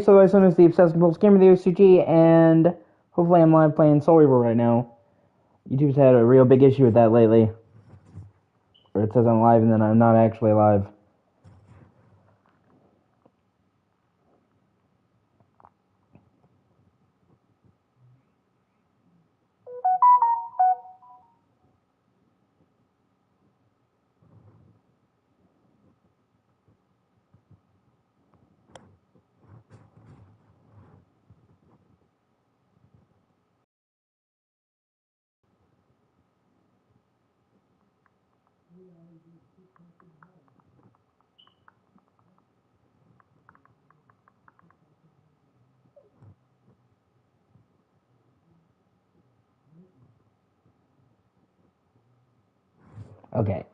So I is the Obsessive Compulsive Gamer, the O.C.G, and hopefully I'm live playing Soul Reaper right now. YouTube's had a real big issue with that lately. Where it says I'm live and then I'm not actually live. Okay.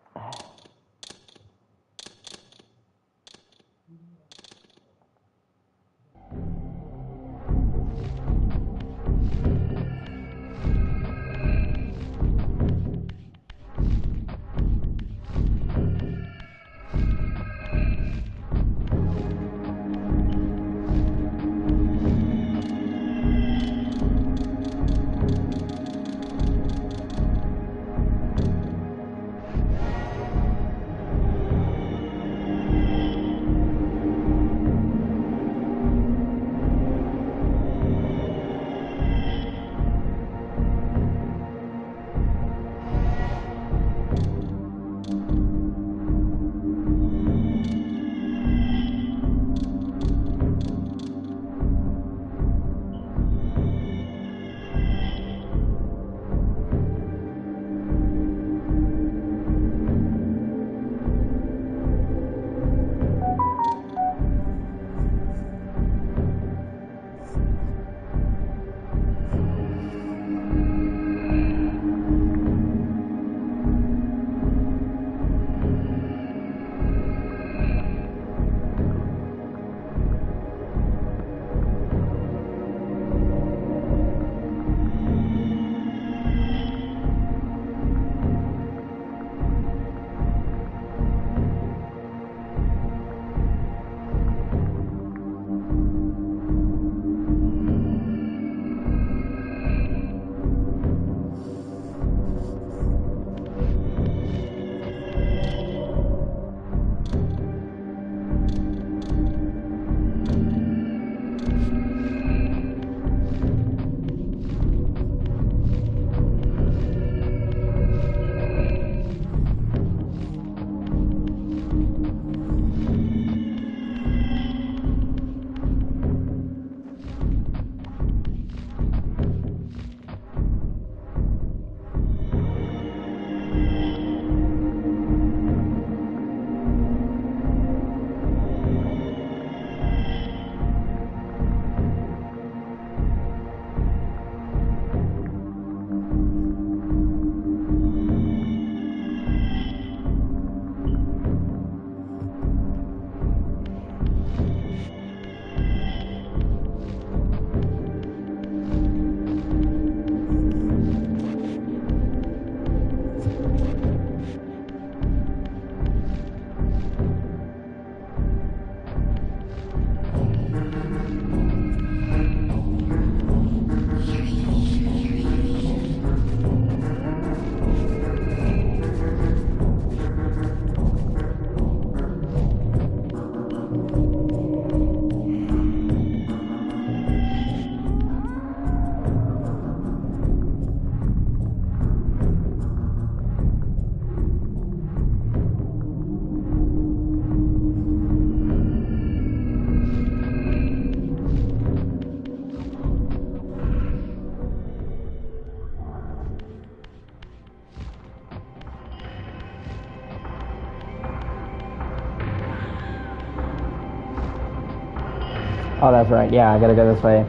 Oh, that's right. Yeah, I gotta go this way.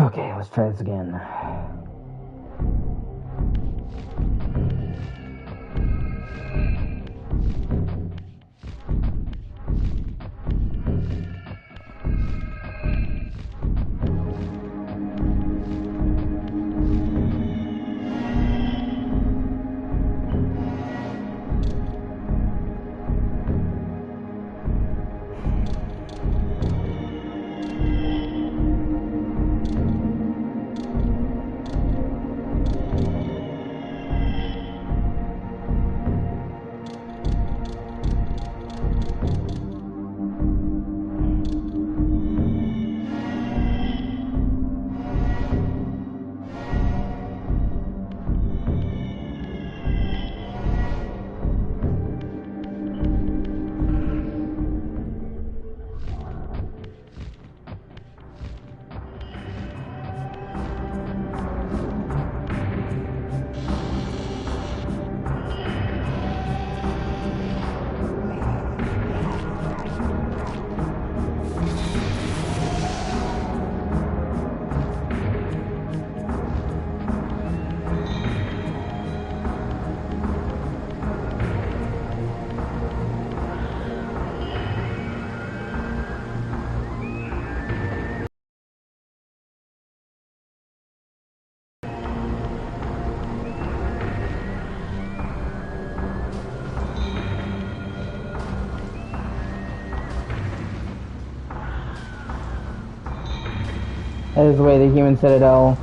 Okay, let's try this again. That is the way the human citadel.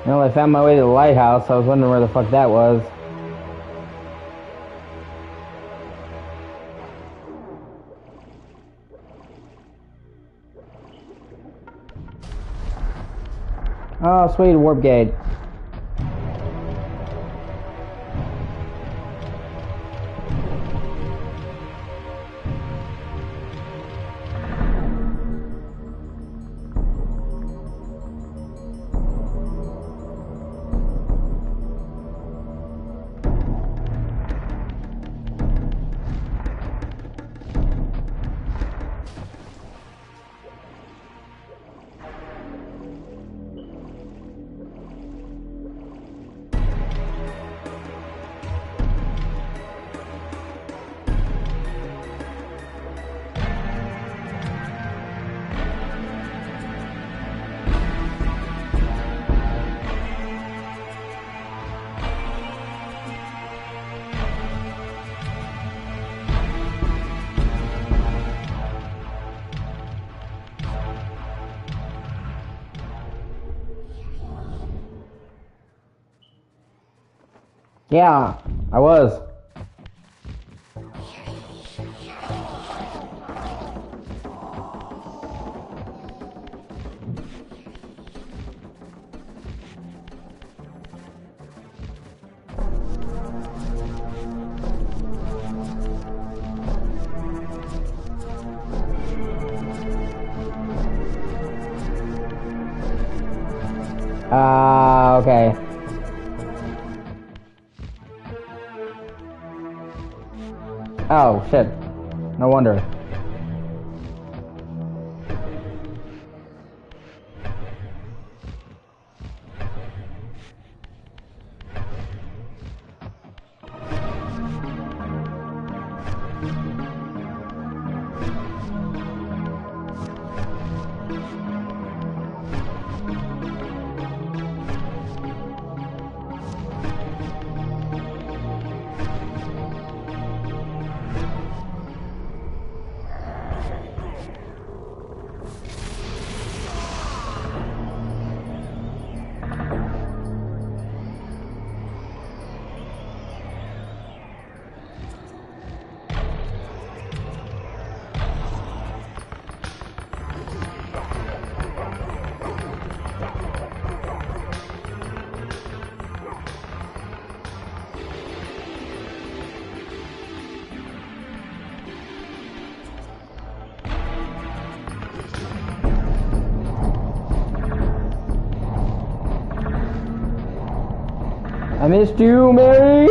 Well, I found my way to the lighthouse. I was wondering where the fuck that was. Oh, sweet, warp gate. Yeah, I was. Okay. Oh, shit. No wonder. I missed you, Mary!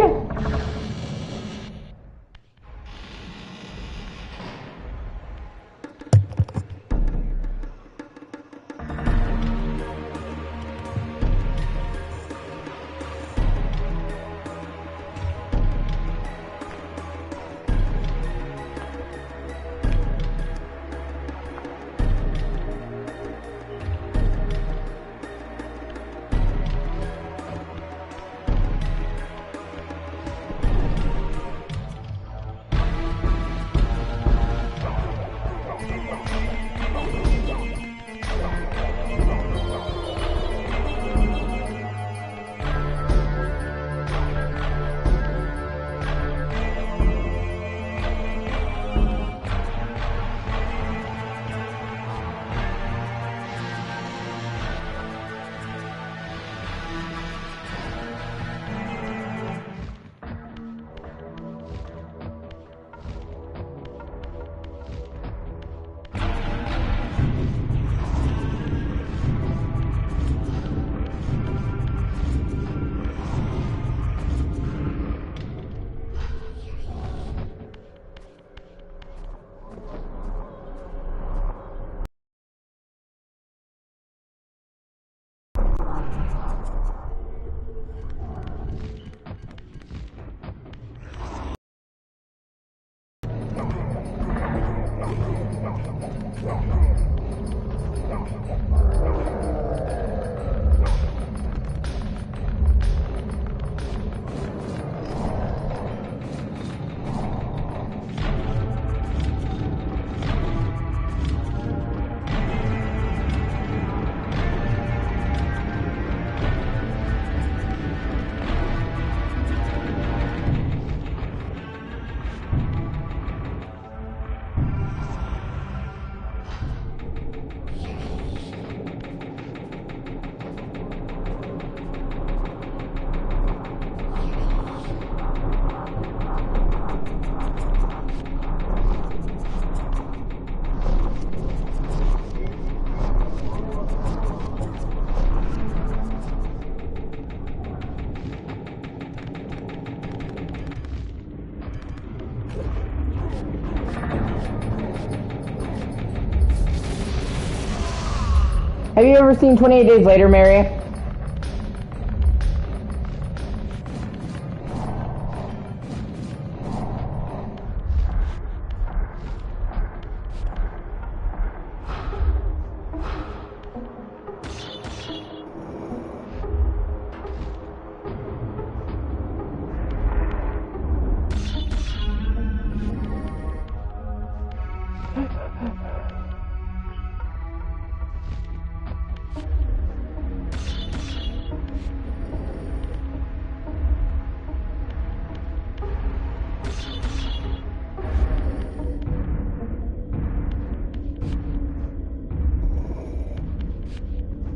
Have you ever seen 28 Days Later, Mary?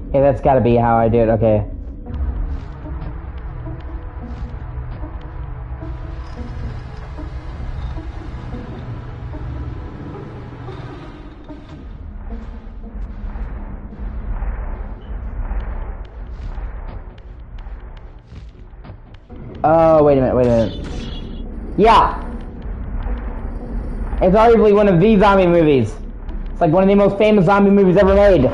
Okay, that's gotta be how I do it, okay. Oh, wait a minute. Yeah! It's arguably one of the zombie movies. It's like one of the most famous zombie movies ever made.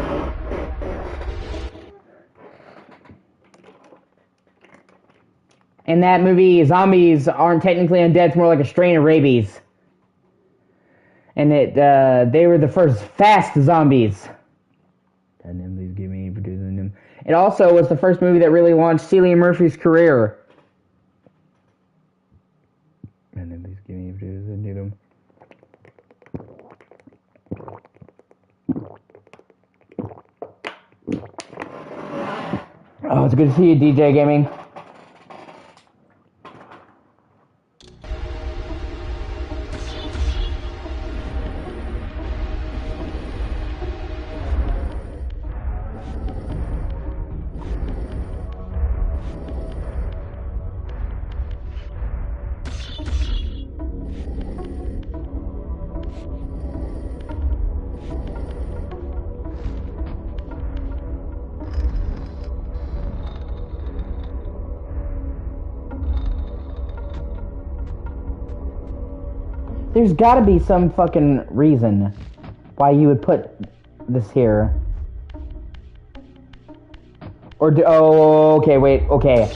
In that movie, zombies aren't technically undead, it's more like a strain of rabies. And they were the first fast zombies. Please give me producing them. It also was the first movie that really launched Cillian Murphy's career. And then please give me producing them. Oh, it's good to see you, DJ Gaming. There's gotta be some fucking reason why you would put this here. Or okay, wait, okay.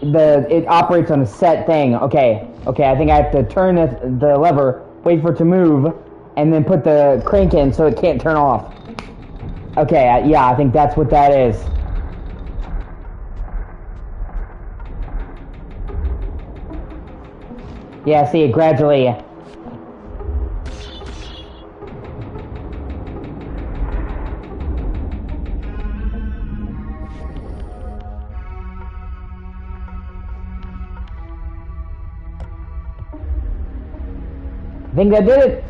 It operates on a set thing. Okay, I think I have to turn the lever, wait for it to move, and then put the crank in so it can't turn off. Okay, yeah, I think that's what that is. Yeah, see, gradually. I think that did it.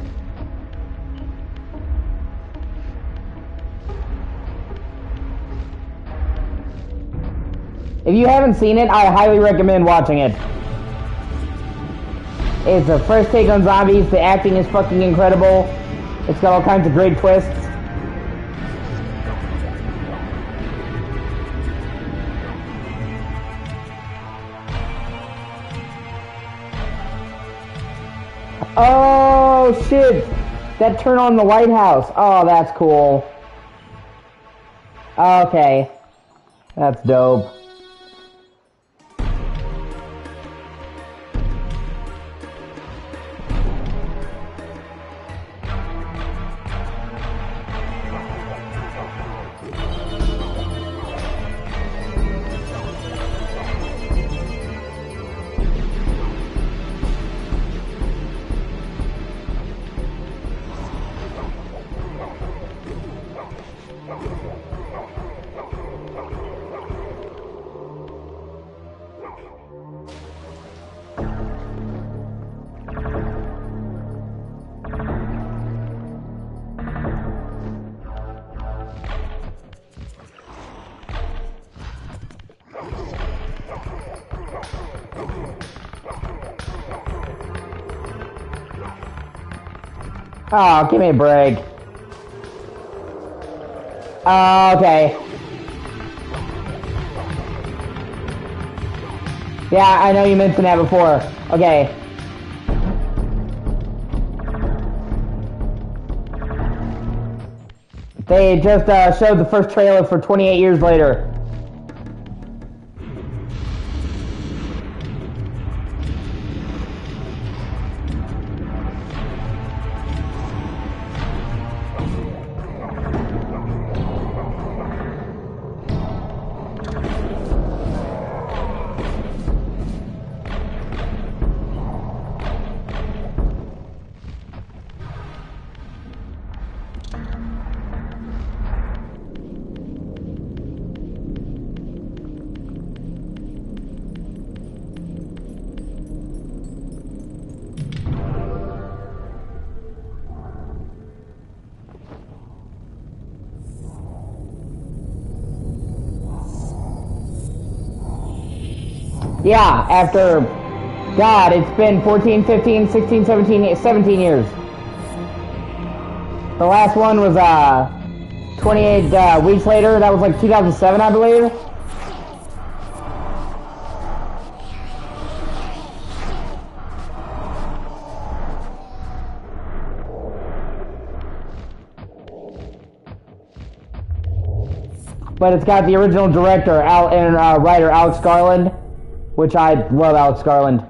If you haven't seen it, I highly recommend watching it. It's a fresh take on zombies. The acting is fucking incredible. It's got all kinds of great twists. Oh shit! That turned on the lighthouse. Oh, that's cool. Okay. That's dope. Oh, give me a break. Okay. Yeah, I know you mentioned that before. Okay. They just showed the first trailer for 28 years later. Yeah, after, God, it's been 14, 15, 16, 17 years. The last one was 28 weeks later. That was like 2007, I believe. But it's got the original director and writer Alex Garland, which I love Alex Garland.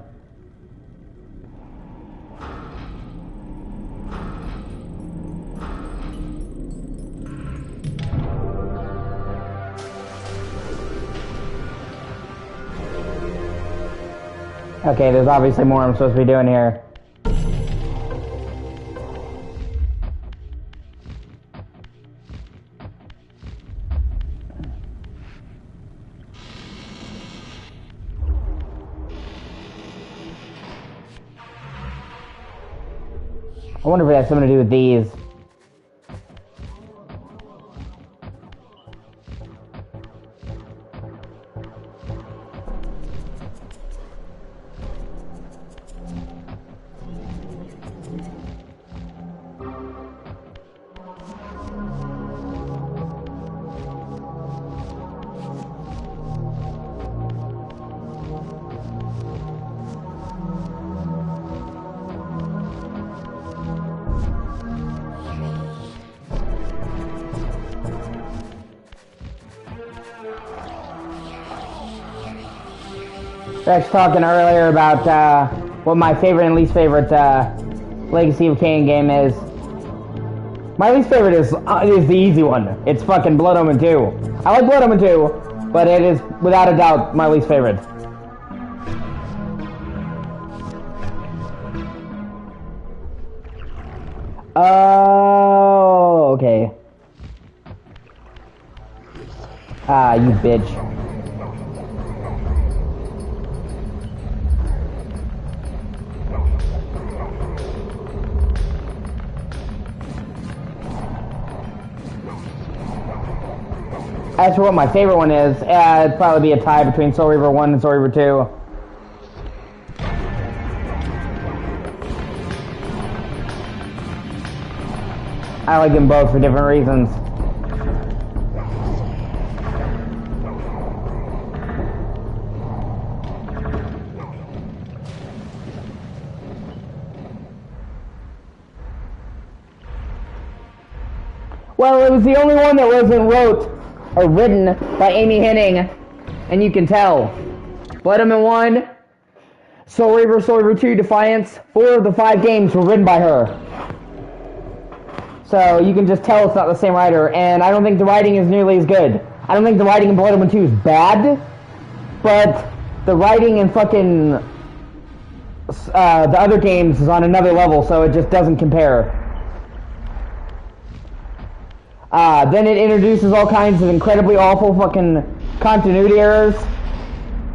Okay, there's obviously more I'm supposed to be doing here. I wonder if it has something to do with these. Rex talking earlier about what my favorite and least favorite Legacy of Kain game is. My least favorite is the easy one. It's fucking Blood Omen 2. I like Blood Omen 2, but it is without a doubt my least favorite. Oh, okay. Ah, you bitch. As for what my favorite one is, it'd probably be a tie between Soul Reaver 1 and Soul Reaver 2. I like them both for different reasons. Well, it was the only one that wasn't written by Amy Hennig, and you can tell. Blood Omen 1, Soul Reaver 2, Defiance, 4 of the 5 games were written by her. So you can just tell it's not the same writer, and I don't think the writing is nearly as good. I don't think the writing in Blood Omen 2 is bad, but the writing in fucking the other games is on another level, so it just doesn't compare. Then it introduces all kinds of incredibly awful fucking continuity errors.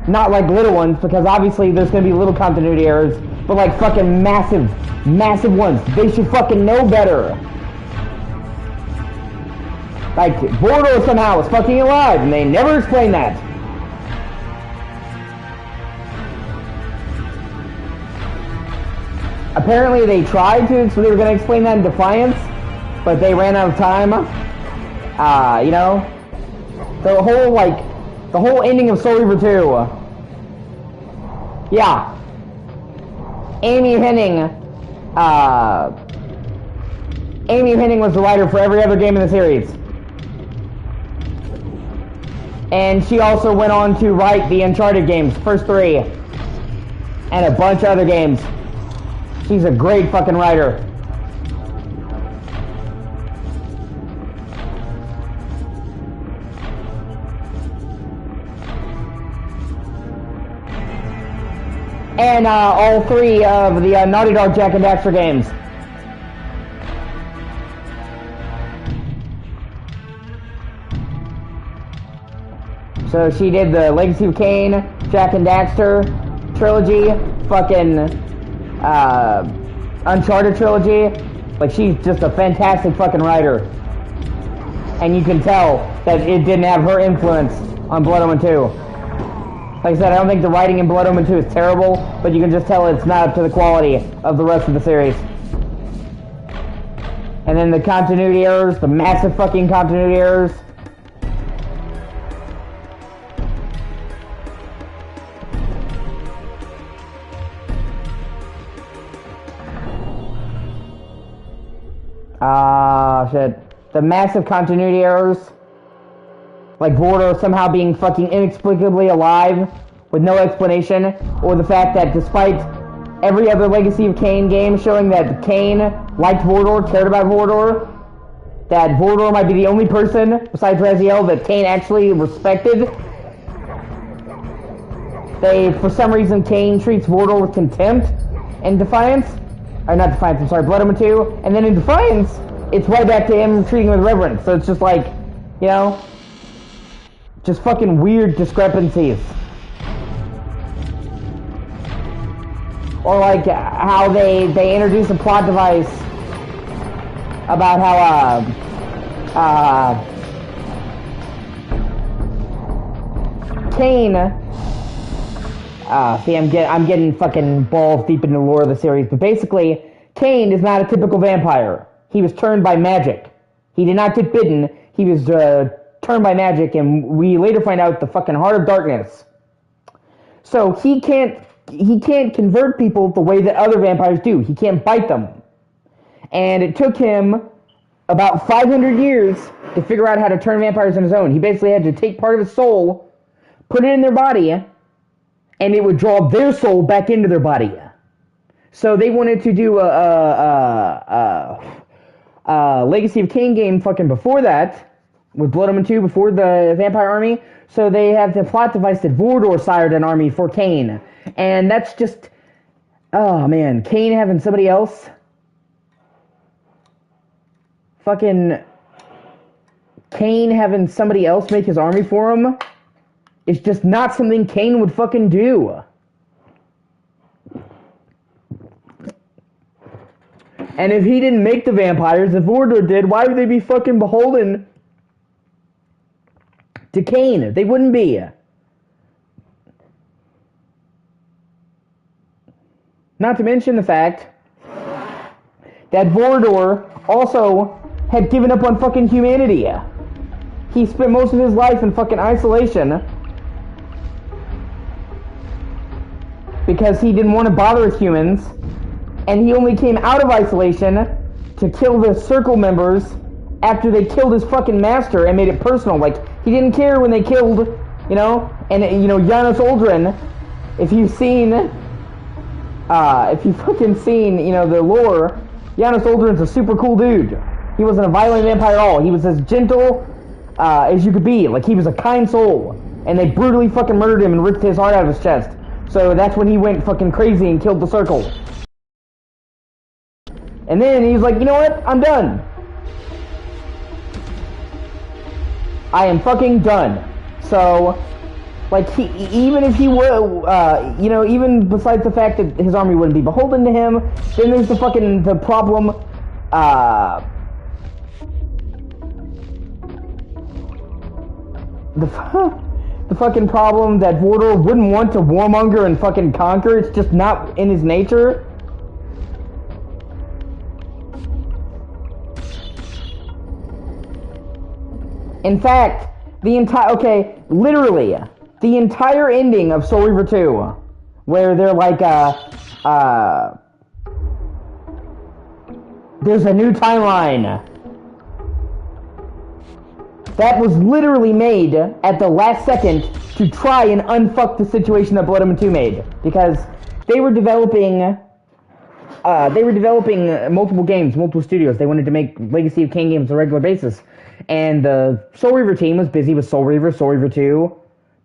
Not like little ones, because obviously there's gonna be little continuity errors, but like fucking massive, massive ones. They should fucking know better. Like, Bordo somehow is fucking alive, and they never explain that. Apparently they tried to, so they were gonna explain that in Defiance, but they ran out of time. You know, the whole ending of Soul Reaver 2. Yeah. Amy Hennig, Amy Hennig was the writer for every other game in the series. And she also went on to write the Uncharted games, first 3. And a bunch of other games. She's a great fucking writer. And all 3 of the Naughty Dog Jak and Daxter games. So she did the Legacy of Kain, Jak and Daxter trilogy, fucking Uncharted trilogy. Like, she's just a fantastic fucking writer. And you can tell that it didn't have her influence on Blood Omen 2. Like I said, I don't think the writing in Blood Omen 2 is terrible, but you can just tell it's not up to the quality of the rest of the series. And then the continuity errors, the massive fucking continuity errors. Shit. The massive continuity errors. Like Vorder somehow being fucking inexplicably alive with no explanation. Or the fact that despite every other Legacy of Kain game showing that Kain liked Vorder, cared about Vorder, that Vorder might be the only person besides Raziel that Kain actually respected. For some reason, Kain treats Vorder with contempt and Defiance. Or not Defiance, I'm sorry, Blood Omen 2. And then in Defiance, it's right back to him treating with reverence. So it's just like, you know, just fucking weird discrepancies. Or like how they introduce a plot device about how Kain. See, I'm getting fucking balls deep into the lore of the series, but basically, Kain is not a typical vampire. He was turned by magic. He did not get bitten. He was turned by magic, and we later find out the fucking Heart of Darkness. So he can't convert people the way that other vampires do. He can't bite them. And it took him about 500 years to figure out how to turn vampires on his own. He basically had to take part of his soul, put it in their body, and it would draw their soul back into their body. So they wanted to do a Legacy of Kain game fucking before that, with Blood Omen 2, before the Vampire Army. So they have the plot device that Vorder sired an army for Kain. And that's just, oh man, Kain having somebody else fucking Kain having somebody else make his army for him is just not something Kain would fucking do. And if he didn't make the vampires, if Vorder did, why would they be fucking beholden to Kain? They wouldn't be. Not to mention the fact that Vorder also had given up on fucking humanity. He spent most of his life in fucking isolation because he didn't want to bother with humans, and he only came out of isolation to kill the Circle members after they killed his fucking master and made it personal. Like, he didn't care when they killed, you know, and, you know, Janos Uldren, if you've fucking seen, you know, the lore, Janos Uldren's a super cool dude. He wasn't a violent vampire at all. He was as gentle as you could be. Like, he was a kind soul. And they brutally fucking murdered him and ripped his heart out of his chest. So that's when he went fucking crazy and killed the Circle. And then he was like, you know what? I'm done. I am fucking done. So, like, even if he were, you know, even besides the fact that his army wouldn't be beholden to him, then there's the problem, the fucking problem that Vorder wouldn't want to warmonger and fucking conquer. It's just not in his nature. In fact, literally, the entire ending of Soul Reaver 2, where they're like, There's a new timeline. That was literally made at the last second to try and unfuck the situation that Blood Omen 2 made. Because they were developing multiple games, multiple studios. They wanted to make Legacy of Kain games on a regular basis. And the Soul Reaver team was busy with Soul Reaver 2,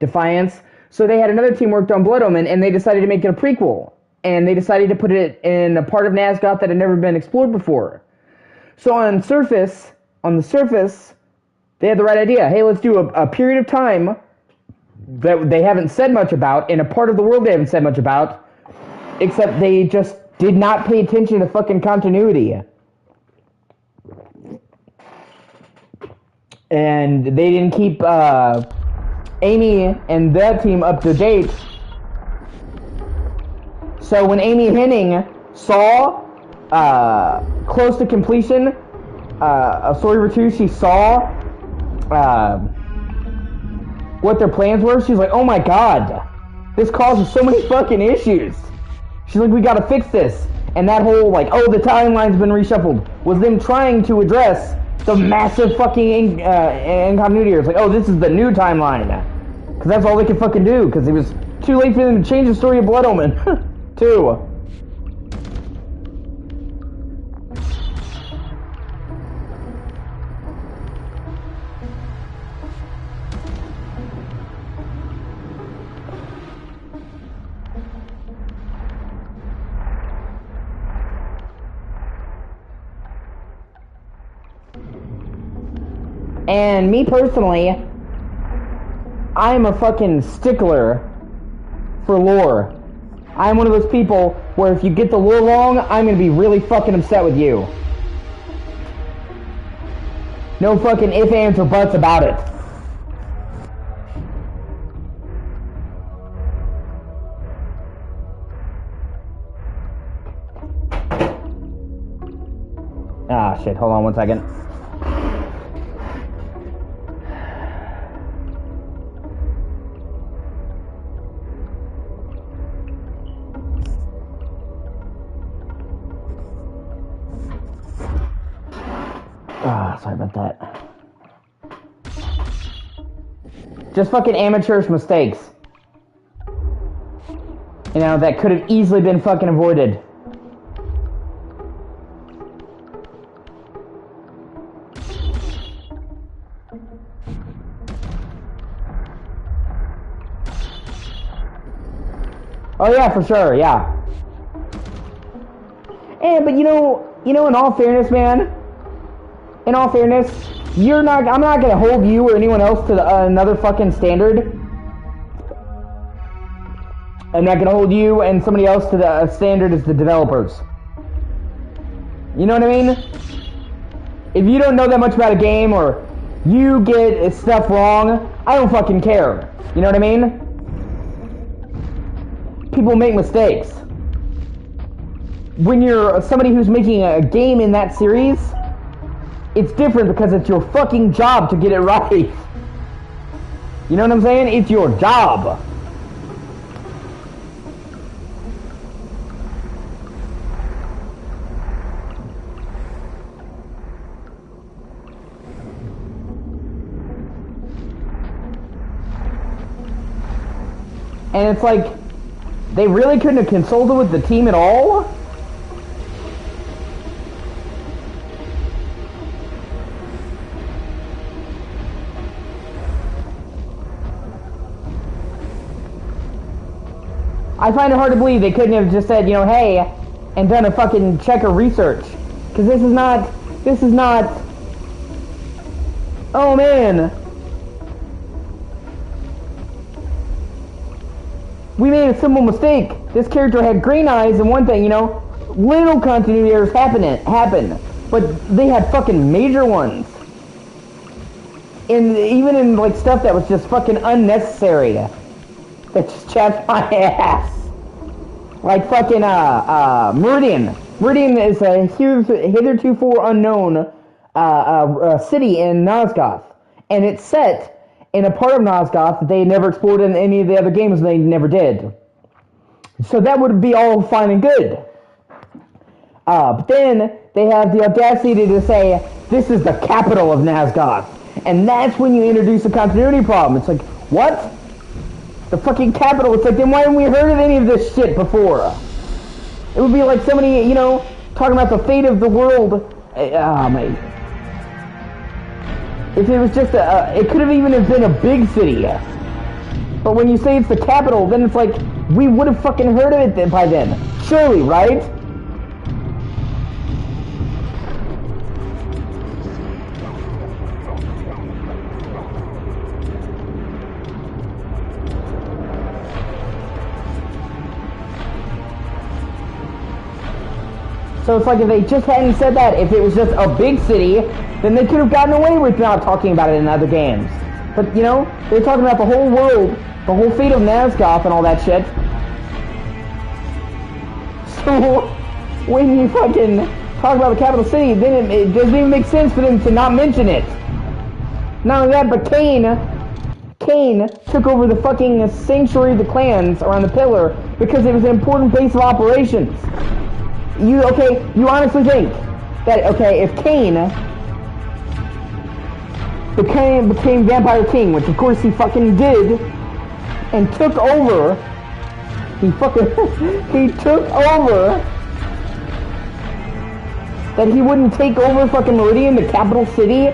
Defiance. So they had another team worked on Blood Omen, and they decided to make it a prequel. And they decided to put it in a part of Nazgoth that had never been explored before. So on the surface, they had the right idea. Hey, let's do a period of time that they haven't said much about, in a part of the world they haven't said much about, except they just did not pay attention to fucking continuity. And they didn't keep Amy and that team up to date. So when Amy Henning saw close to completion of Soul Reaver 2, she saw what their plans were. She's like, oh my god, this causes so many fucking issues. She's like, we gotta fix this. And that whole, like, oh, the timeline's been reshuffled, was them trying to address the massive fucking incontinuity. It's like, oh, this is the new timeline. Because that's all they could fucking do, because it was too late for them to change the story of Blood Omen, too. And me personally, I am a fucking stickler for lore. I'm one of those people where if you get the lore wrong, I'm gonna be really fucking upset with you. No fucking ifs, ands, or buts about it. Ah, shit, hold on one second. Sorry about that. Just fucking amateurish mistakes. You know, that could have easily been fucking avoided. Oh yeah, for sure, yeah. And, but you know, in all fairness, man, in all fairness, I'm not gonna hold you or anyone else to another fucking standard. I'm not gonna hold you and somebody else to the standard as the developers. You know what I mean? If you don't know that much about a game, or you get stuff wrong, I don't fucking care. You know what I mean? People make mistakes. When you're somebody who's making a game in that series, it's different because it's your fucking job to get it right. You know what I'm saying? It's your job. And it's like, they really couldn't have consulted with the team at all? I find it hard to believe they couldn't have just said, you know, hey, and done a fucking check of research. Because this is not, oh man. We made a simple mistake. This character had green eyes and one thing, you know, little continuity errors happen. But they had fucking major ones. And even in like stuff that was just fucking unnecessary. That just chapped my ass. Like fucking Meridian. Meridian is a hitherto unknown city in Nazgoth, and it's set in a part of Nazgoth that they never explored in any of the other games, and they never did. So that would be all fine and good. But then they have the audacity to say, this is the capital of Nazgoth. And that's when you introduce a continuity problem. It's like, what? The fucking capital. It's like, then why haven't we heard of any of this shit before? It would be like somebody, you know, talking about the fate of the world. Mate. If it was just it could have even have been a big city. But when you say it's the capital, then it's like, we would have fucking heard of it by then. Surely, right? So it's like if they just hadn't said that, if it was just a big city, then they could have gotten away with not talking about it in other games. But, you know, they're talking about the whole world, the whole fate of Nazgoth and all that shit. So, when you fucking talk about the capital city, then it doesn't even make sense for them to not mention it. Not only that, but Cain took over the fucking sanctuary of the clans around the pillar because it was an important base of operations. You honestly think that, okay, if Cain became Vampire King, which of course he fucking did, and took over, he took over, that he wouldn't take over fucking Meridian, the capital city?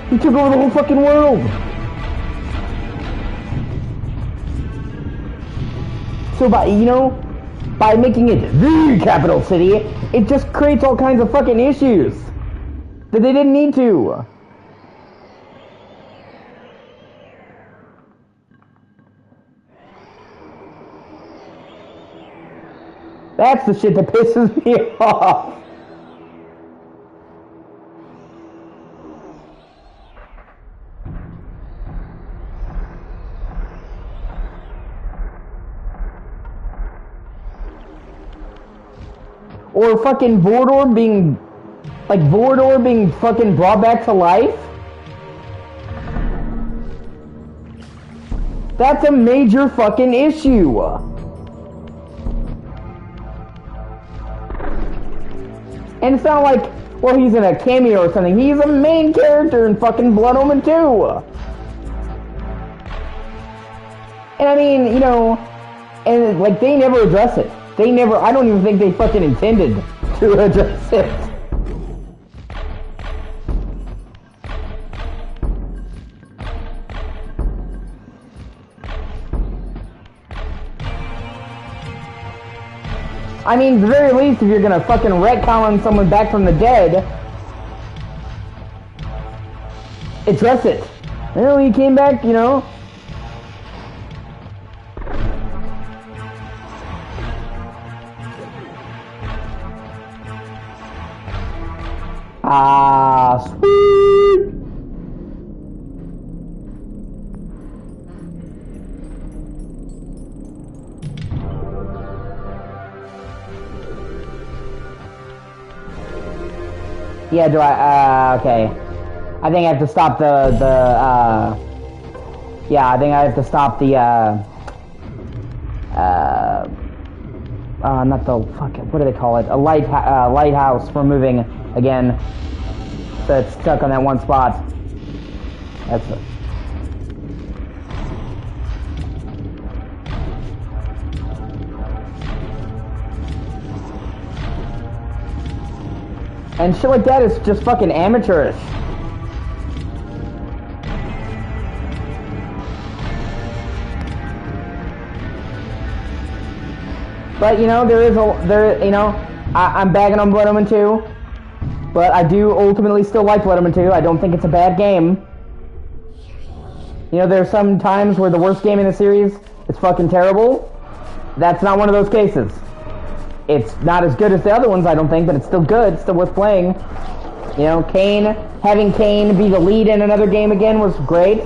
He took over the whole fucking world. So by making it the capital city, it just creates all kinds of fucking issues that they didn't need to. That's the shit that pisses me off. Or fucking Vordor being fucking brought back to life? That's a major fucking issue. And it's not like, well, he's in a cameo or something. He's a main character in fucking Blood Omen 2. And I mean, you know, and like they never address it. I don't even think they fucking intended to address it. I mean, at the very least, if you're gonna fucking retcon someone back from the dead, address it. Well, he came back, you know. Ah, sweet. Yeah, do I, okay. I think I have to stop yeah, I think I have to stop the, not the, fuck, what do they call it? A lighthouse from moving again. So it's stuck on that one spot. That's it. And shit like that is just fucking amateurish. But you know, I'm bagging on Blood Omen 2. But I do ultimately still like Blood Omen 2. I don't think it's a bad game. You know, there's some times where the worst game in the series is fucking terrible. That's not one of those cases. It's not as good as the other ones, I don't think, but it's still good. It's still worth playing. You know, having Cain be the lead in another game again was great.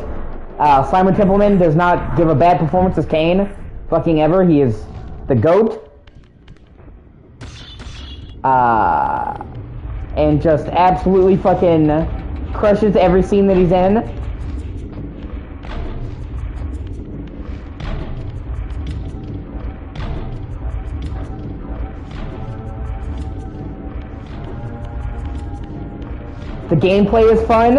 Simon Templeman does not give a bad performance as Cain. Fucking ever. He is the GOAT. And just absolutely fucking crushes every scene that he's in. The gameplay is fun.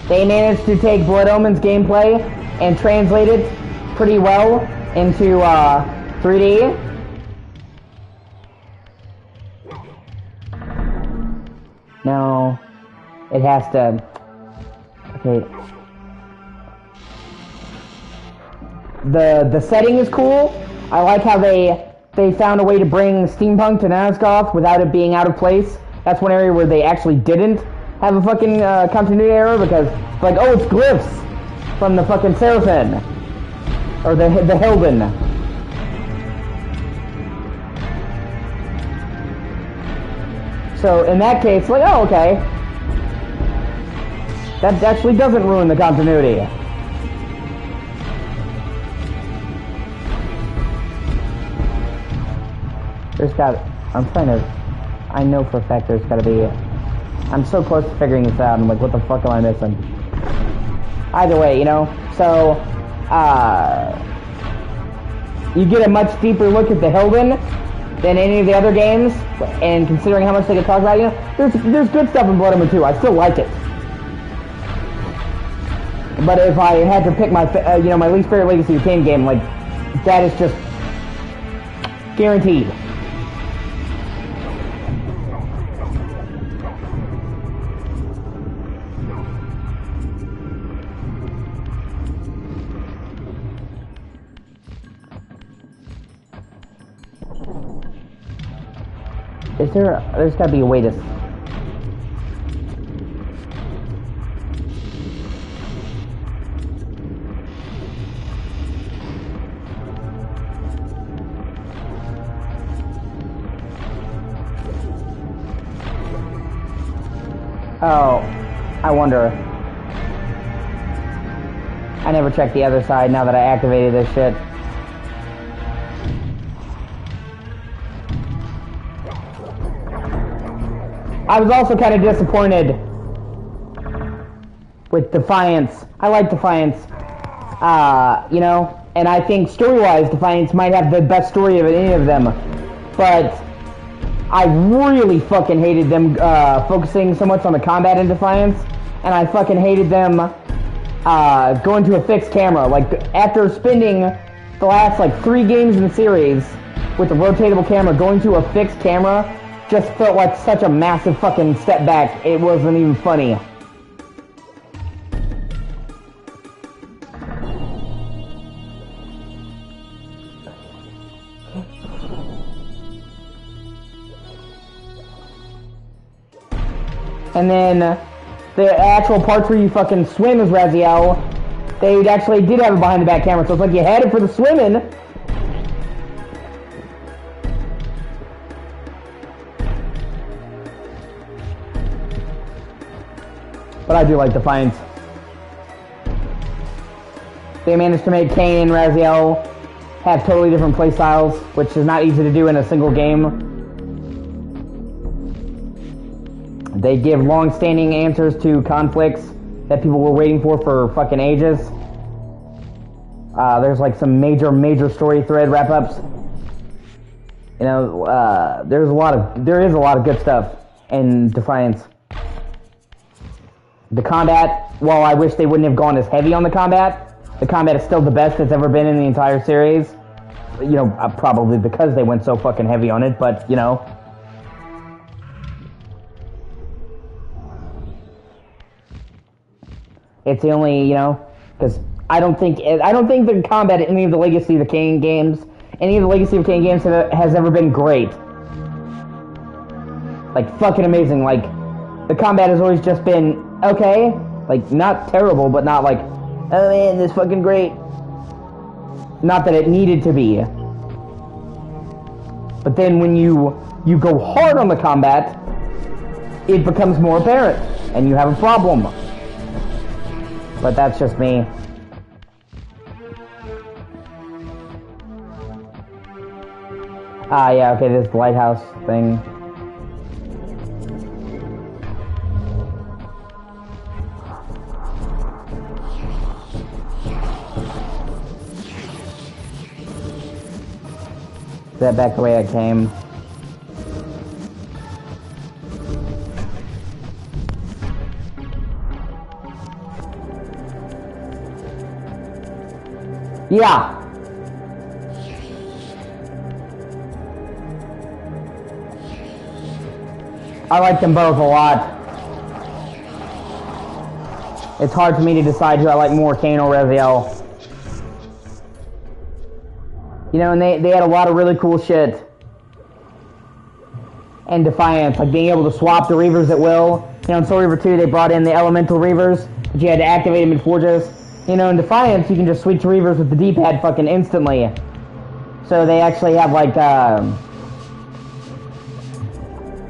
They managed to take Blood Omen's gameplay and translate it pretty well into 3D. Now, it has to... Okay. The setting is cool. I like how they found a way to bring steampunk to Nazgoth without it being out of place. That's one area where they actually didn't have a fucking continuity error, because it's like, oh, it's glyphs from the fucking Seraphim. Or the Hilden. So in that case, like, oh, okay. That actually doesn't ruin the continuity. I know for a fact there's gotta be... I'm so close to figuring this out, I'm like, what the fuck am I missing? Either way, you know, so, you get a much deeper look at the Hilden than any of the other games, and considering how much they could talk about, you know, there's good stuff in Blood Omen 2, I still like it. But if I had to pick my, you know, my least favorite Legacy of Kain game, like, that is just guaranteed. There's gotta be a way to... Oh, I wonder. I never checked the other side now that I activated this shit. I was also kind of disappointed with Defiance. I like Defiance, you know, and I think story-wise Defiance might have the best story of any of them, but I really fucking hated them focusing so much on the combat in Defiance, and I fucking hated them going to a fixed camera. Like, after spending the last, like, 3 games in the series with the rotatable camera, going to a fixed camera just felt like such a massive fucking step back, it wasn't even funny. And then the actual parts where you fucking swim as Raziel, they actually did have it behind the back camera, so it's like you had it for the swimming. But I do like Defiance. They managed to make Kain and Raziel have totally different playstyles, which is not easy to do in a single game. They give long-standing answers to conflicts that people were waiting for fucking ages. There's like some major story thread wrap-ups. You know, there is a lot of good stuff in Defiance. The combat, while I wish they wouldn't have gone as heavy on the combat is still the best it's ever been in the entire series. You know, probably because they went so fucking heavy on it, but, you know. It's the only, you know, because I don't think the combat in any of the Legacy of the Kain games, has ever been great. Like, fucking amazing. Like, the combat has always just been okay. Like, not terrible, but not like, oh man, this is fucking great. Not that it needed to be. But then when you go hard on the combat, it becomes more apparent, and you have a problem. But that's just me. Yeah, okay, this lighthouse thing. Is that back the way I came? Yeah. I like them both a lot. It's hard for me to decide who I like more, Kane or Raziel. You know, and they had a lot of really cool shit. And Defiance, like being able to swap the Reavers at will. You know, in Soul Reaver 2, they brought in the Elemental Reavers, but you had to activate them in Forges. You know, in Defiance, you can just switch Reavers with the D-pad fucking instantly. So they actually have, like,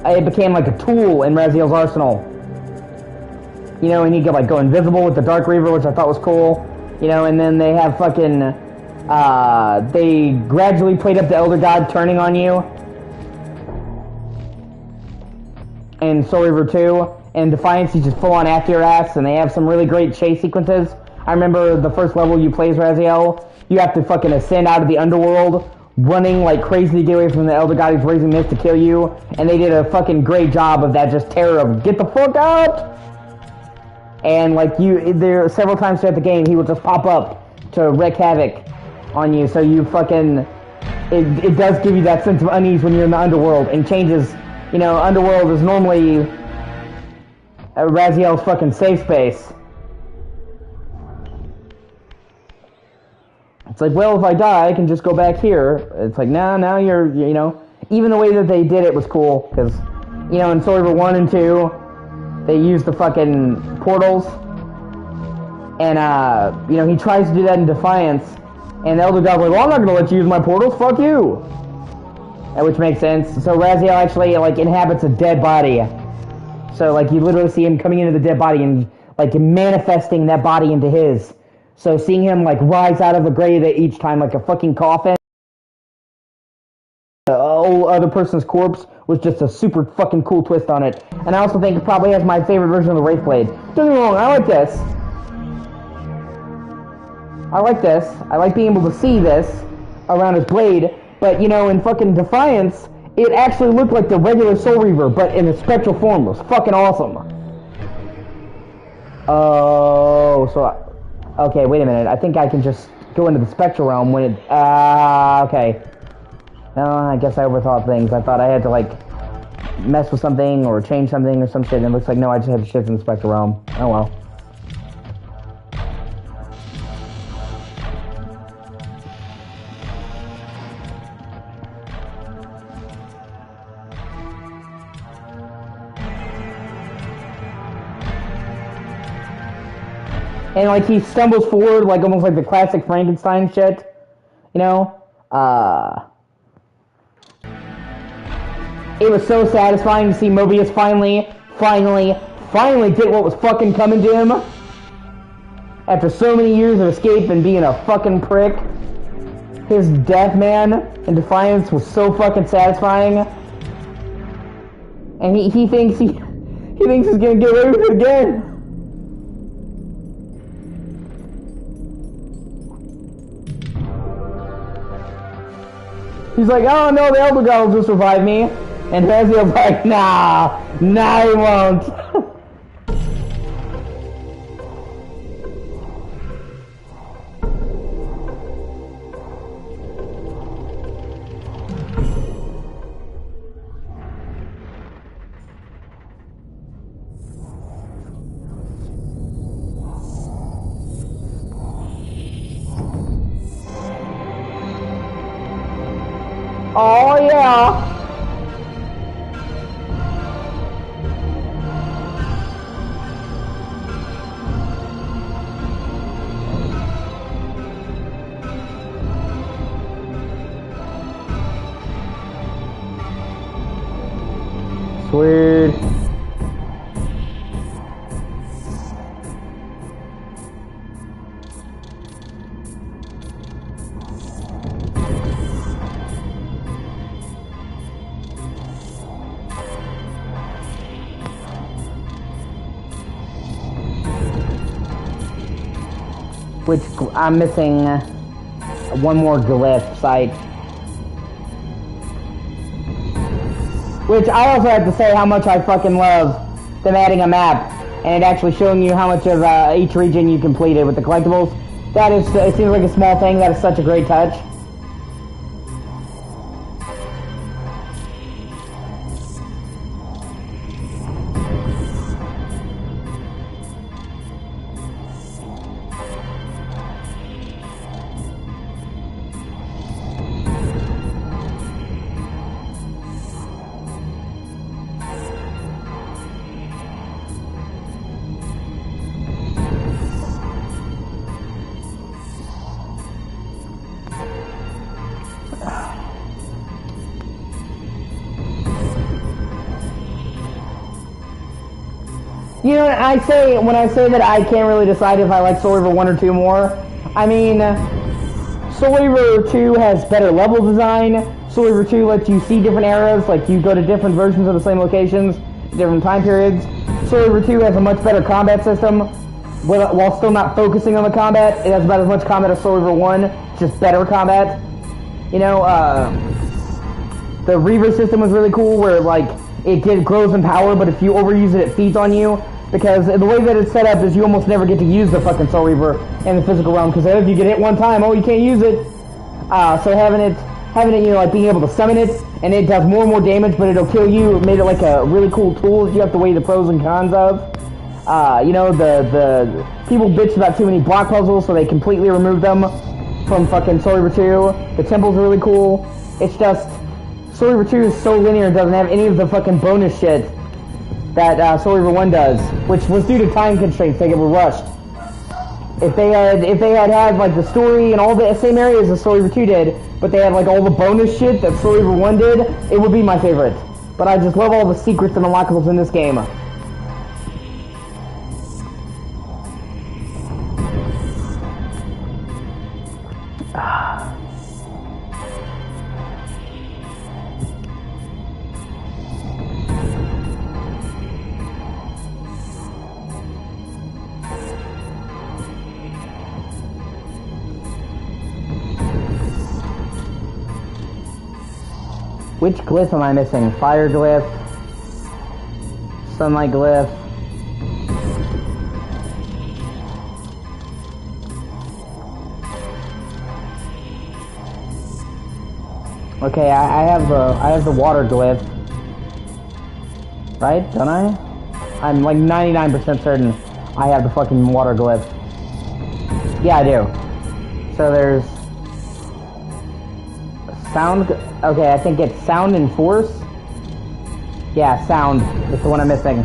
it became like a tool in Raziel's arsenal. You know, and you could, like, go invisible with the Dark Reaver, which I thought was cool. You know, and then they have fucking, they gradually played up the Elder God turning on you. In Soul Reaver 2, and Defiance, he's just full on after your ass, and they have some really great chase sequences. I remember the first level you play as Raziel, you have to fucking ascend out of the underworld, running like crazy to get away from the Elder God who's raising mist to kill you, and they did a fucking great job of that just terror of, get the fuck out! And like there several times throughout the game, he will just pop up to wreak havoc on you, so you fucking, it does give you that sense of unease when you're in the underworld, and changes. You know, Underworld is normally Raziel's fucking safe space. It's like, well, if I die, I can just go back here. It's like, now you're, you know, even the way that they did it was cool, because, you know, in Soul Reaver 1 and 2, they used the fucking portals, and, you know, he tries to do that in Defiance, and the Elder God's like, well, I'm not gonna let you use my portals, fuck you! Which makes sense. So Raziel actually, like, inhabits a dead body. So, like, you literally see him coming into the dead body and, like, manifesting that body into his. So seeing him, like, rise out of the grave each time like a fucking coffin, the old other person's corpse, was just a super fucking cool twist on it. And I also think it probably has my favorite version of the Wraith Blade. Don't get me wrong, I like this. I like this. I like being able to see this around his blade. But, you know, in fucking Defiance, it actually looked like the regular Soul Reaver, but in a spectral form. It was fucking awesome. Oh, so... Okay, wait a minute. I think I can just go into the spectral realm when it... okay. No, I guess I overthought things. I thought I had to, like, mess with something or change something or some shit, and it looks like, no, I just had to shift in the spectral realm. Oh, well. And, like, he stumbles forward, like, almost like the classic Frankenstein shit. You know? It was so satisfying to see Mobius finally get what was fucking coming to him. After so many years of escape and being a fucking prick. His death, man, in Defiance was so fucking satisfying. And he thinks he's gonna get away with it again. He's like, oh no, the Elder God will just revive me. And Raziel's like, nah, he won't. Oh yeah. Sweet. Which I'm missing one more glyph site. Which I also have to say how much I fucking love them adding a map and it actually showing you how much of each region you completed with the collectibles. That is, it seems like a small thing. That is such a great touch. You know, when I say that I can't really decide if I like Soul Reaver 1 or 2 more, I mean, Soul Reaver 2 has better level design. Soul Reaver 2 lets you see different eras, like you go to different versions of the same locations, different time periods. Soul Reaver 2 has a much better combat system, while still not focusing on the combat. It has about as much combat as Soul Reaver 1, just better combat. You know, the Reaver system was really cool, where like it grows in power, but if you overuse it, it feeds on you. Because the way that it's set up is you almost never get to use the fucking Soul Reaver in the physical realm. Because if you get hit one time, oh, you can't use it. So having it, you know, like being able to summon it, and it does more and more damage, but it'll kill you. It made it like a really cool tool that you have to weigh the pros and cons of. You know, the people bitch about too many block puzzles, so they completely removed them from fucking Soul Reaver 2. The temples are really cool. It's just Soul Reaver 2 is so linear and doesn't have any of the fucking bonus shit that Soul Reaver 1 does, which was due to time constraints. They were rushed. If they had like the story and all the same areas as Soul Reaver 2 did, but they had like all the bonus shit that Soul Reaver 1 did, it would be my favorite. But I just love all the secrets and unlockables in this game. Which glyph am I missing? Fire glyph, sunlight glyph. Okay, I have the water glyph, right? Don't I? I'm like 99% certain I have the fucking water glyph. Yeah, I do. So there's sound. Okay, I think it's sound and force. Yeah, sound is the one I'm missing.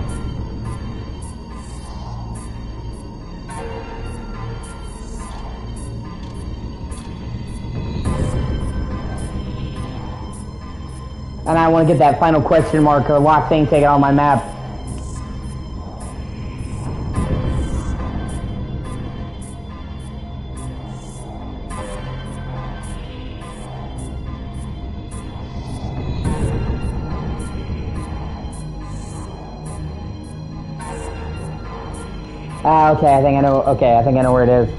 And I want to get that final question mark or lock thing taken on my map. Okay, I think I know. Okay, I think I know where it is.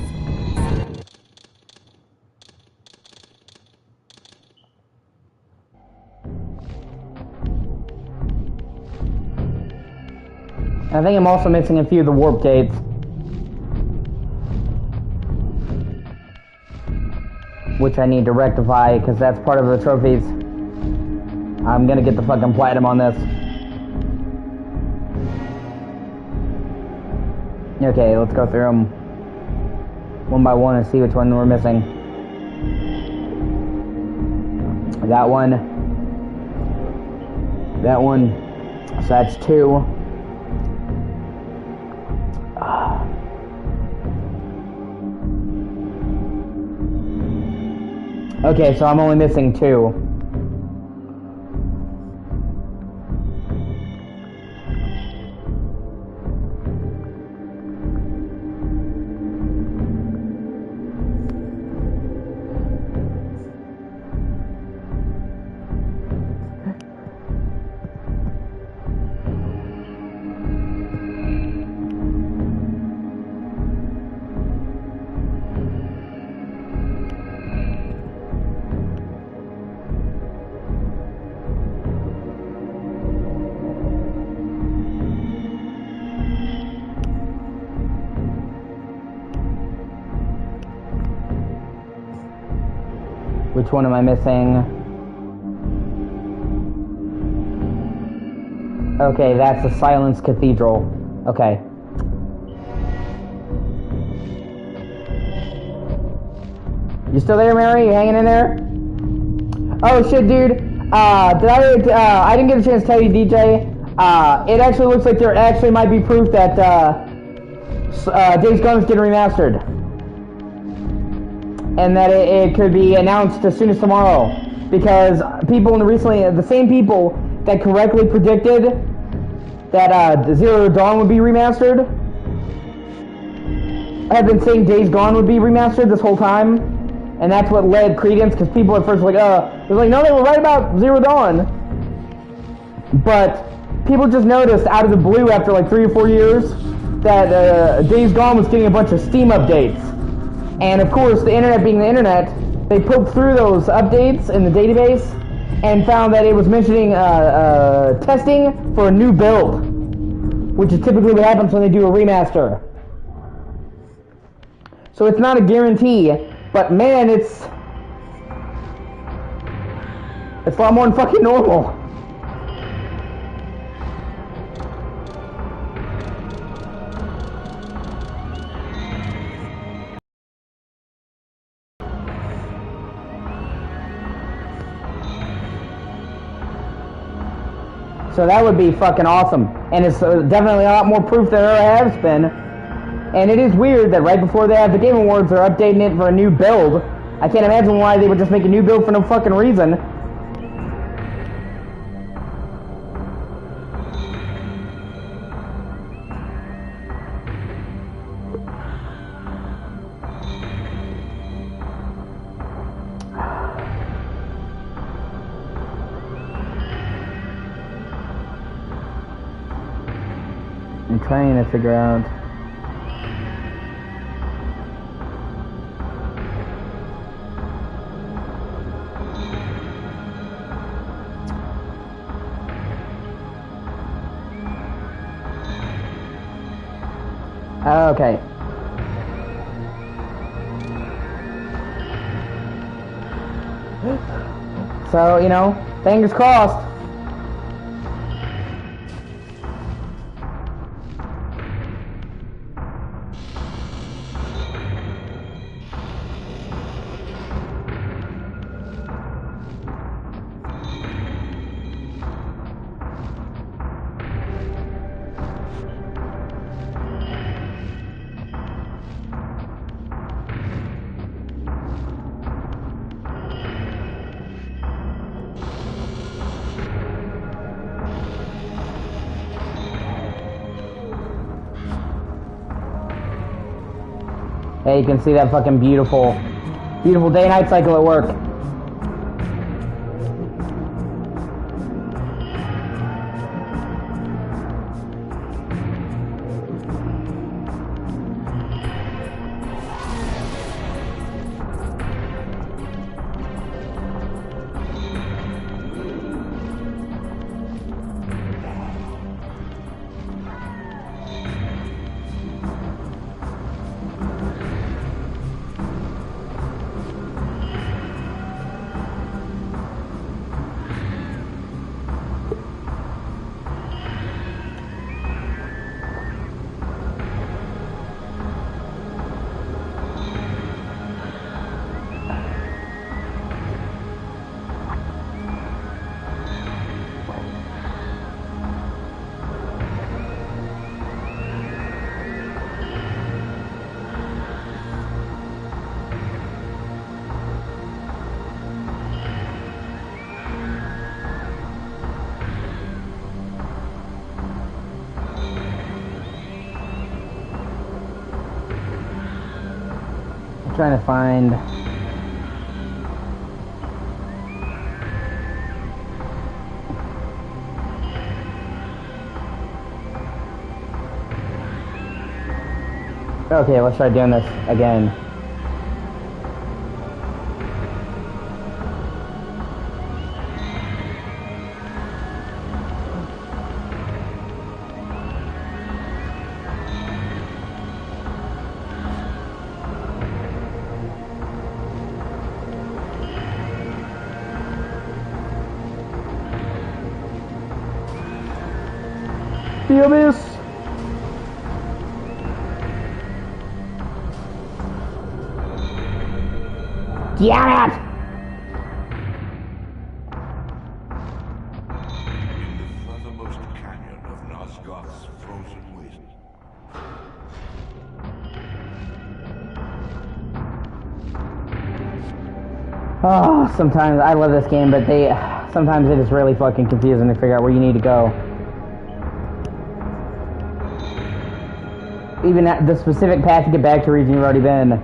I think I'm also missing a few of the warp gates. Which I need to rectify, because that's part of the trophies. I'm gonna get the fucking platinum on this. Okay, let's go through them one by one and see which one we're missing. That one. That one. So that's 2. Okay, so I'm only missing 2. Which one am I missing? Okay, that's the Silence Cathedral. Okay. You still there, Mary? You hanging in there? Oh shit, dude. I didn't get a chance to tell you, DJ. It actually looks like there actually might be proof that Days Gone is getting remastered, and that it could be announced as soon as tomorrow. Because people recently, the same people that correctly predicted that Zero Dawn would be remastered, have been saying Days Gone would be remastered this whole time. And that's what led credence, because people at first were like, they're like, no, they were right about Zero Dawn. But people just noticed out of the blue after like 3 or 4 years that Days Gone was getting a bunch of Steam updates. And of course, the internet being the internet, they poked through those updates in the database and found that it was mentioning testing for a new build, which is typically what happens when they do a remaster. So it's not a guarantee. But man, it's a lot more than fucking normal. So that would be fucking awesome. And it's definitely a lot more proof than there has been. And it is weird that right before they have the Game Awards, they're updating it for a new build. I can't imagine why they would just make a new build for no fucking reason. I'm trying to figure out. Okay. So, you know, fingers crossed. Hey, you can see that fucking beautiful day-night cycle at work. Trying to find. Okay, let's try doing this again. Feel this? Damn it! Oh, sometimes I love this game, but sometimes it is really fucking confusing to figure out where you need to go. Even at the specific path to get back to the region you've already been.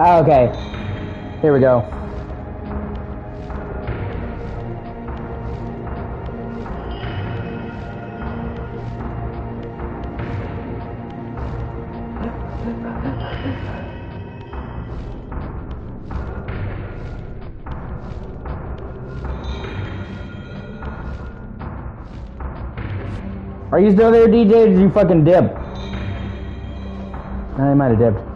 Okay, here we go. Are you still there, DJ? Did you fucking dip? I might have dipped.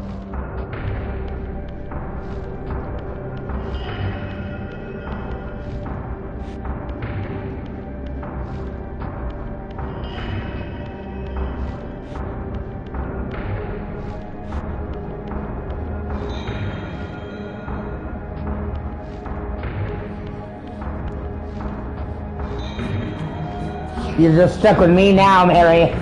You're just stuck with me now, Mary.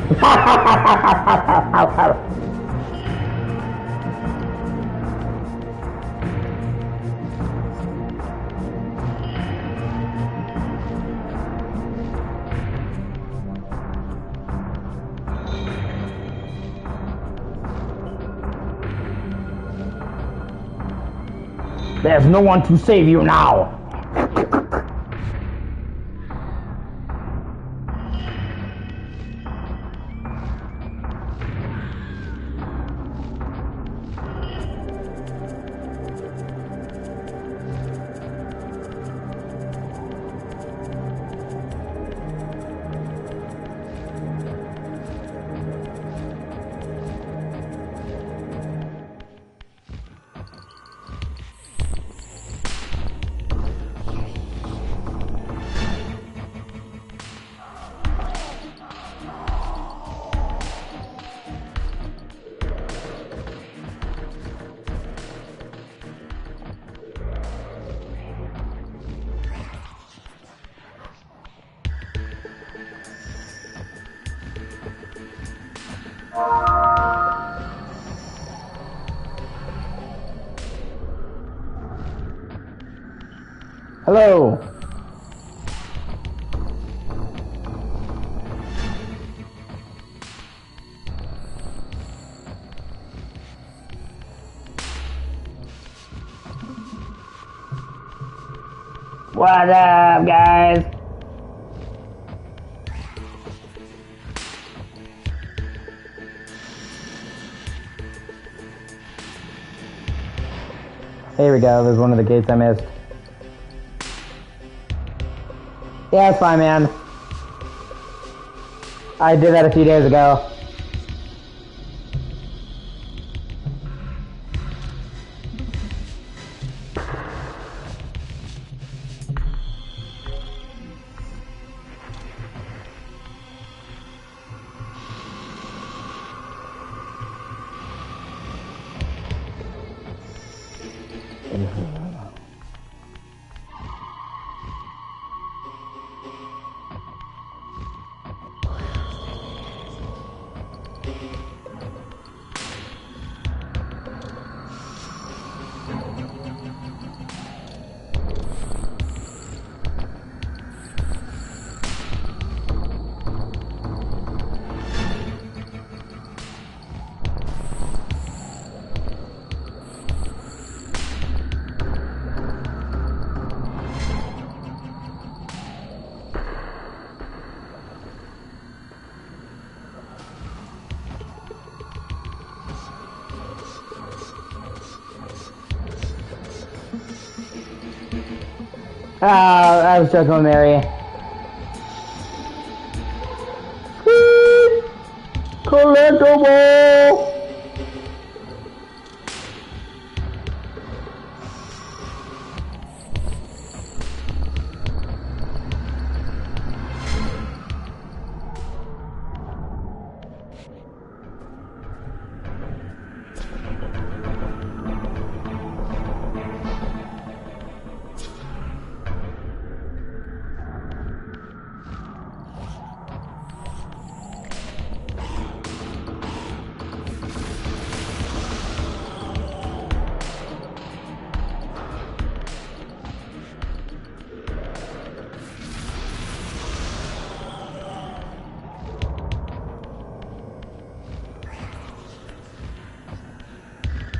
There's no one to save you now. Hello. What's up, guys? Here we go, there's one of the gates I missed. Yeah, it's fine, man. I did that a few days ago. I was joking with Mary. Collectible!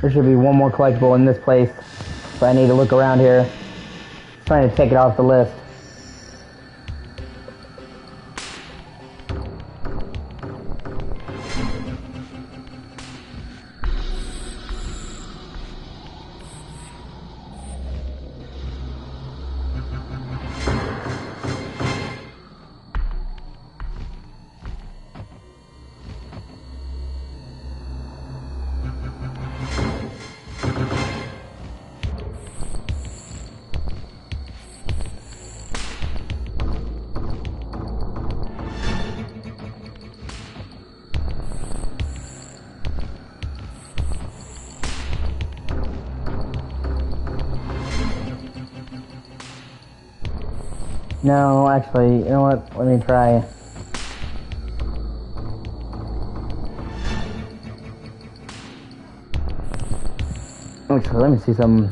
There should be one more collectible in this place, so I need to look around here. I'm trying to take it off the list. No, actually, you know what? Let me try. Actually, let me see some.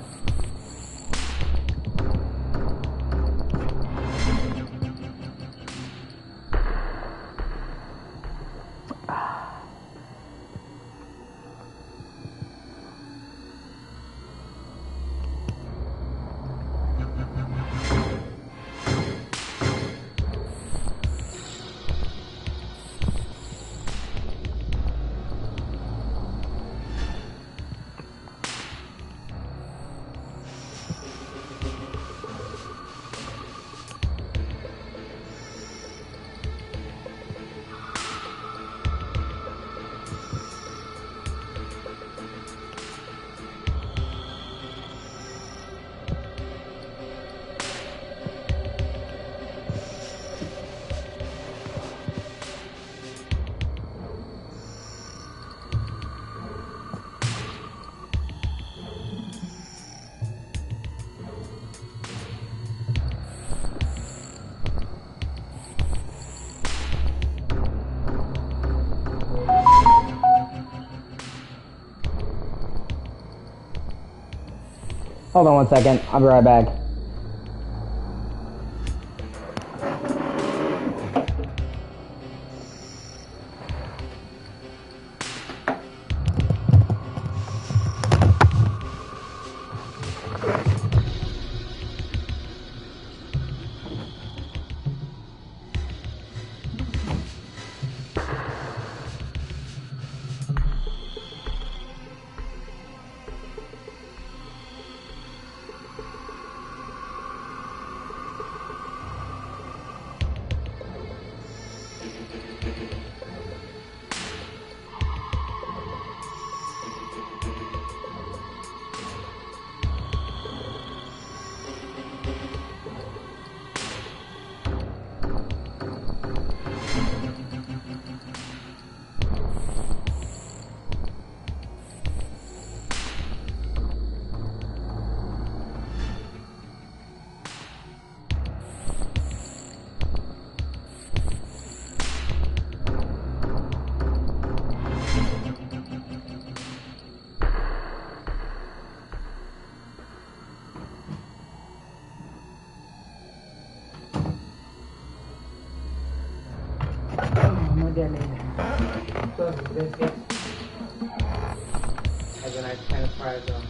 Hold on one second, I'll be right back. Biscuits. Has a nice kind of fries on.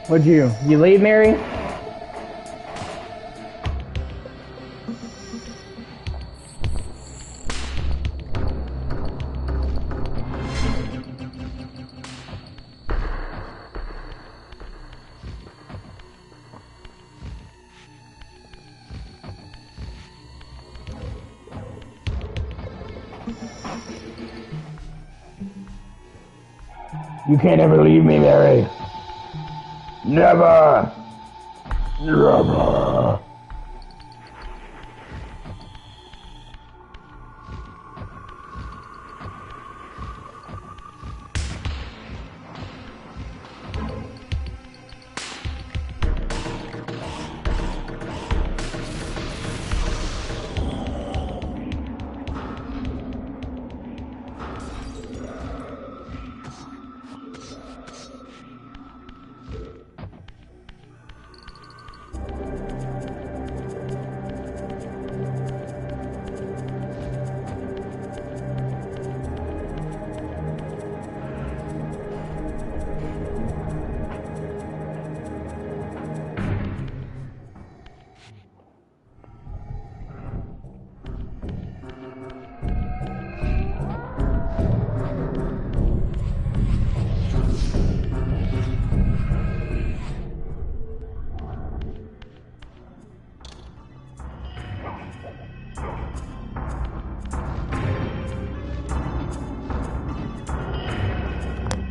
What'd you leave, Mary? You can't ever leave me, Mary. Never. Never.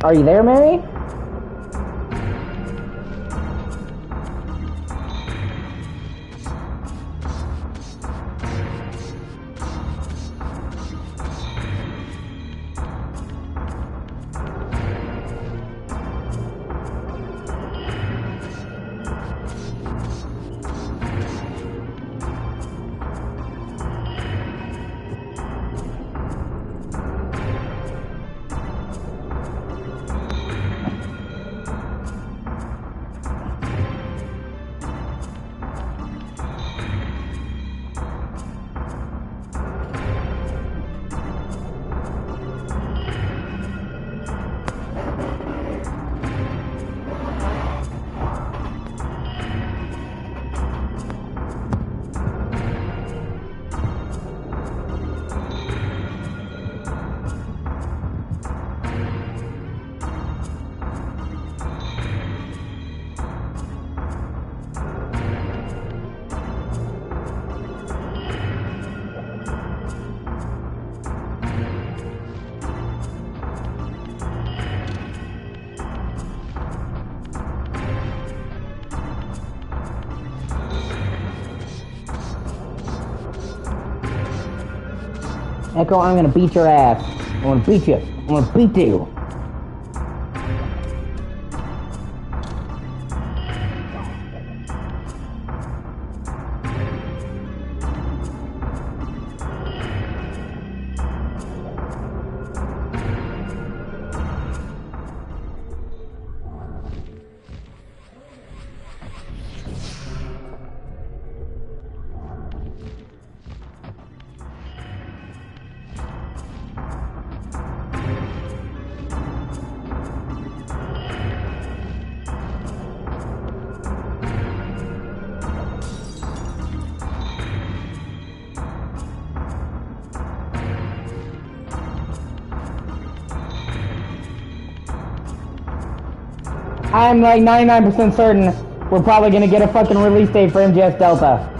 Are you there, Mary? Echo, I'm gonna beat your ass. I'm gonna beat you. I'm gonna beat you. I'm like 99% certain we're probably gonna get a fucking release date for MGS Delta.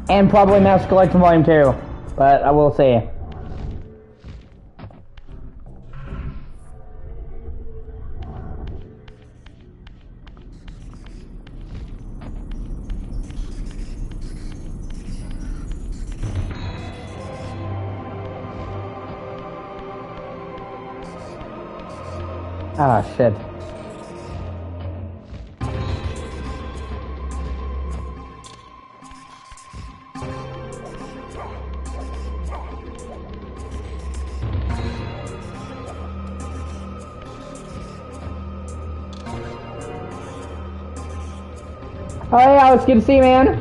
And probably Mass Collection Volume 2, but I will see. Ah, shit. Oh, hey, Alex, good to see you, man.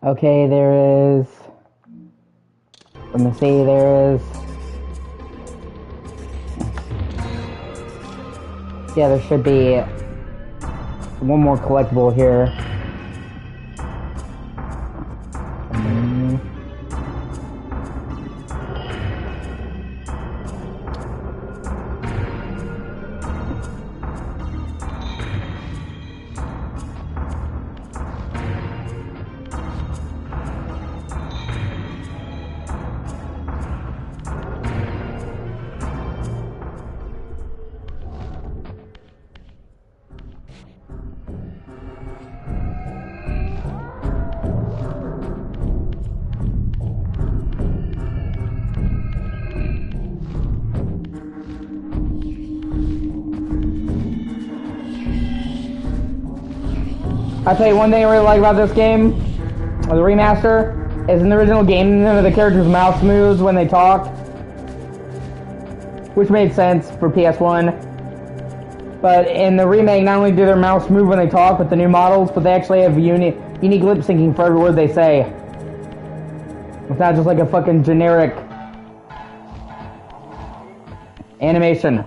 Okay, there is... Let me see, there is... Yeah, there should be one more collectible here. I'll tell you one thing I really like about this game, the remaster, is in the original game, none of the characters' mouse moves when they talk, which made sense for PS1. But in the remake, not only do their mouse move when they talk with the new models, but they actually have unique lip syncing for every word they say. It's not just like a fucking generic animation.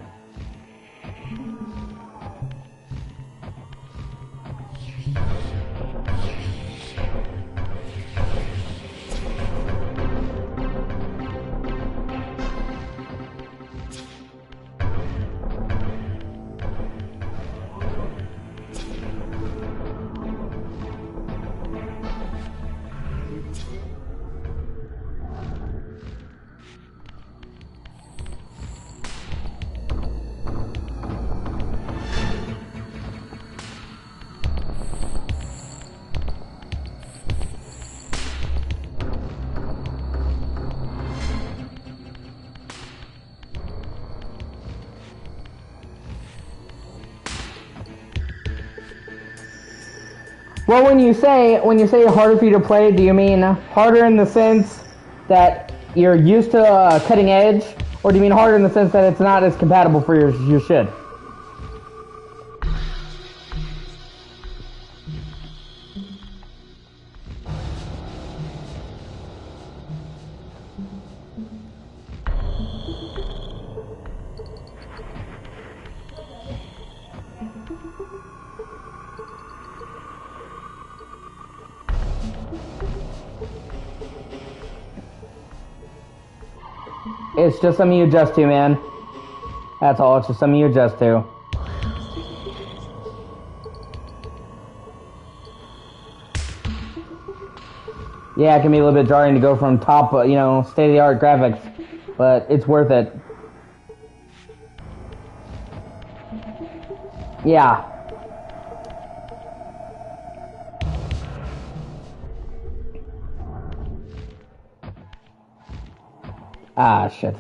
Well, when you say harder for you to play, do you mean harder in the sense that you're used to cutting edge, or do you mean harder in the sense that it's not as compatible for your shit? It's just something you adjust to, man. That's all, it's just something you adjust to. Yeah, it can be a little bit jarring to go from top, state-of-the-art graphics, but it's worth it. Yeah. Ah, shit.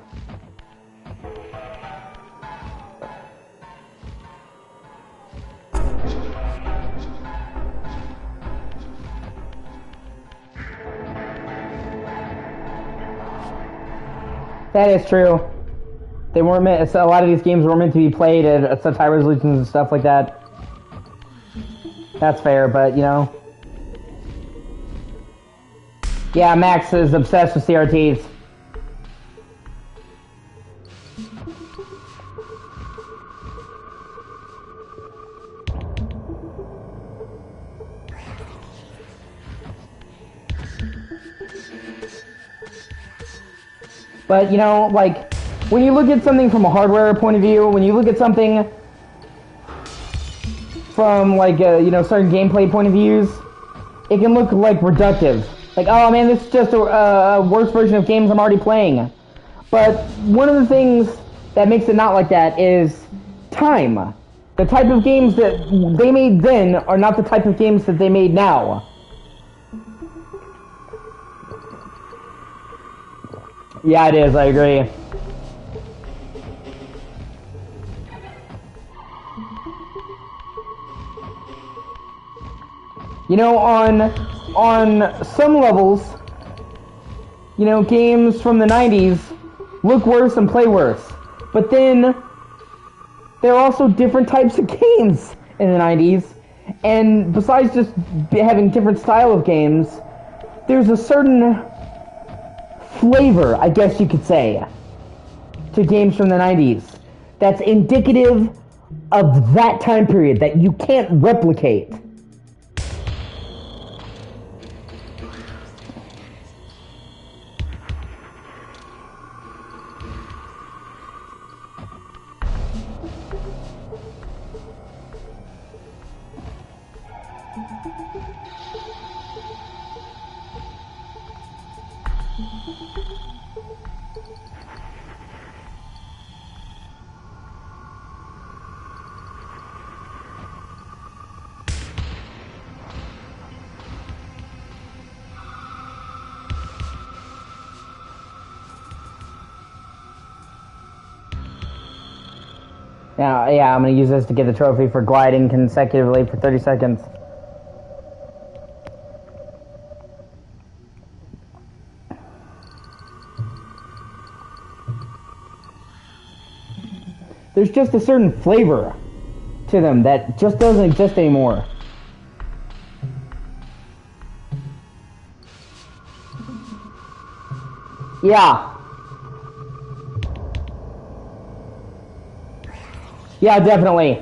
That is true. They weren't meant. A lot of these games were meant to be played at such high resolutions and stuff like that. That's fair, but yeah, Max is obsessed with CRTs. But, you know, like, when you look at something from a hardware point of view, when you look at something from, like, you know, certain gameplay point of views, it can look, like, reductive. Like, oh, man, this is just a worse version of games I'm already playing. But one of the things that makes it not like that is time. The type of games that they made then are not the type of games that they made now. Yeah, it is, I agree. You know, on some levels, you know, games from the 90s look worse and play worse. But then, there are also different types of games in the 90s. And besides just having different style of games, there's a certain flavor, I guess you could say, to games from the 90s that's indicative of that time period that you can't replicate. Now, yeah, I'm going to use this to get the trophy for gliding consecutively for 30 seconds. There's just a certain flavor to them that just doesn't exist anymore. Yeah. Yeah, definitely.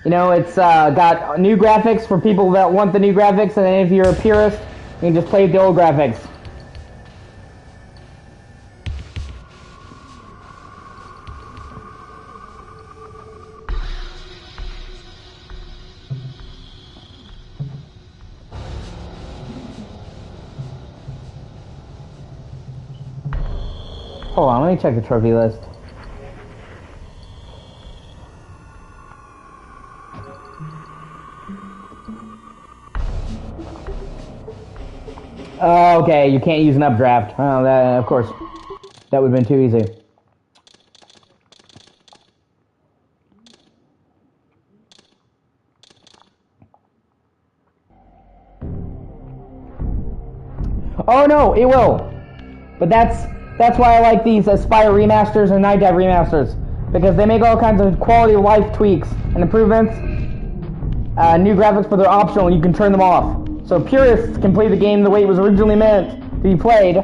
You know, it's got new graphics for people that want the new graphics, and then if you're a purist, you can just play with the old graphics. Hold on, let me check the trophy list. Oh, okay, you can't use an updraft. Oh, that, of course. That would have been too easy. Oh no, it will. But that's why I like these Aspire remasters and Night Dive remasters, because they make all kinds of quality of life tweaks and improvements. New graphics, but they're optional. You can turn them off. So purists can play the game the way it was originally meant to be played,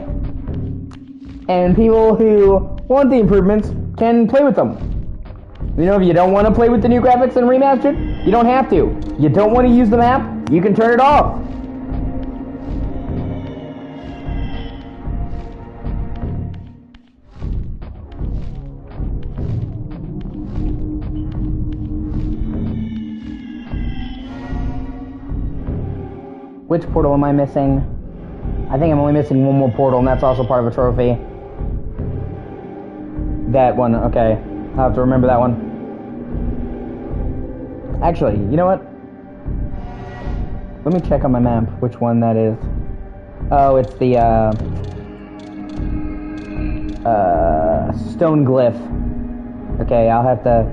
and people who want the improvements can play with them. You know, if you don't want to play with the new graphics and remastered, you don't have to. You don't want to use the map, you can turn it off. Which portal am I missing? I think I'm only missing one more portal, and that's also part of a trophy. That one, okay. I'll have to remember that one. Actually, you know what? Let me check on my map which one that is. Oh, it's the, stone glyph. Okay, I'll have to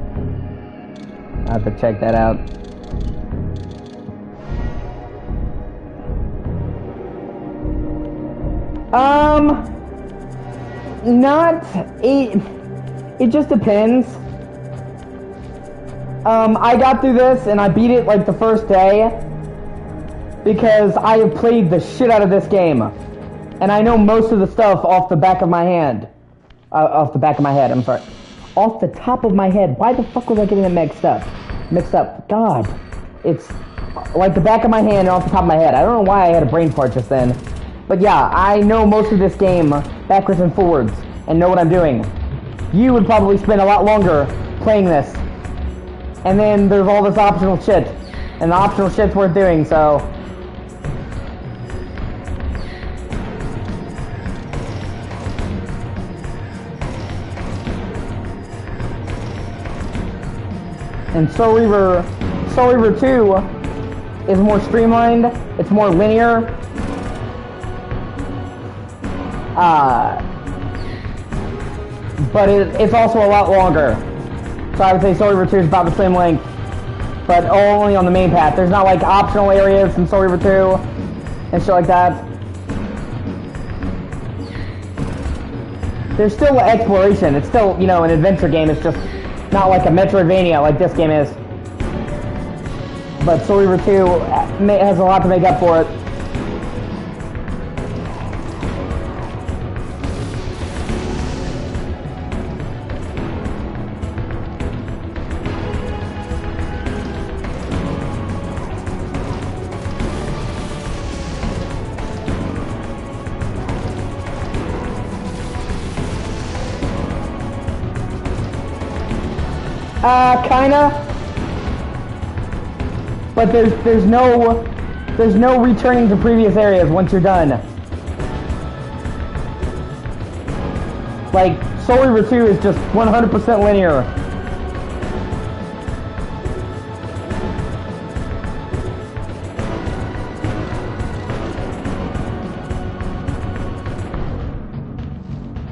check that out. It just depends. I got through this and I beat it like the first day because I have played the shit out of this game. And I know most of the stuff off the back of my hand. Off the back of my head, I'm sorry. Off the top of my head. Why the fuck was I getting it mixed up? God. It's like the back of my hand and off the top of my head. I don't know why I had a brain fart just then. But yeah, I know most of this game backwards and forwards and know what I'm doing. You would probably spend a lot longer playing this. And then there's all this optional shit. And the optional shit's worth doing, so... And Soul Reaver 2 is more streamlined, it's more linear. But it's also a lot longer. So I would say Soul Reaver 2 is about the same length, but only on the main path. There's not like optional areas in Soul Reaver 2 and shit like that. There's still exploration. It's still, you know, an adventure game. It's just not like a Metroidvania like this game is. But Soul Reaver 2 has a lot to make up for it. Kinda. But there's no returning to previous areas once you're done. Like, Soul Reaver 2 is just 100% linear.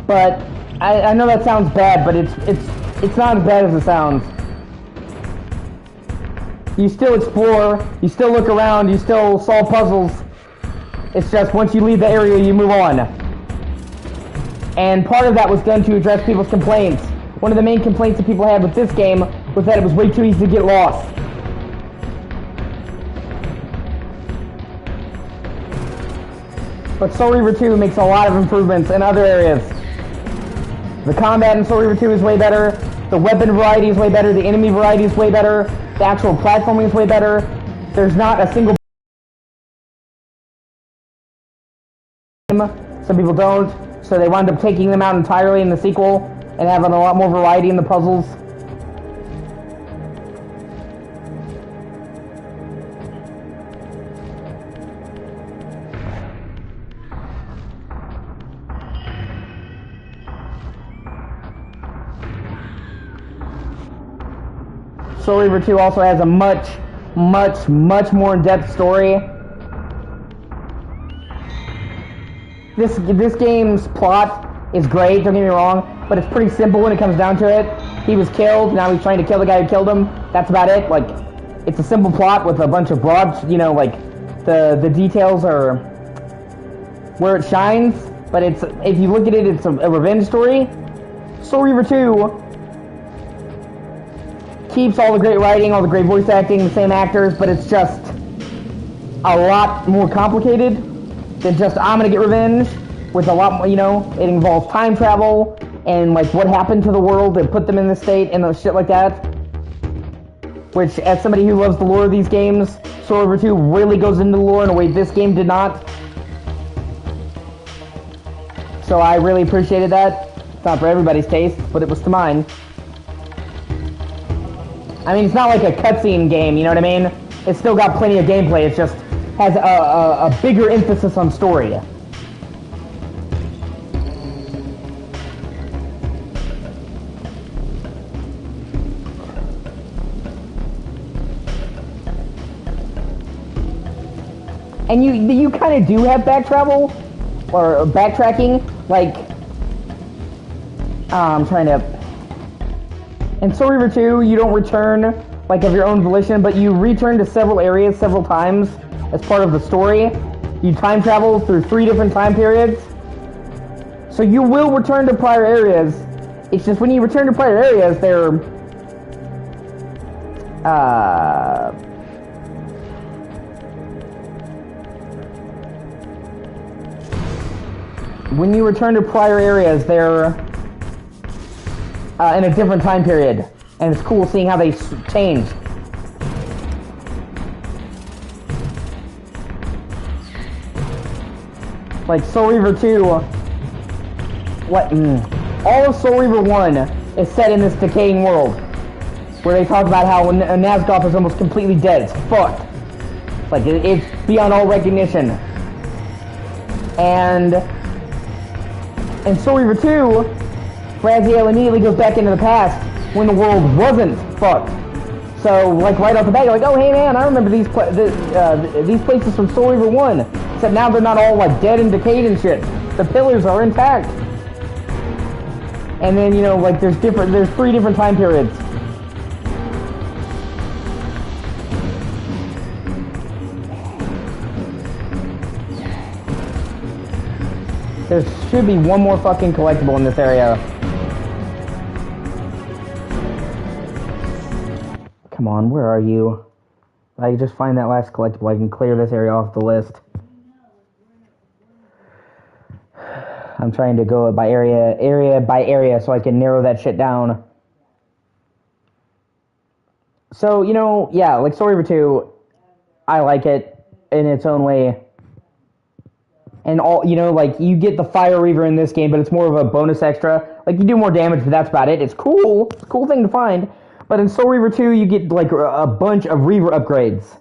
But I know that sounds bad, but it's not as bad as it sounds. You still explore, you still look around, you still solve puzzles. It's just once you leave the area, you move on. And part of that was done to address people's complaints. One of the main complaints that people had with this game was that it was way too easy to get lost. But Soul Reaver 2 makes a lot of improvements in other areas. The combat in Soul Reaver 2 is way better, the weapon variety is way better, the enemy variety is way better, the actual platforming is way better. There's not a single game. Some people don't, so they wound up taking them out entirely in the sequel and having a lot more variety in the puzzles. Soul Reaver 2 also has a much more in-depth story. This game's plot is great, don't get me wrong, but it's pretty simple when it comes down to it. He was killed, now he's trying to kill the guy who killed him. That's about it. Like, it's a simple plot with a bunch of broad, you know, like, the details are where it shines, but it's, if you look at it, it's a revenge story. Soul Reaver 2 keeps all the great writing, all the great voice acting, the same actors, but it's just a lot more complicated than just, I'm gonna get revenge, with a lot more, you know, it involves time travel, and like what happened to the world that put them in this state, and shit like that. Which, as somebody who loves the lore of these games, Soul Reaver 2 really goes into the lore in a way this game did not. So I really appreciated that. It's not for everybody's taste, but it was to mine. I mean, it's not like a cutscene game, you know what I mean? It's still got plenty of gameplay, it just has a bigger emphasis on story. And you kind of do have back travel, or backtracking, like, I'm trying to... In Soul Reaver 2, you don't return, like, of your own volition, but you return to several areas several times as part of the story. You time travel through 3 different time periods. So you will return to prior areas. It's just when you return to prior areas, they're... When you return to prior areas, they're... in a different time period, and it's cool seeing how they changed. Like Soul Reaver 2, all of Soul Reaver 1 is set in this decaying world, where they talk about how Nazgûl is almost completely dead. It's fucked. Like it's beyond all recognition. And in Soul Reaver 2, Raziel immediately goes back into the past when the world wasn't fucked. So, like, right off the bat, you're like, oh, hey, man, I remember these places from Soul Reaver 1. Except now they're not all, like, dead and decayed and shit. The pillars are intact. And then, you know, like, there's 3 different time periods. There should be one more fucking collectible in this area. Come on, where are you? If I just find that last collectible, I can clear this area off the list. I'm trying to go by area by area, so I can narrow that shit down. So, you know, yeah, like Soul Reaver 2, I like it in its own way. And all, you know, like, you get the Fire Reaver in this game, but it's more of a bonus extra. Like, you do more damage, but that's about it. It's cool. It's a cool thing to find. But in Soul Reaver 2, you get, like, a bunch of Reaver upgrades.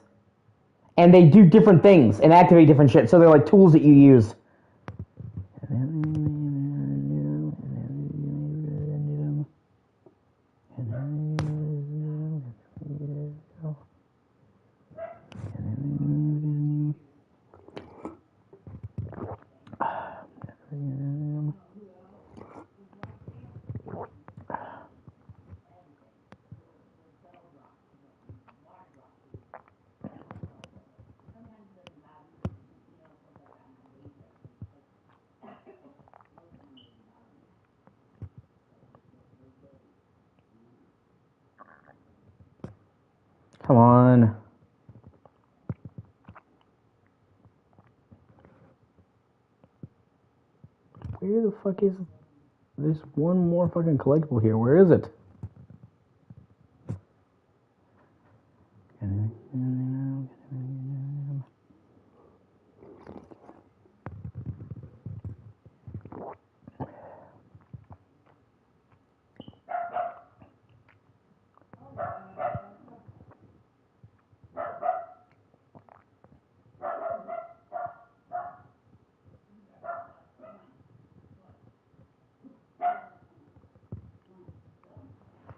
And they do different things and activate different shit. So they're, like, tools that you use. Come on. Where the fuck is... There's one more fucking collectible here. Where is it?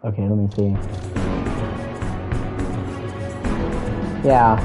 Okay, let me see. Yeah.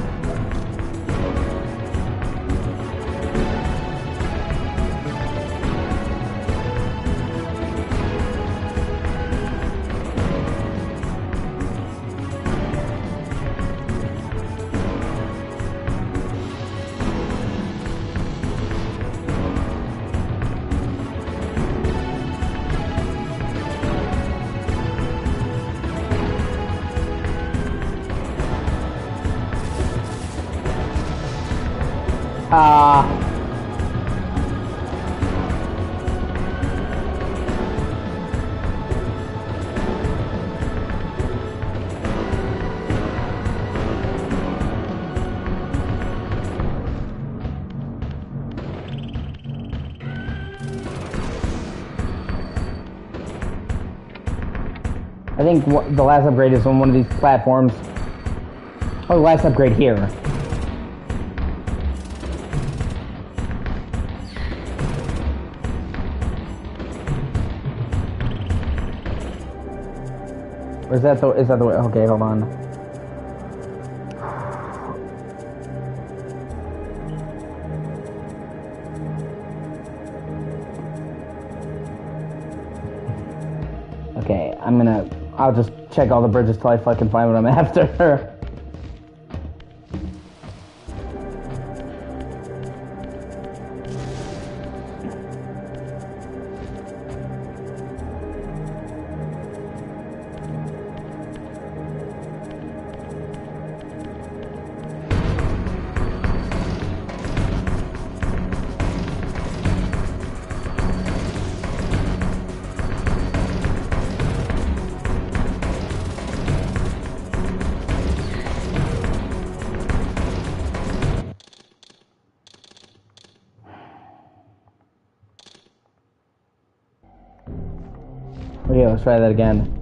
I think the last upgrade is on one of these platforms. Oh, the last upgrade here. Or is that the way? Okay, hold on. Okay, I'll just check all the bridges till I fucking find what I'm after. Okay, let's try that again.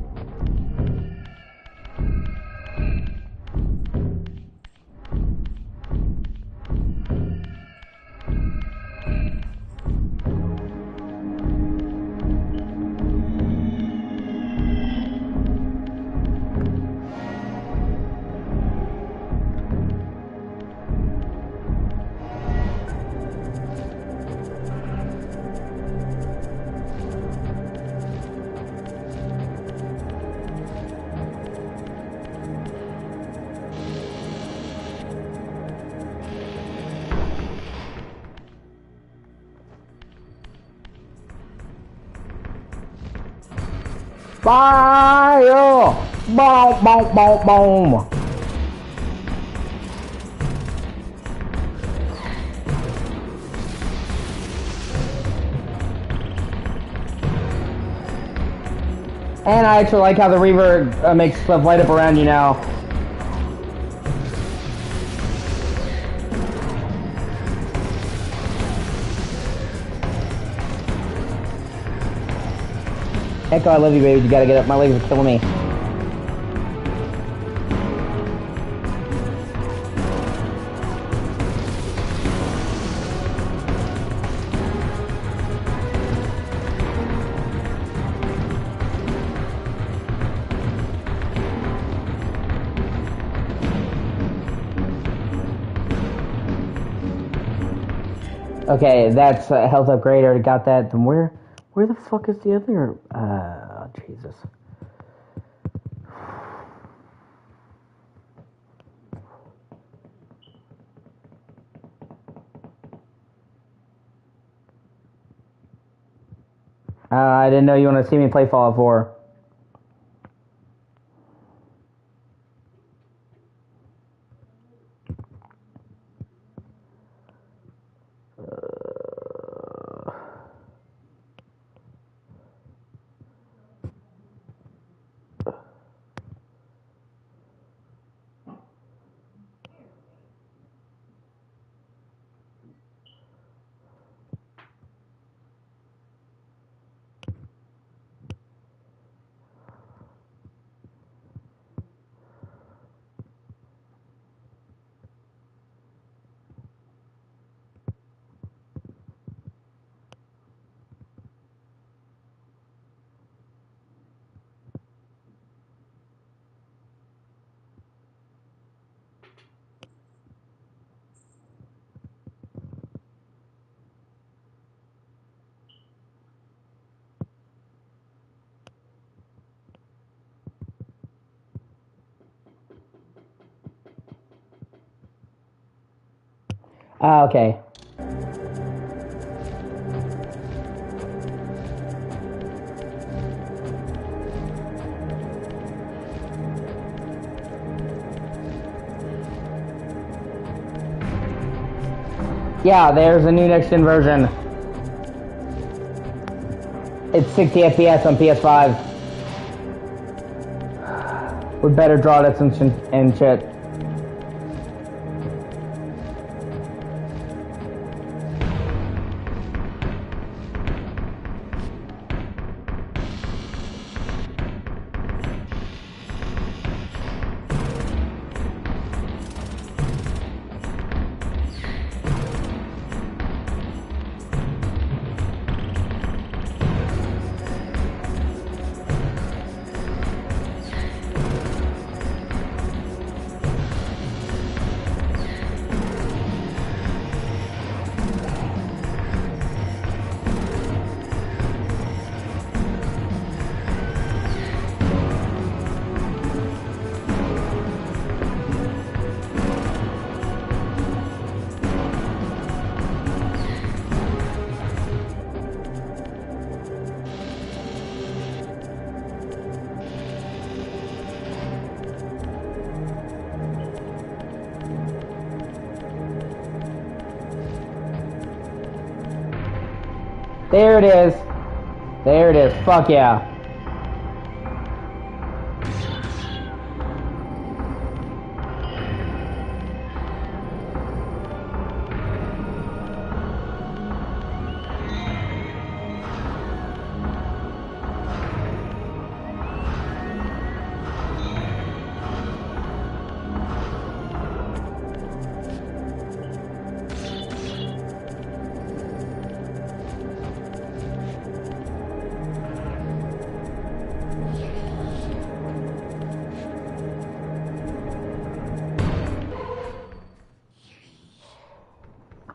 Fire! Boom, boom, boom, boom. And I actually like how the reverb makes stuff light up around you now. Echo, I love you, baby. You gotta get up. My legs are killing me. Okay, that's a health upgrade. I already got that. Then where the fuck is the other? Jesus. I didn't know you want to see me play Fallout 4. Okay. Yeah, there's a new next-gen version. It's 60 FPS on PS5. With better draw distance and shit. There it is. There it is. Fuck yeah.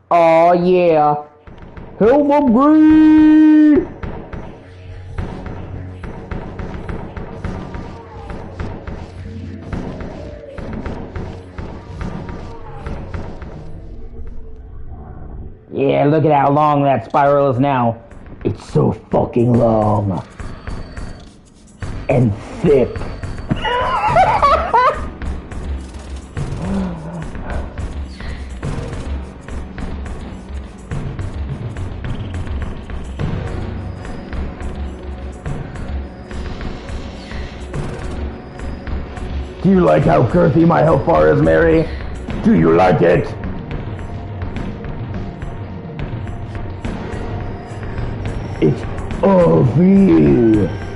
Oh yeah. Help upgrade! Yeah, look at how long that spiral is now. It's so fucking long. And thick. Do you like how girthy my hellfire is, Mary? Do you like it? It's OV.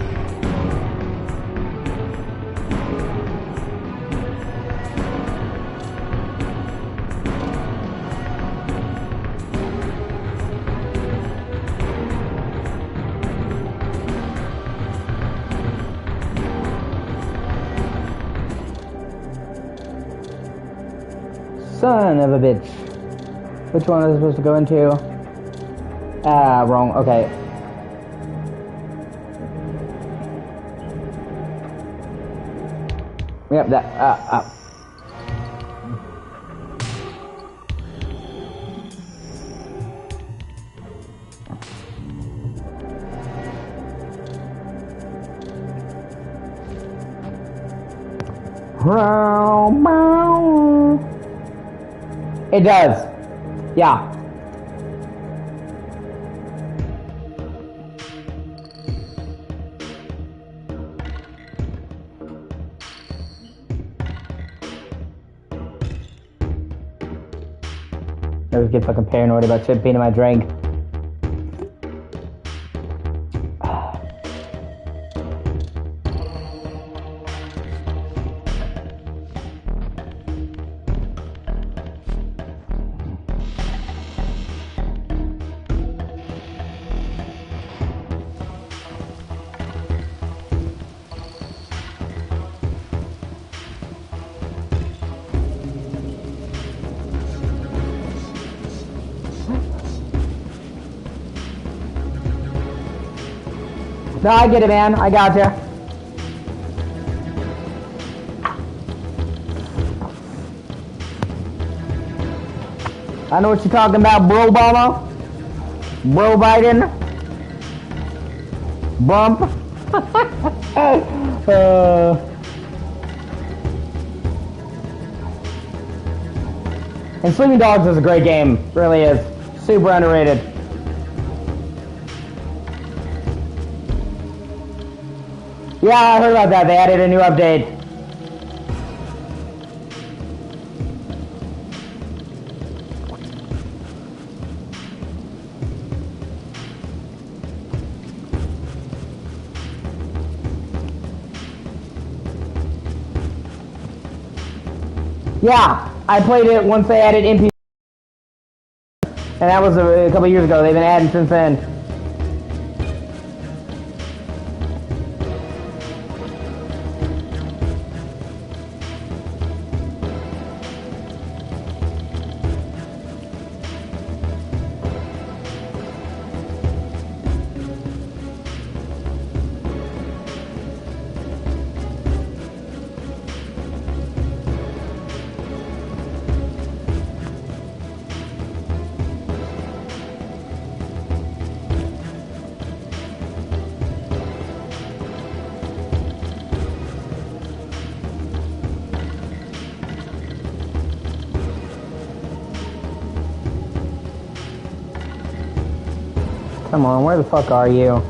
Son of a bitch. Which one is I supposed to go into? Ah, wrong. Okay. Yep, that, It does. Yeah. I always get fucking paranoid about shit being in my drink. No, I get it, man. I gotcha. I know what you're talking about, bro, Obama. Bro, Biden. Bump. And Sleeping Dogs is a great game. Really is. Super underrated. Yeah, I heard about that. They added a new update. Yeah, I played it once they added NPC. And that was a couple years ago. They've been adding since then. Come on, where the fuck are you?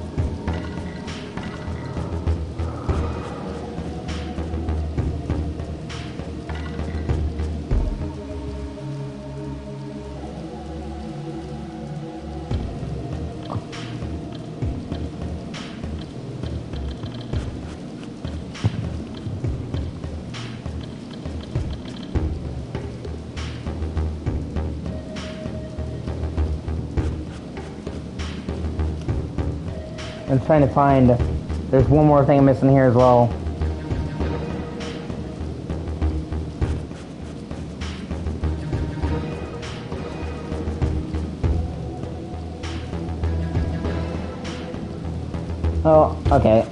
I'm trying to find, there's one more thing I'm missing here as well. Oh, okay.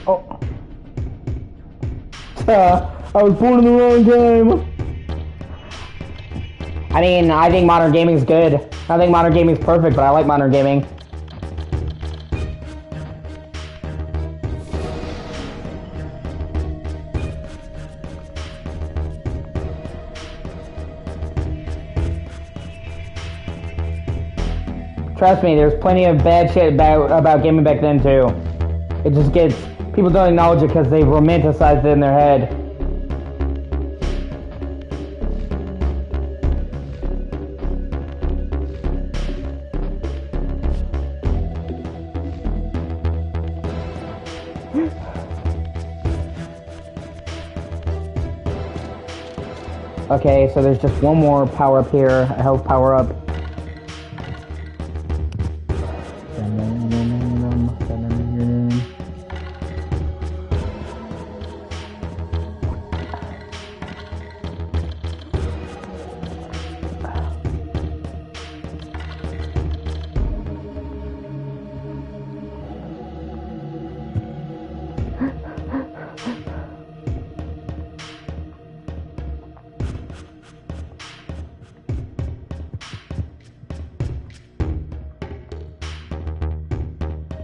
Oh. I was born in the wrong time. I mean, I think modern gaming is good. I think modern gaming is perfect, but I like modern gaming. Trust me, there's plenty of bad shit about gaming back then too. It just gets, people don't acknowledge it because they romanticize it in their head. Okay, so there's just one more power up here, a health power up.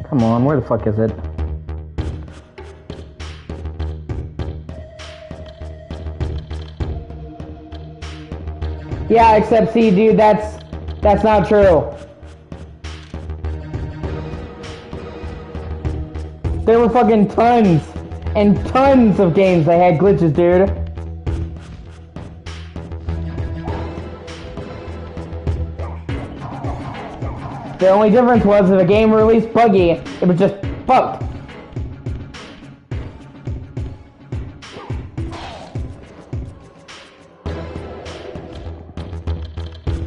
Come on, where the fuck is it? Yeah, except see, dude, that's not true. There were fucking tons and tons of games that had glitches, dude. The only difference was if a game released buggy, it was just fucked.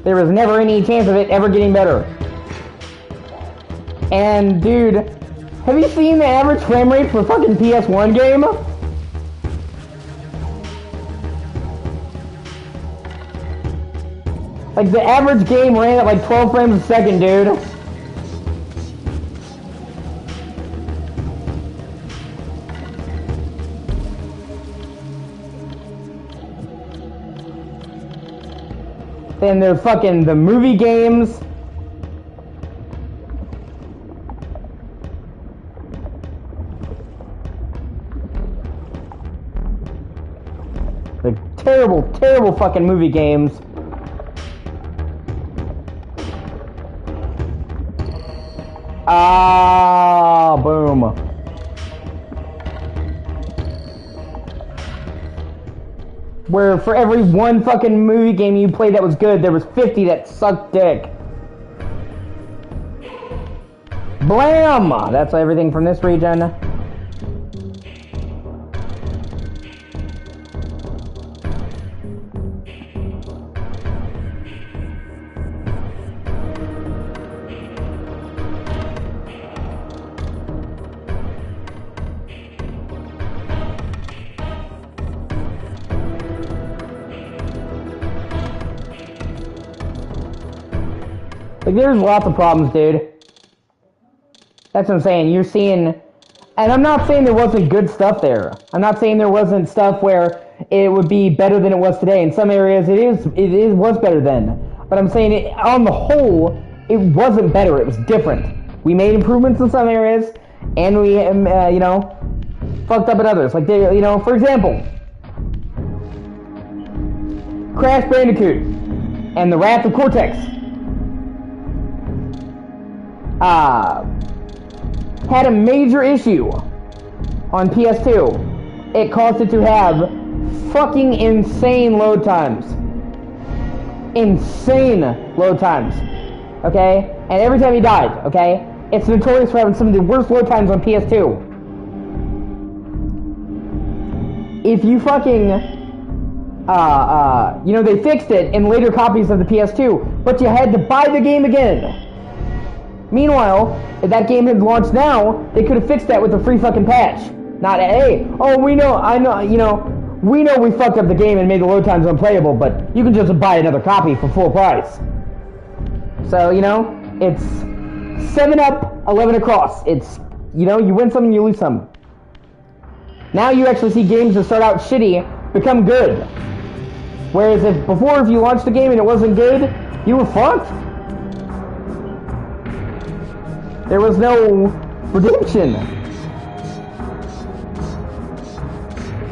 There was never any chance of it ever getting better. And dude, have you seen the average frame rate for fucking PS1 game? Like, the average game ran at like 12 frames a second, dude. Then there's fucking the movie games. Like, terrible, terrible fucking movie games. Ah, boom. Where for every one fucking movie game you played that was good, there was 50 that sucked dick. Blam! That's everything from this region. Like, there's lots of problems, dude. That's what I'm saying. You're seeing... And I'm not saying there wasn't good stuff there. I'm not saying there wasn't stuff where it would be better than it was today. In some areas, it was better then. But I'm saying, on the whole, it wasn't better. It was different. We made improvements in some areas, and we, you know, fucked up in others. Like, you know, for example... Crash Bandicoot and the Wrath of Cortex had a major issue on PS2. It caused it to have fucking insane load times. Insane load times. Okay? And every time he died, okay? It's notorious for having some of the worst load times on PS2. If you fucking, you know, they fixed it in later copies of the PS2, but you had to buy the game again. Meanwhile, if that game had launched now, they could have fixed that with a free fucking patch. Not, hey, oh, we know, I know, you know, we know we fucked up the game and made the load times unplayable, but you can just buy another copy for full price. So, you know, it's 7 up, 11 across. It's, you know, you win some and you lose some. Now you actually see games that start out shitty become good. Whereas if you launched the game and it wasn't good, you were fucked. There was no redemption.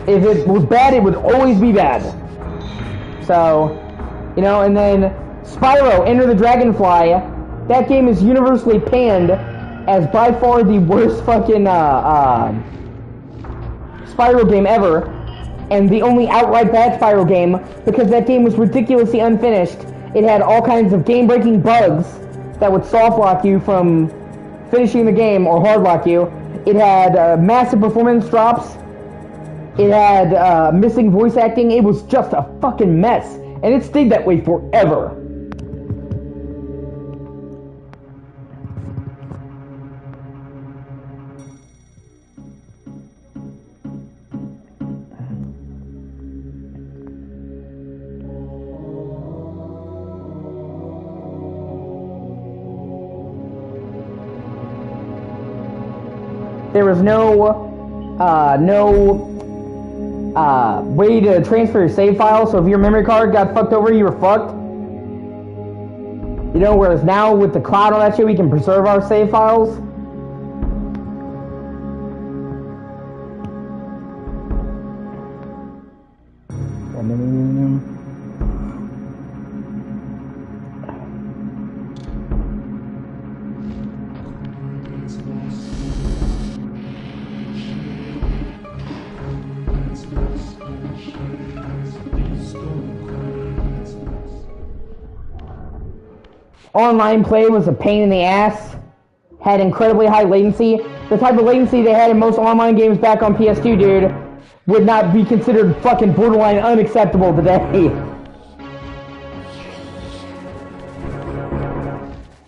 If it was bad, it would always be bad. So, you know, and then Spyro, Enter the Dragonfly, that game is universally panned as by far the worst fucking Spyro game ever, and the only outright bad Spyro game, because that game was ridiculously unfinished. It had all kinds of game-breaking bugs that would soft-lock you from finishing the game, or hard-lock you. It had massive performance drops. It had missing voice acting. It was just a fucking mess, and it stayed that way forever. There was no way to transfer your save file, so if your memory card got fucked over, you were fucked. You know, whereas now with the cloud and all that shit, we can preserve our save files. Online play was a pain in the ass, had incredibly high latency. The type of latency they had in most online games back on PS2, dude, would not be considered fucking borderline unacceptable today.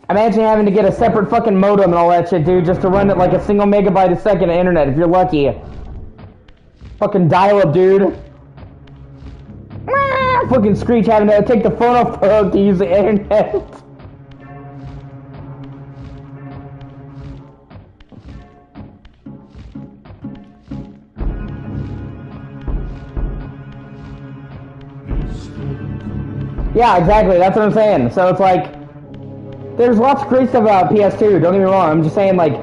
Imagine having to get a separate fucking modem and all that shit, dude, just to run it like a single megabyte a second of internet, if you're lucky. Fucking dial-up, dude. Fucking Screech having to take the phone off the hook to use the internet. Yeah, exactly, that's what I'm saying. So it's like, there's lots of great stuff about PS2, don't get me wrong. I'm just saying, like,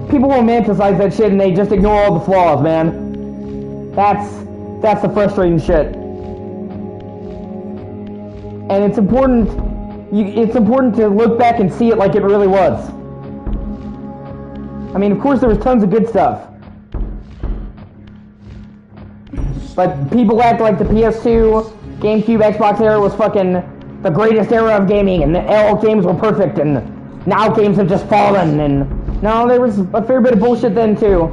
people romanticize that shit and they just ignore all the flaws, man. That's the frustrating shit. And it's important to look back and see it like it really was. I mean, of course there was tons of good stuff. But people act like the PS2, GameCube, Xbox era was fucking the greatest era of gaming, and all games were perfect, and now games have just fallen, and no, there was a fair bit of bullshit then too.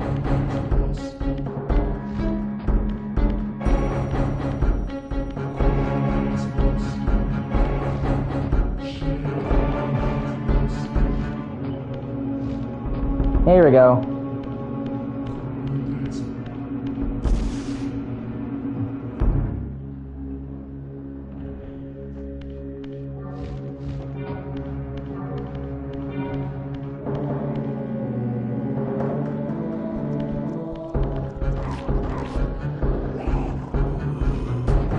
Here we go.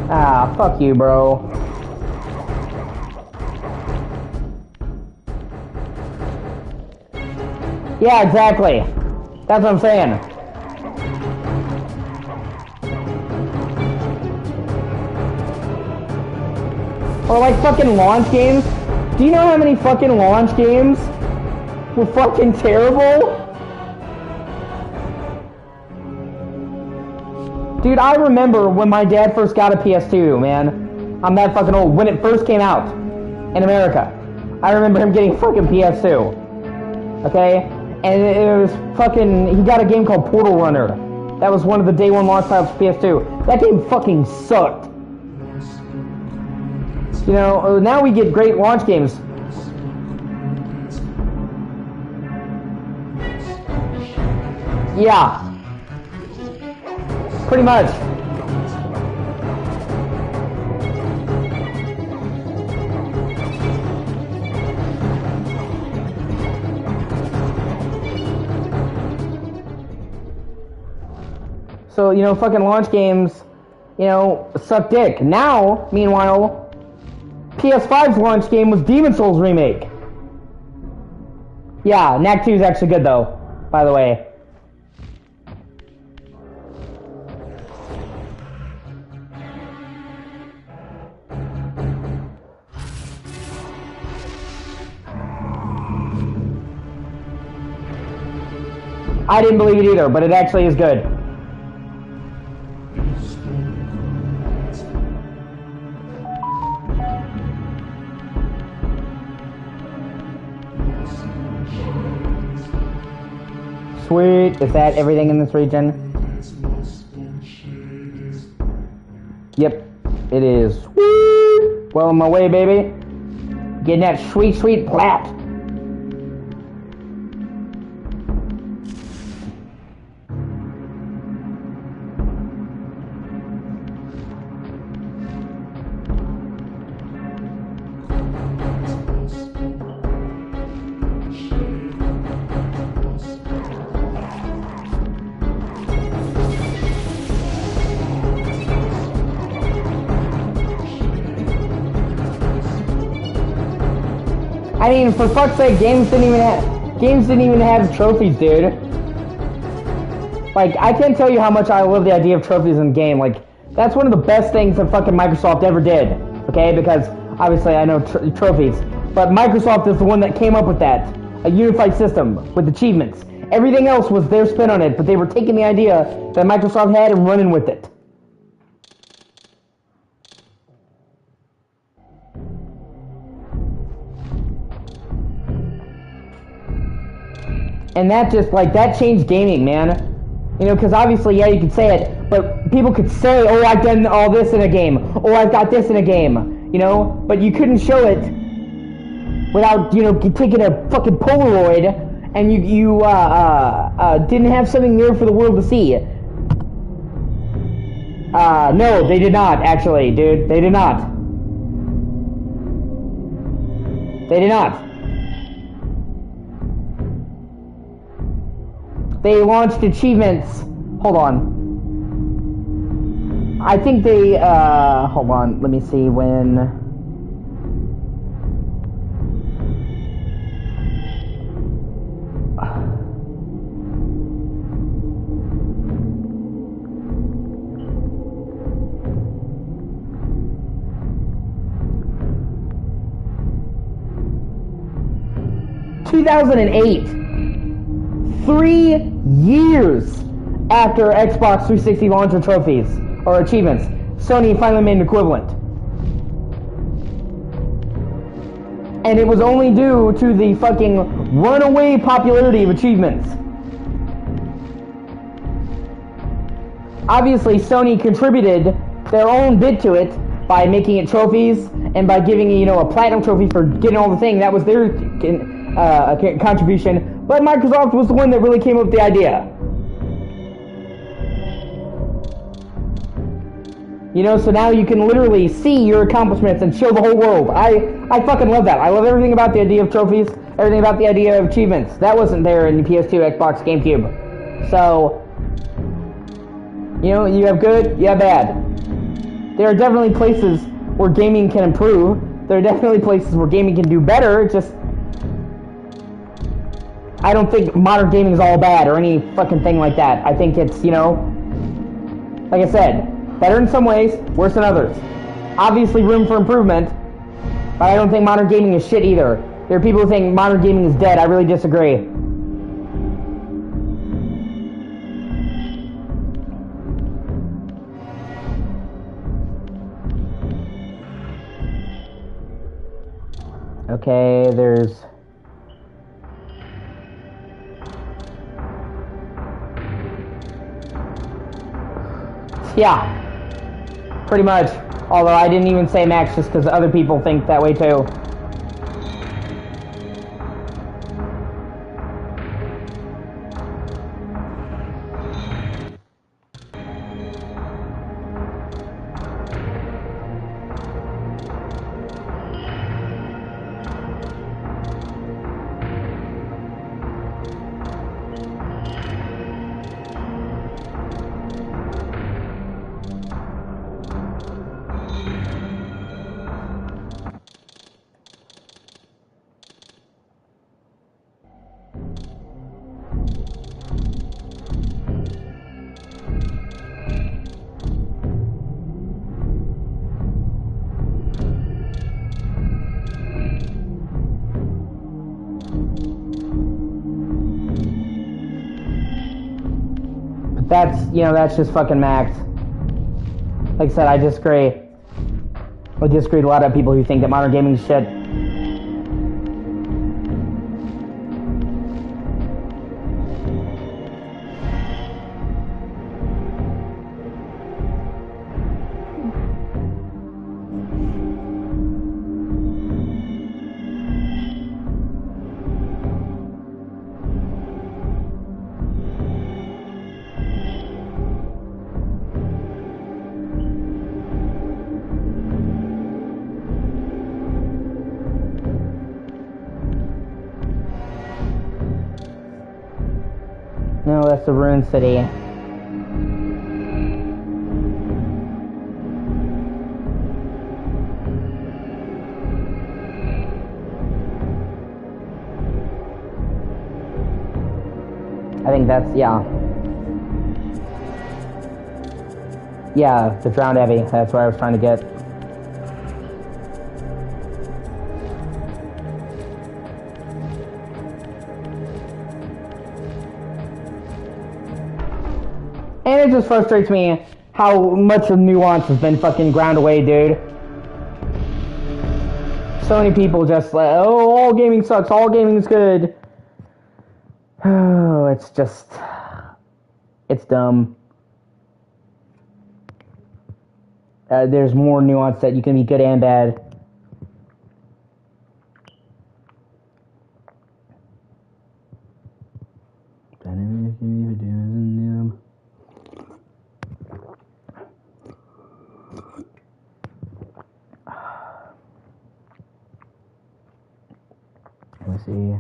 Ah, fuck you, bro. Yeah, exactly. That's what I'm saying. Or like fucking launch games. Do you know how many fucking launch games were fucking terrible? Dude, I remember when my dad first got a PS2, man. I'm that fucking old. When it first came out in America. I remember him getting a fucking PS2. Okay? And it was fucking... He got a game called Portal Runner. That was one of the day one launch titles for PS2. That game fucking sucked. You know, now we get great launch games. Yeah. Pretty much. So, you know, fucking launch games, you know, suck dick. Now, meanwhile, PS5's launch game was Demon's Souls Remake. Yeah, Knack 2 is actually good though, by the way. I didn't believe it either, but it actually is good. Sweet. Is that everything in this region? Yep, it is. Sweet. Well on my way, baby. Getting that sweet, sweet plat. I mean, for fuck's sake, games didn't even have trophies, dude. Like, I can't tell you how much I love the idea of trophies in game. Like, that's one of the best things that fucking Microsoft ever did. Okay, because obviously I know trophies, but Microsoft is the one that came up with that, a unified system with achievements. Everything else was their spin on it, but they were taking the idea that Microsoft had and running with it. And that just, like, that changed gaming, man. You know, because obviously, yeah, you could say it, but people could say, oh, I've done all this in a game, or I've got this in a game, you know? But you couldn't show it without, you know, taking a fucking Polaroid, and you didn't have something there for the world to see. No, they did not, actually, dude. They did not. They did not. They launched achievements. Hold on. I think they, hold on. Let me see when. ...2008. 3 years after Xbox 360 launched with trophies, or achievements, Sony finally made an equivalent. And it was only due to the fucking runaway popularity of achievements. Obviously, Sony contributed their own bit to it by making it trophies, and by giving, you know, a platinum trophy for getting all the thing. That was their contribution. But Microsoft was the one that really came up with the idea. You know, so now you can literally see your accomplishments and show the whole world. I fucking love that. I love everything about the idea of trophies, everything about the idea of achievements. That wasn't there in the PS2, Xbox, GameCube. So, you know, you have good, you have bad. There are definitely places where gaming can improve. There are definitely places where gaming can do better. It's just, I don't think modern gaming is all bad or any fucking thing like that. I think it's, you know, like I said, better in some ways, worse in others. Obviously room for improvement, But I don't think modern gaming is shit either. There are people who think modern gaming is dead. I really disagree. Okay, there's... Yeah, pretty much. Although I didn't even say max just because other people think that way too. That's, you know, that's just fucking max. Like I said, I disagree. I disagree with a lot of people who think that modern gaming is shit. No, that's the Ruin City. I think that's, yeah. Yeah, the Drowned Abbey. That's what I was trying to get. And it just frustrates me how much of nuance has been fucking ground away, dude. So many people just like, oh, all gaming sucks, all gaming is good. Oh, it's just... It's dumb. There's more nuance that you can be good and bad. Let's see.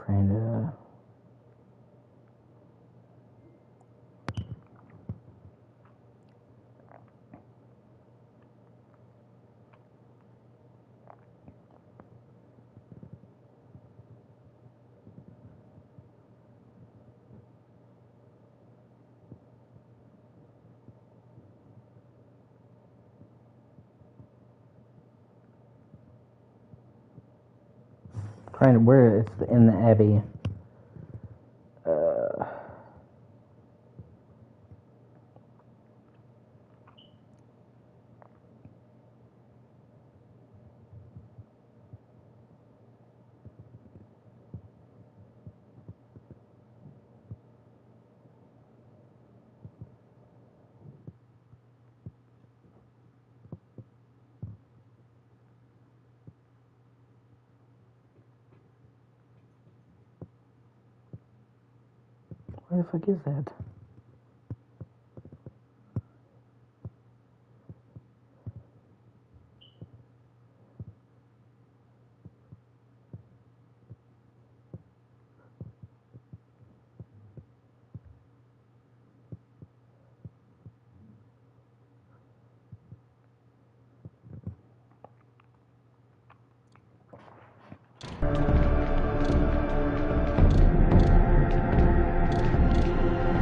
Trying to... Trying to... Where it's in the Abbey. Where the fuck is that?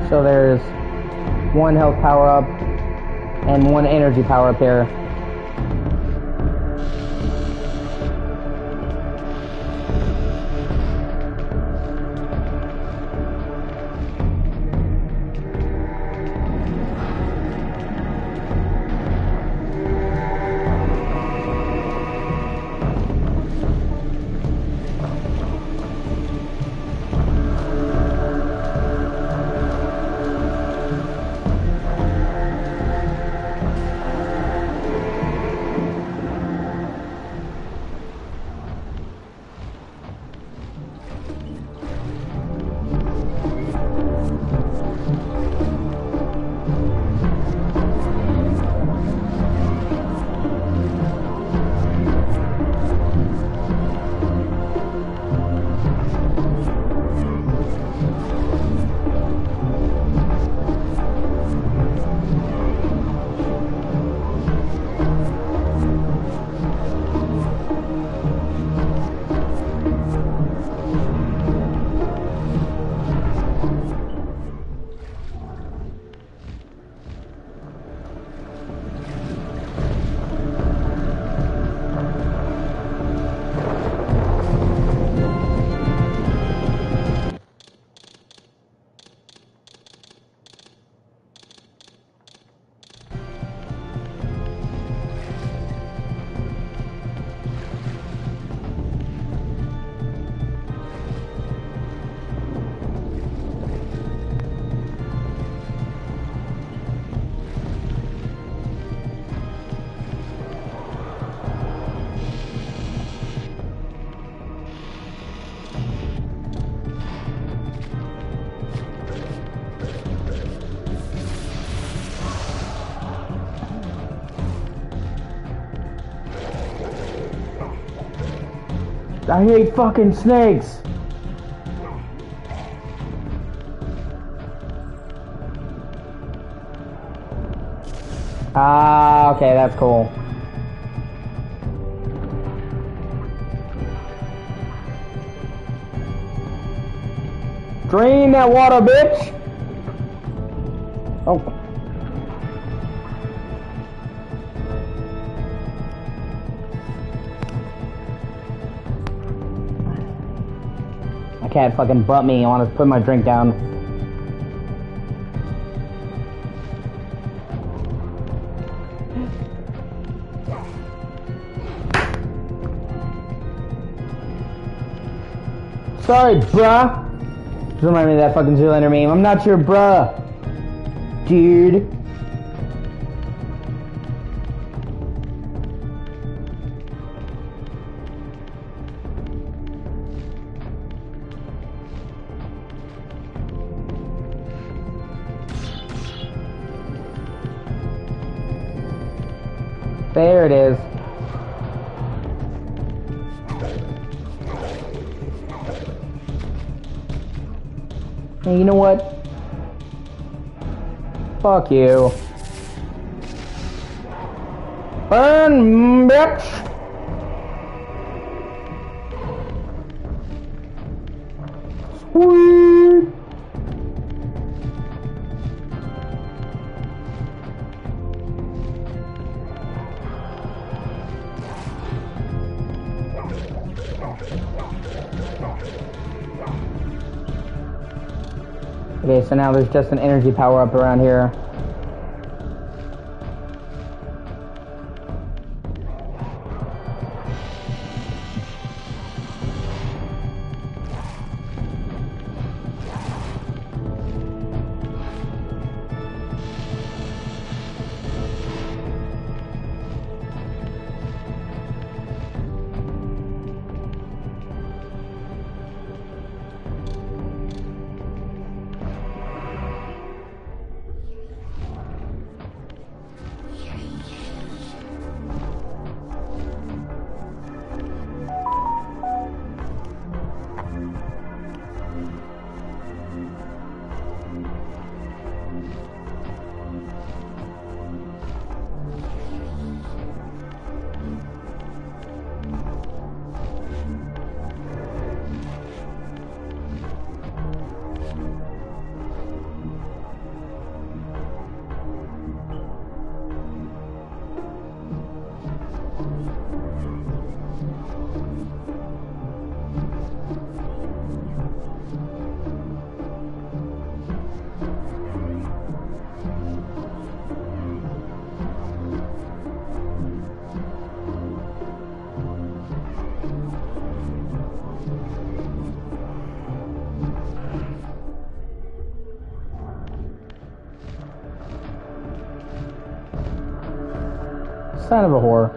So there's one health power up and one energy power up there. I hate fucking snakes! Ah, okay, that's cool. Drain that water, bitch! Oh. My cat fucking butt me. I want to put my drink down. Sorry, bruh. Just remind me of that fucking Zoolander meme. I'm not your bruh, dude. There it is. Hey, you know what? Fuck you. Burn, bitch! Sweet! Okay, so now there's just an energy power up around here. Son of a whore.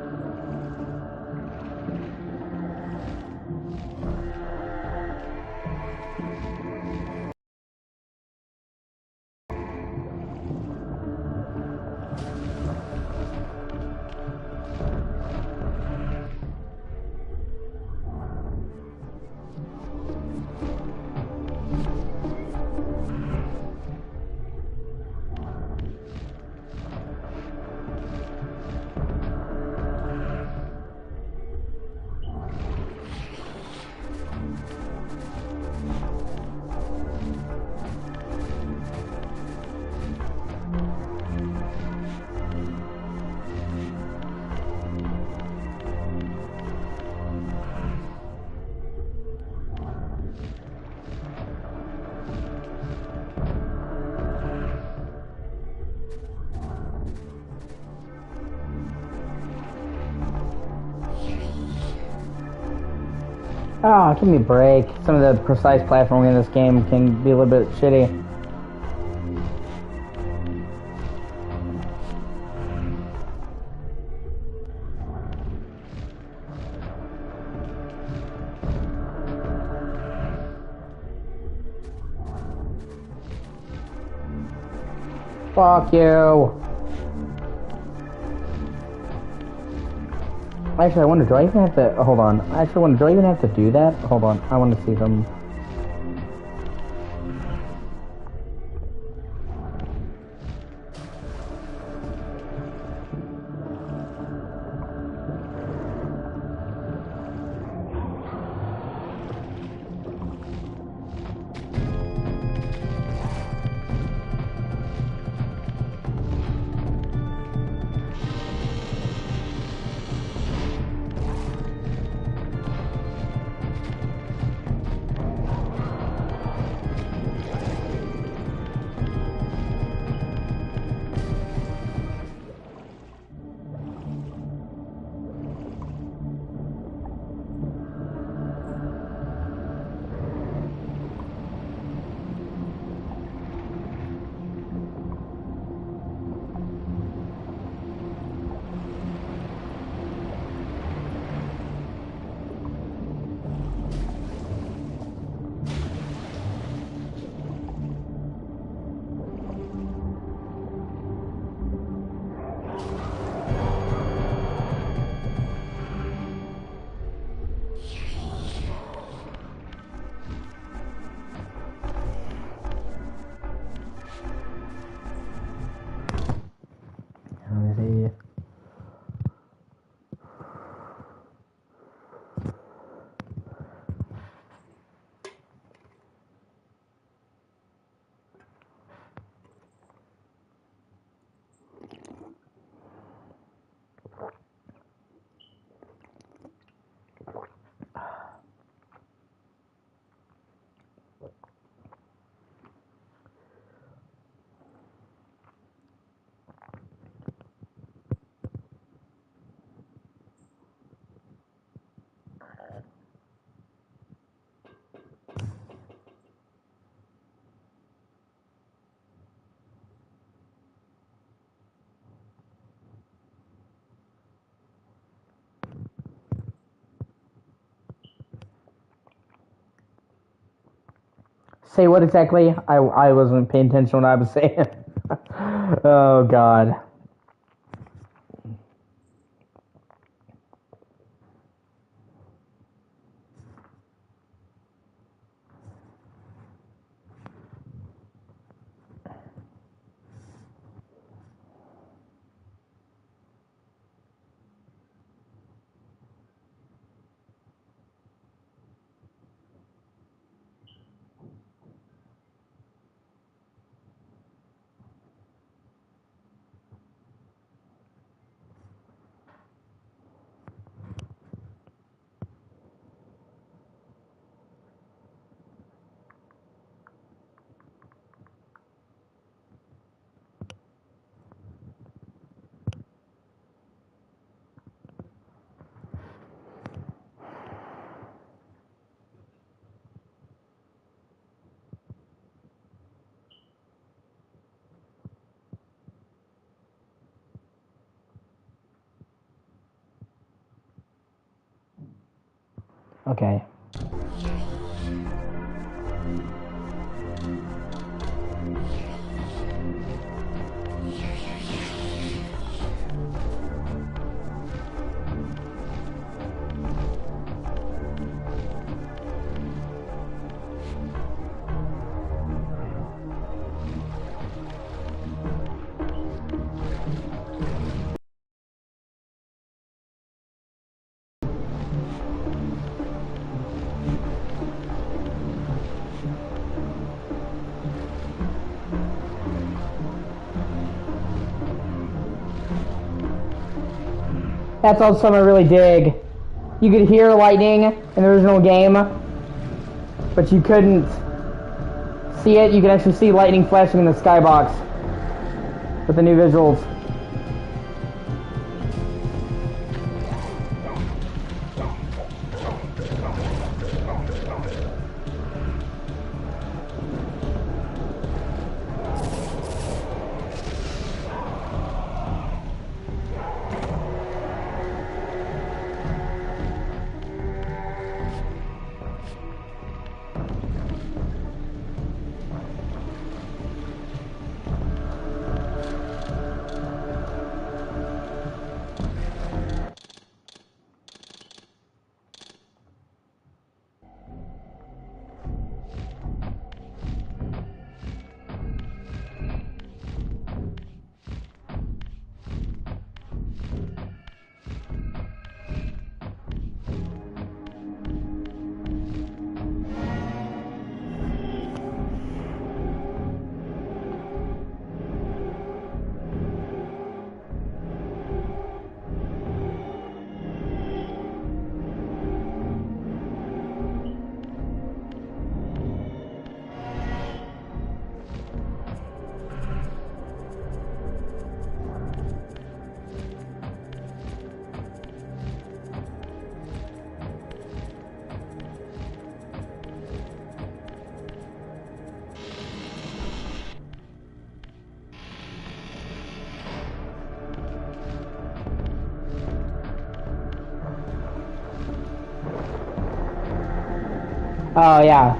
Oh, give me a break. Some of the precise platforming in this game can be a little bit shitty. Fuck you. Actually, I wonder, do I even have to... Hold on. I actually wonder, do I even have to do that? Hold on. I want to see some... Say what exactly? I wasn't paying attention to what I was saying. Oh, God. Okay. That's also something I really dig. You could hear lightning in the original game, but you couldn't see it. You could actually see lightning flashing in the skybox with the new visuals. Oh, yeah.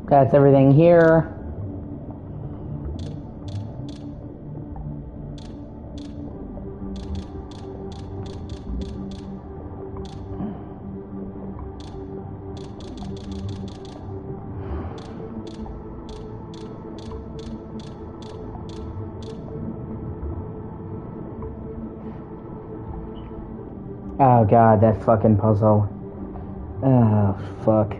That's everything here. Oh god, that fucking puzzle. Oh, fuck.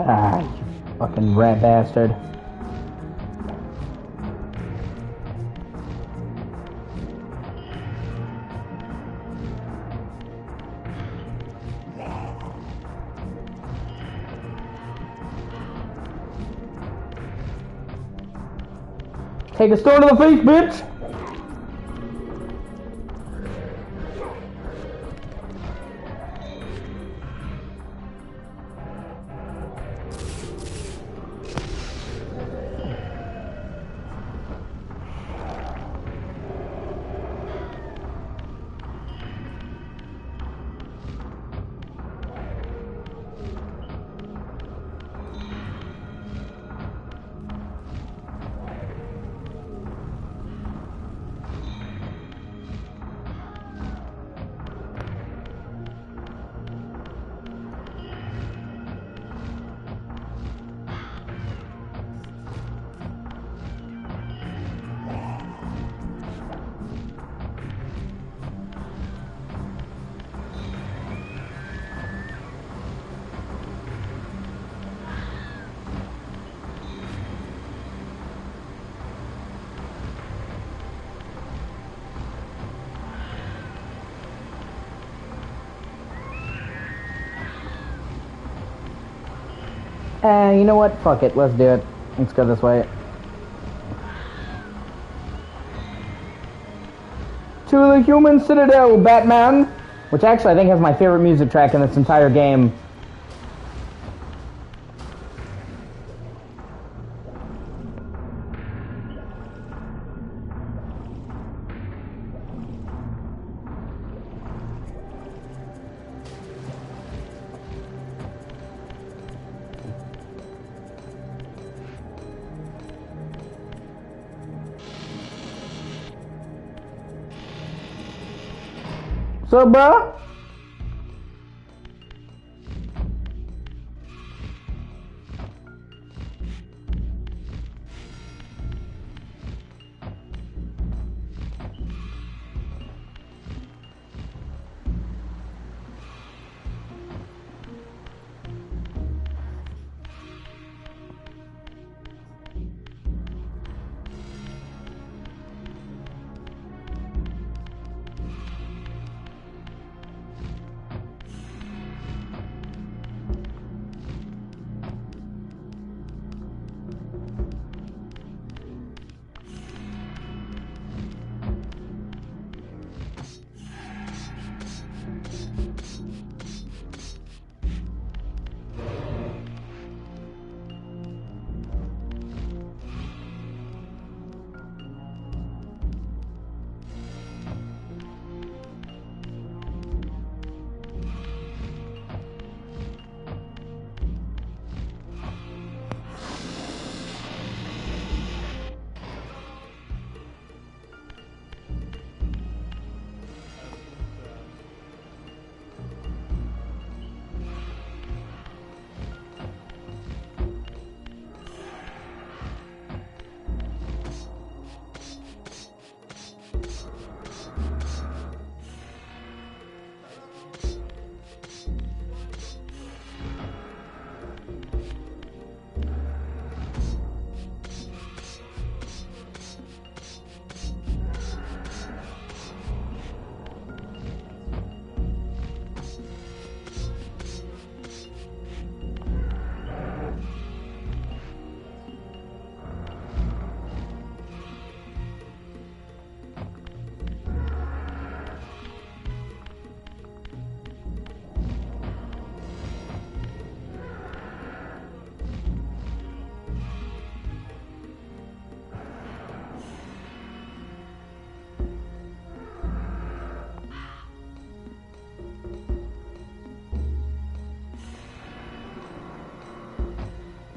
Ah, you fucking rat bastard. Take a stone to the face, bitch! You know what? Fuck it. Let's do it. Let's go this way. To the human citadel, Batman! Which actually I think has my favorite music track in this entire game. So, bro?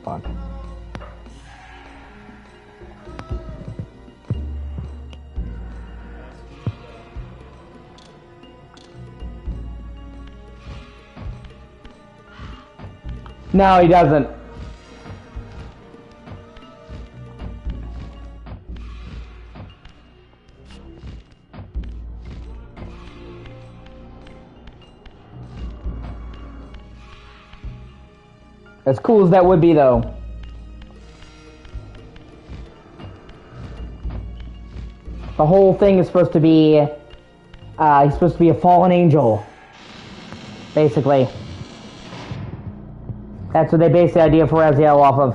Fuck. No, he doesn't. As cool as that would be, though. The whole thing is supposed to be, he's supposed to be a fallen angel. Basically. That's what they base the idea for Raziel off of.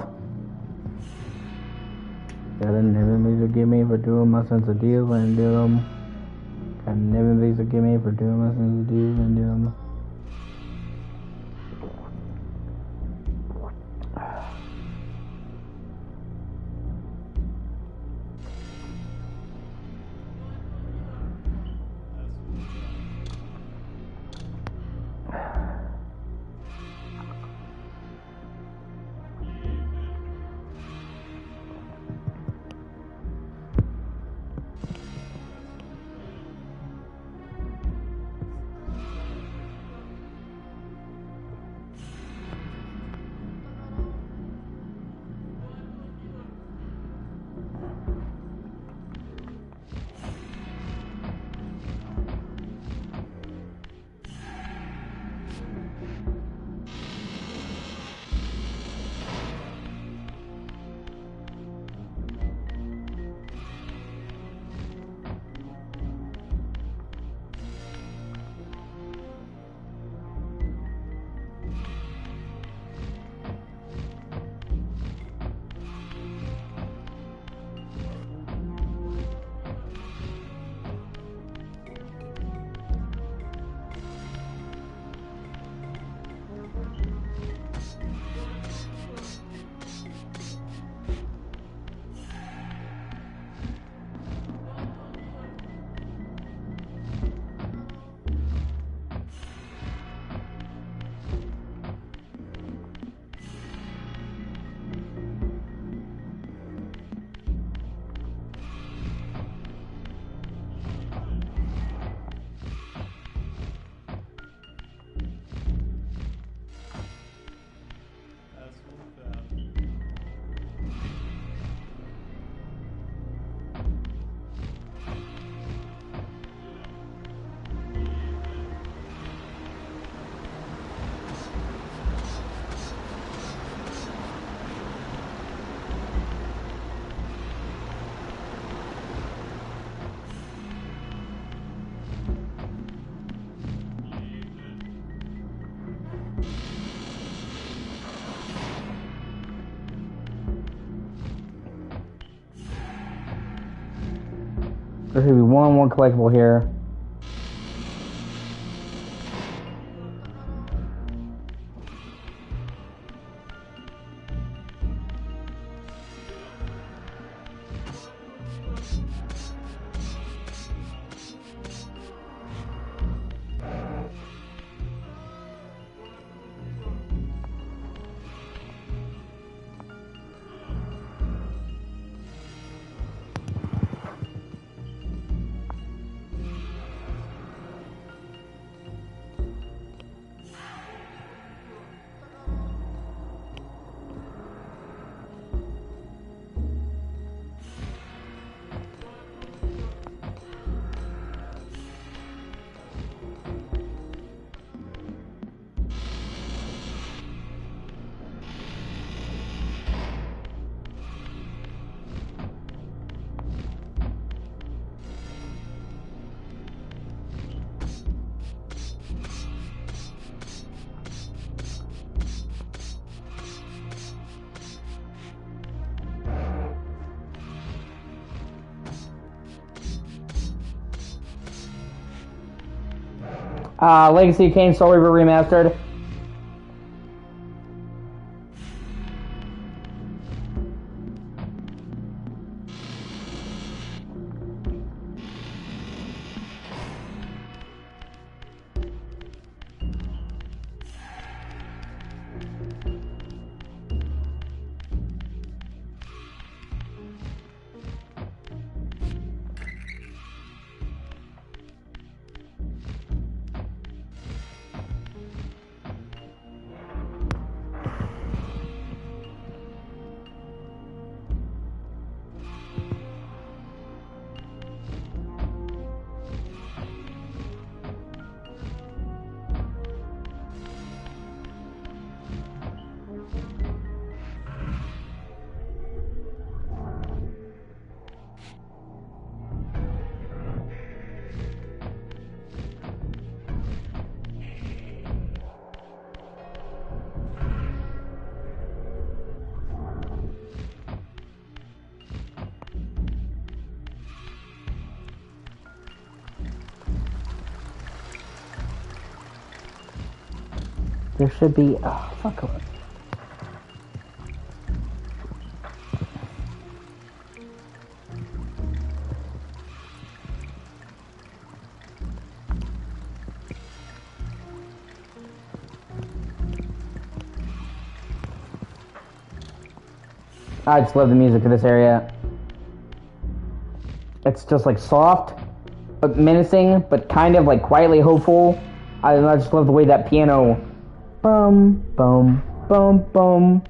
Gotta never forgive me for doing my sense of deals and do them. Gotta never forgive me for doing my sense of deals and do them. There's gonna be one more collectible here. Legacy of Kain Soul Reaver Remastered. There should be. Oh, fuck. I just love the music of this area. It's just like soft, but menacing, but kind of like quietly hopeful. I just love the way that piano. Bum, bum, bum, bum.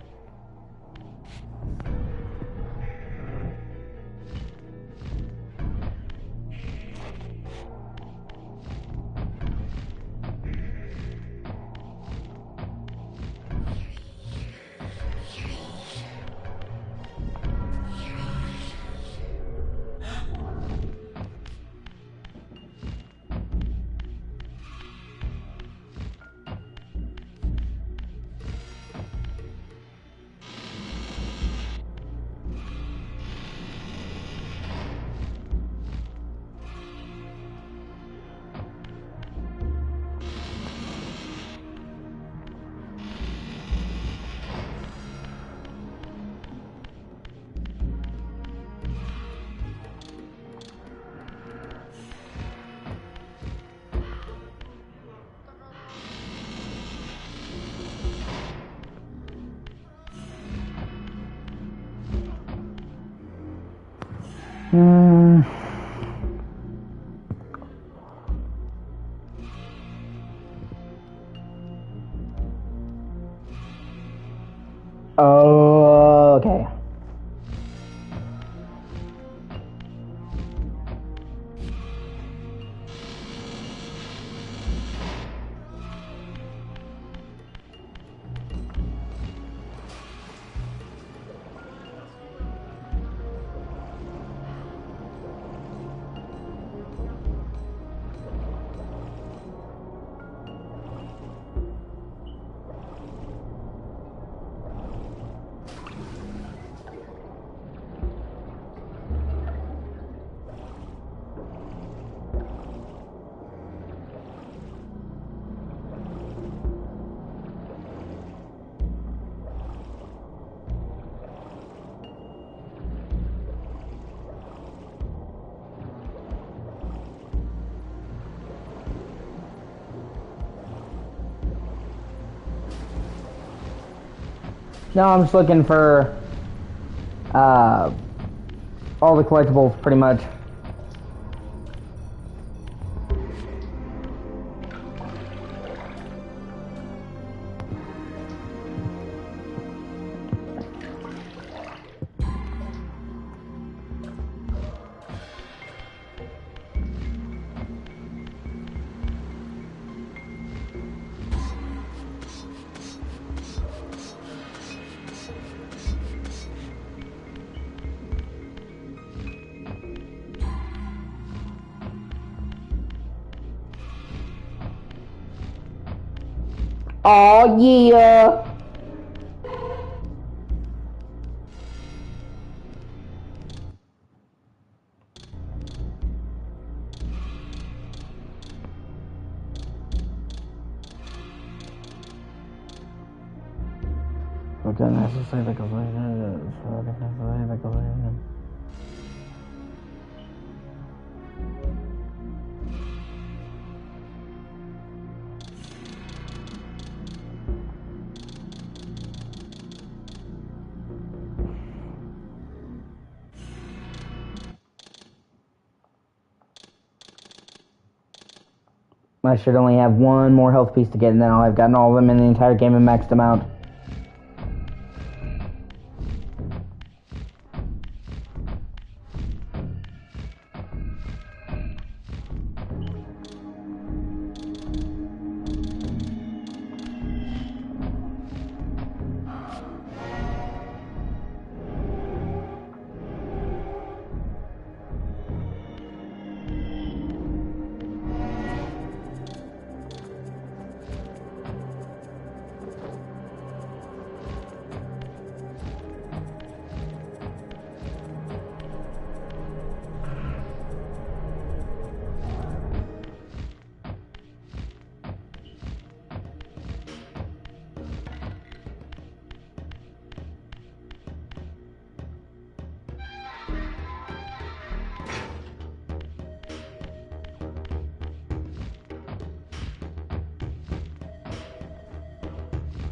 Oh, okay. No, I'm just looking for all the collectibles, pretty much. Oh yeah. I should only have one more health piece to get, and then I'll have gotten all of them in the entire game and maxed them out.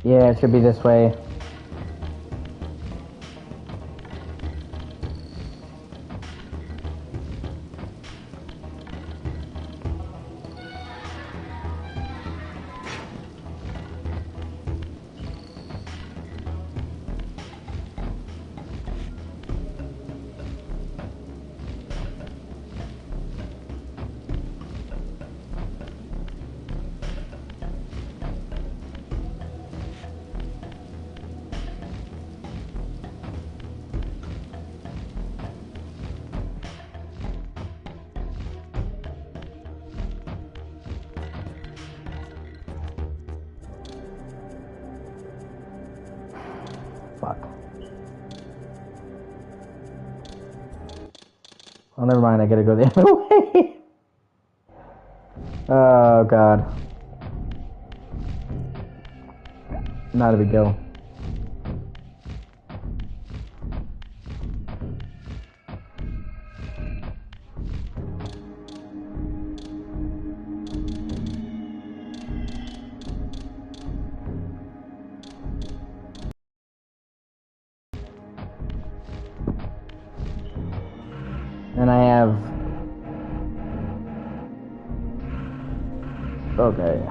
Yeah, it should be this way. Fuck. Oh, never mind. I gotta go the other way. Oh, God. Not a big deal. And I have... Okay.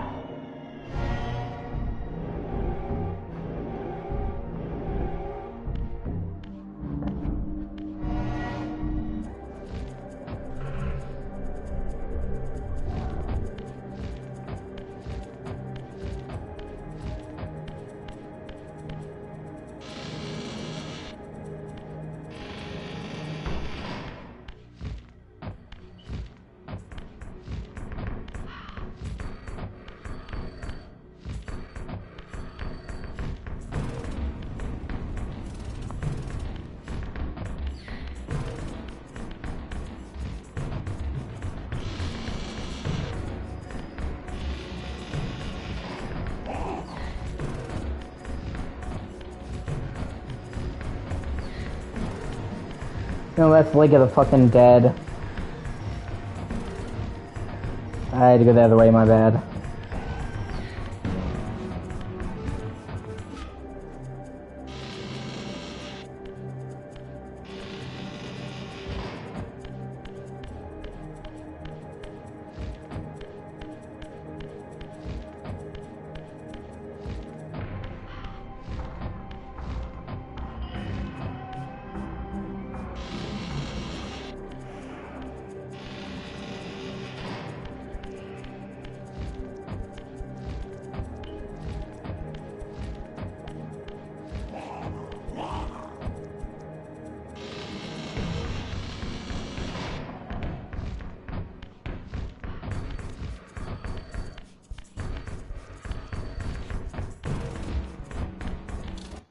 No, that's Lake of the fucking Dead. I had to go the other way, my bad.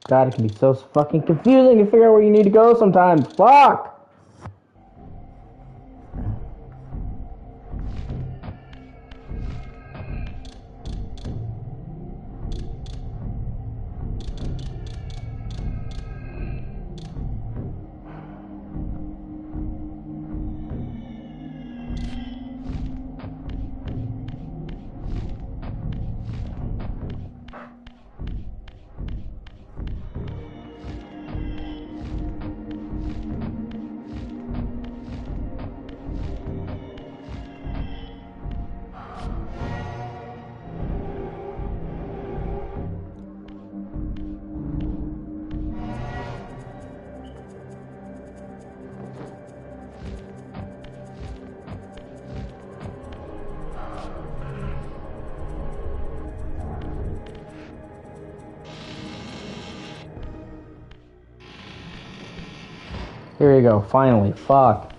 God, it can be so fucking confusing to figure out where you need to go sometimes. Fuck! Here we go, finally. Fuck.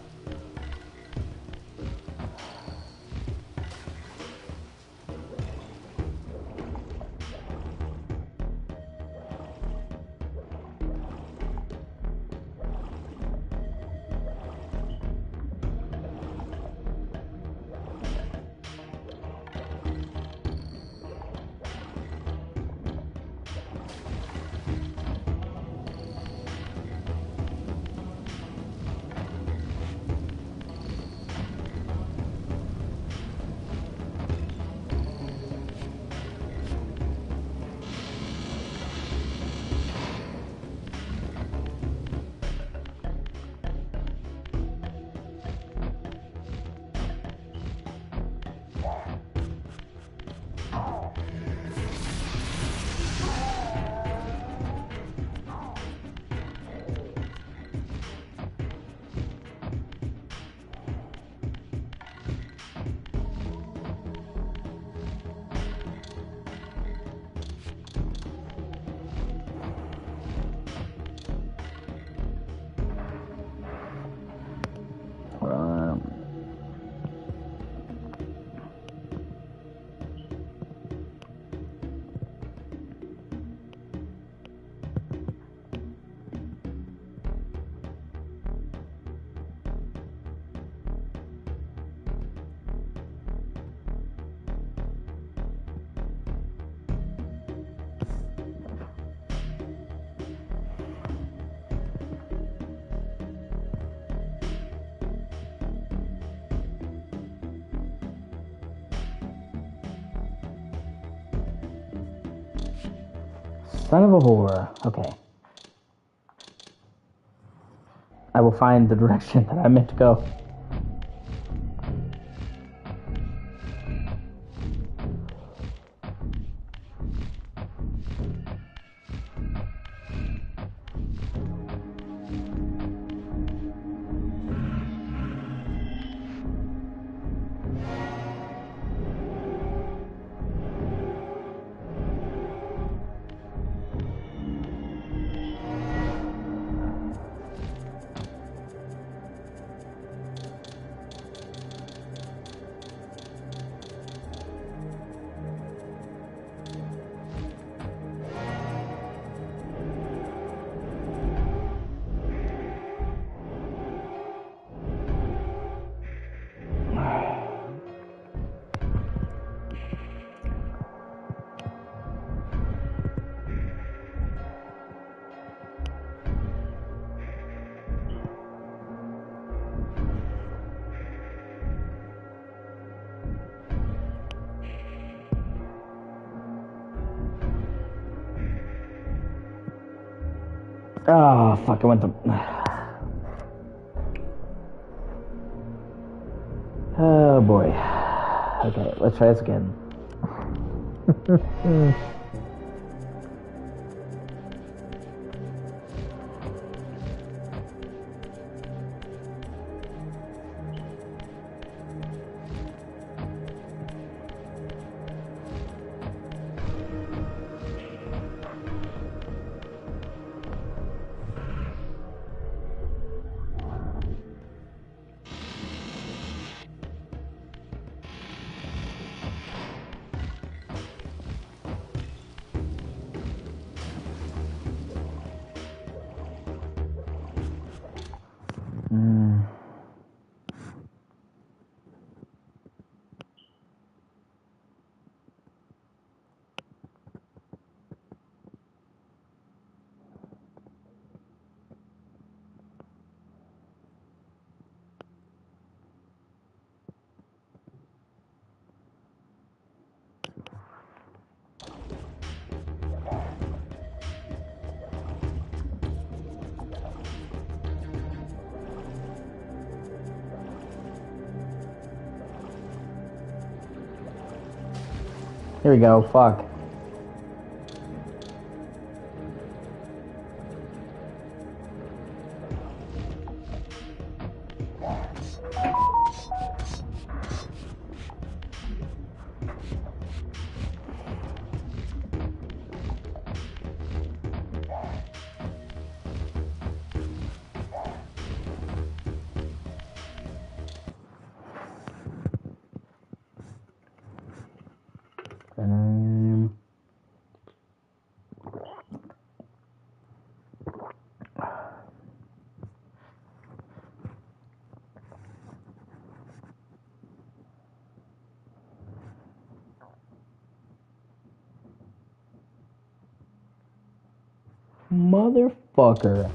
Son of a whore. Okay. I will find the direction that I meant to go. Oh, fuck, I went to... Oh, boy. Okay, let's try this again. Here we go, fuck. Motherfucker.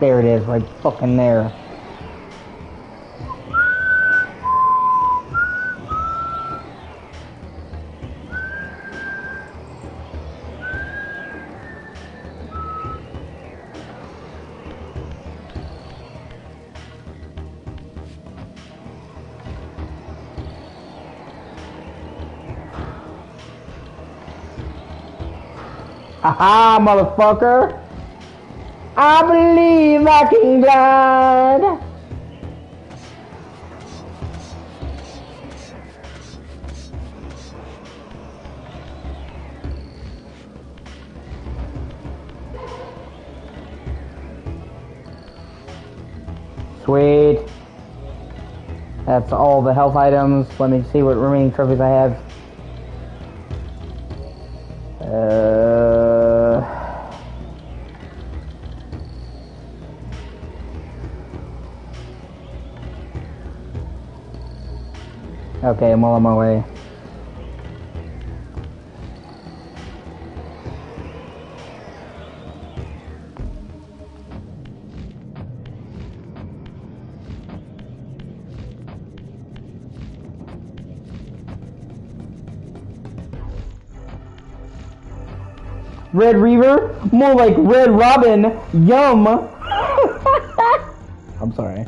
There it is, right fucking there. Haha, motherfucker! I believe I can glide! Sweet. That's all the health items. Let me see what remaining trophies I have. Okay, I'm well on my way. Red Reaver? More like Red Robin. Yum! I'm sorry.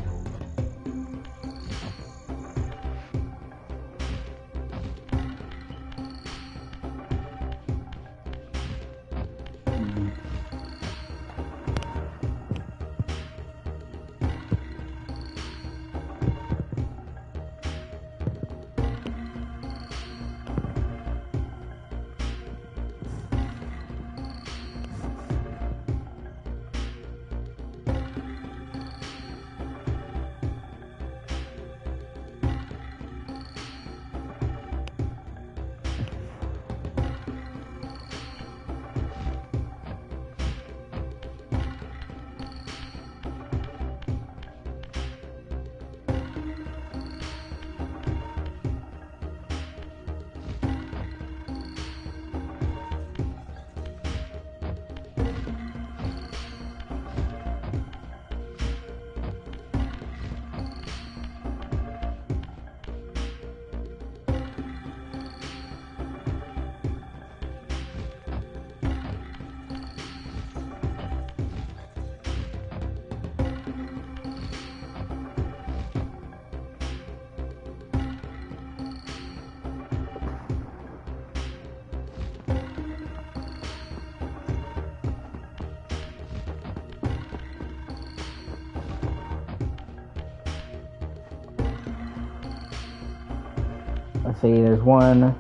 Let's see, there's 1,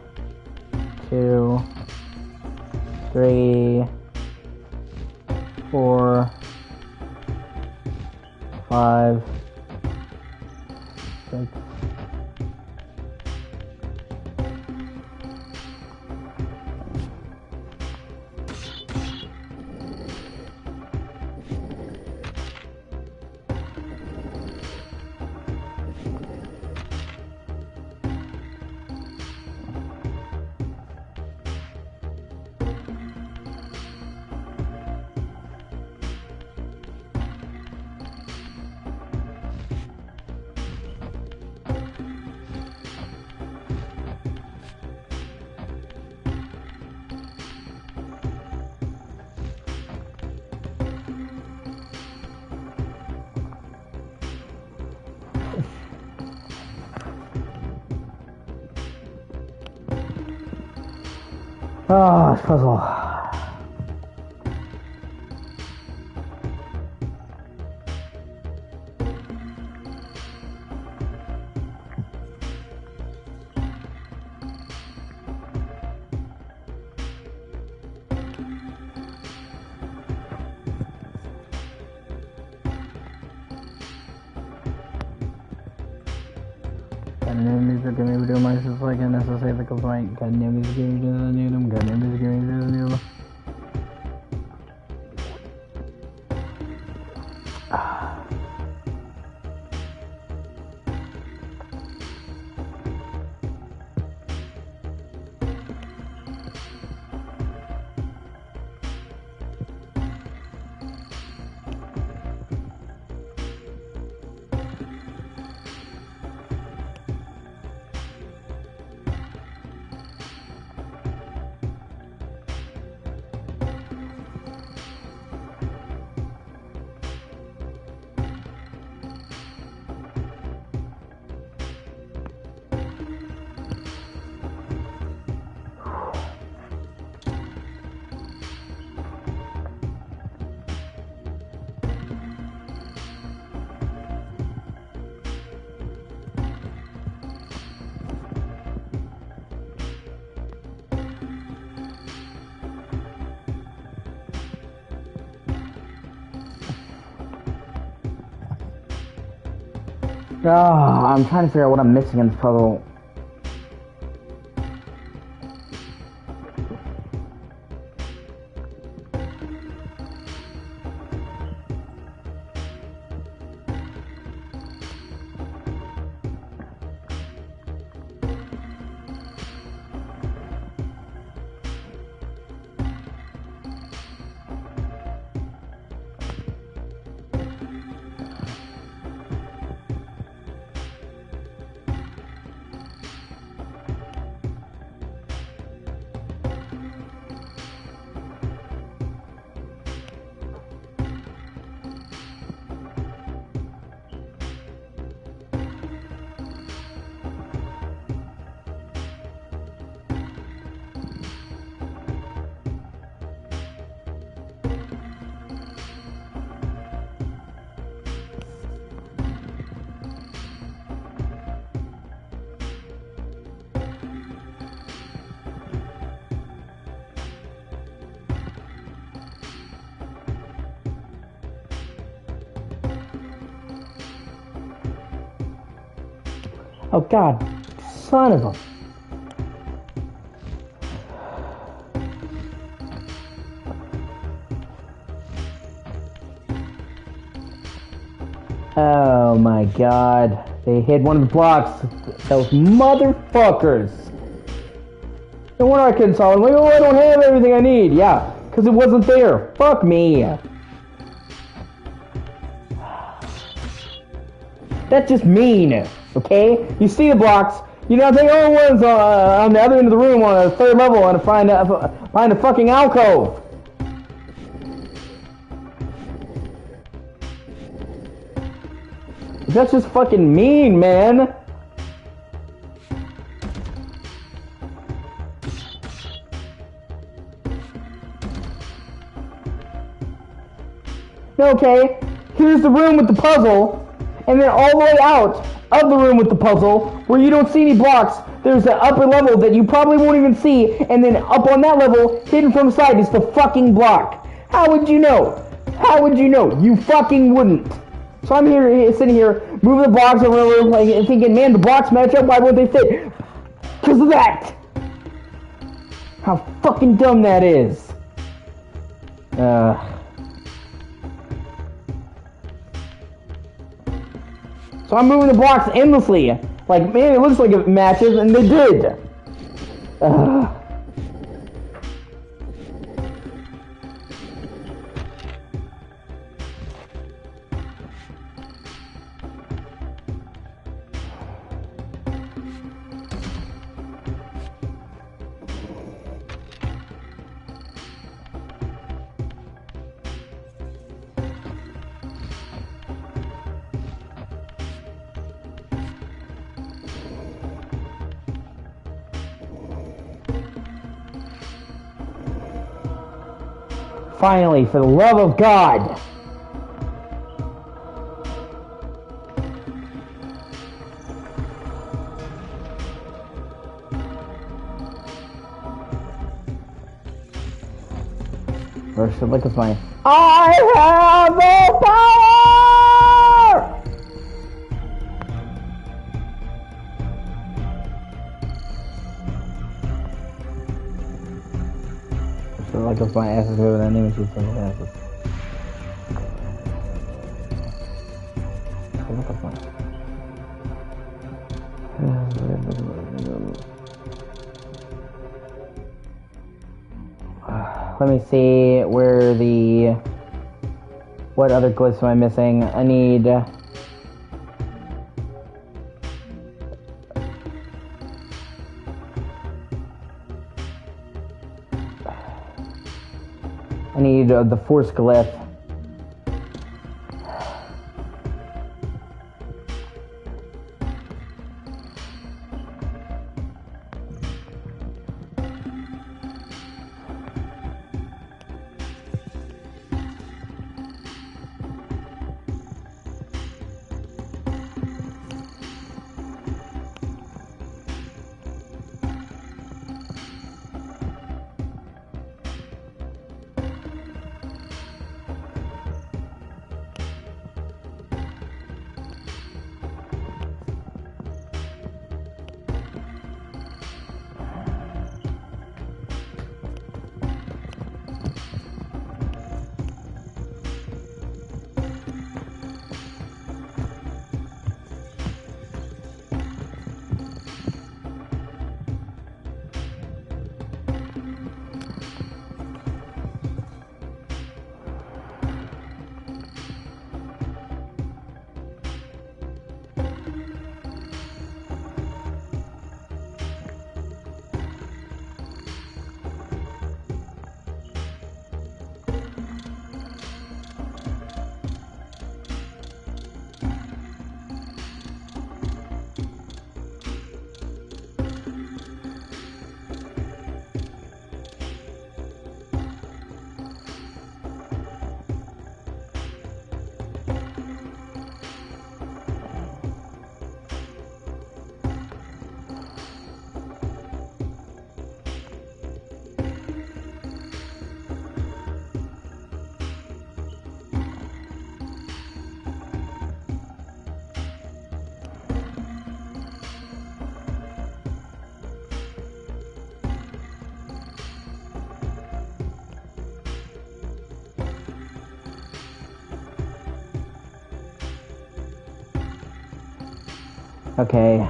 2, 3, 4, 5, 6. Oh, this puzzle. Music and maybe do myself like a necessary because my goddamn music game to the new goddamn music game to the new. I'm trying to figure out what I'm missing in this puzzle. Oh God, son of a... Oh my God, they hid one of the blocks. Those motherfuckers. No wonder I couldn't solve it. Like, oh, I don't have everything I need. Yeah, because it wasn't there. Fuck me. That's just mean, okay? You see the blocks, you don't think, oh, one's on the other end of the room on the third level and find a fucking alcove. That's just fucking mean, man. Okay, here's the room with the puzzle. And then all the way out of the room with the puzzle, where you don't see any blocks, there's an upper level that you probably won't even see, and then up on that level, hidden from sight, is the fucking block. How would you know? How would you know? You fucking wouldn't. So I'm here, sitting here, moving the blocks over and over, like, and thinking, man, the blocks match up, why won't they fit? Because of that! How fucking dumb that is. So I'm moving the blocks endlessly. Like, man, it looks like it matches, and they did. Finally, for the love of God. Or should look at my... I have the power! Like if my ass is over that name, she's saying asses. Look up Let me see where the... What other glyphs am I missing? I need... I need the force glyph. Okay.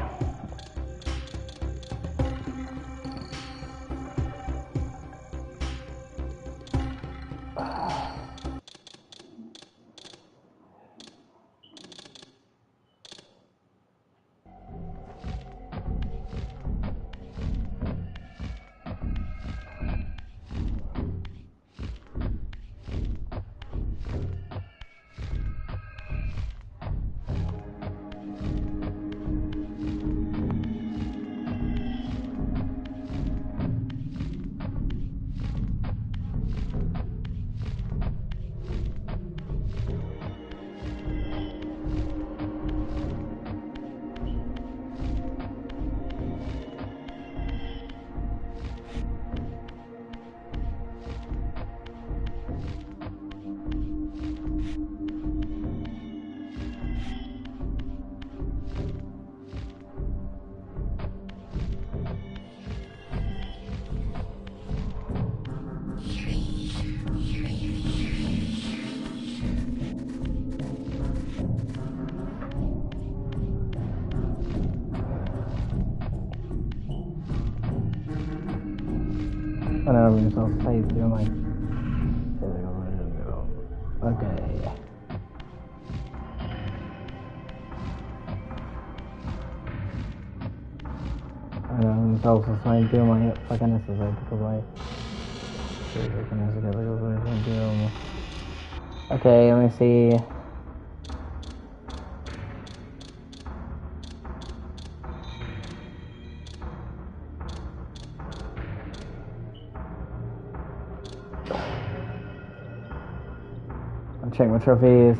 I don't know if I'm supposed to do my... Okay. I don't know if I'm supposed to do my fucking exercise because okay, let me see. I'll check my trophies.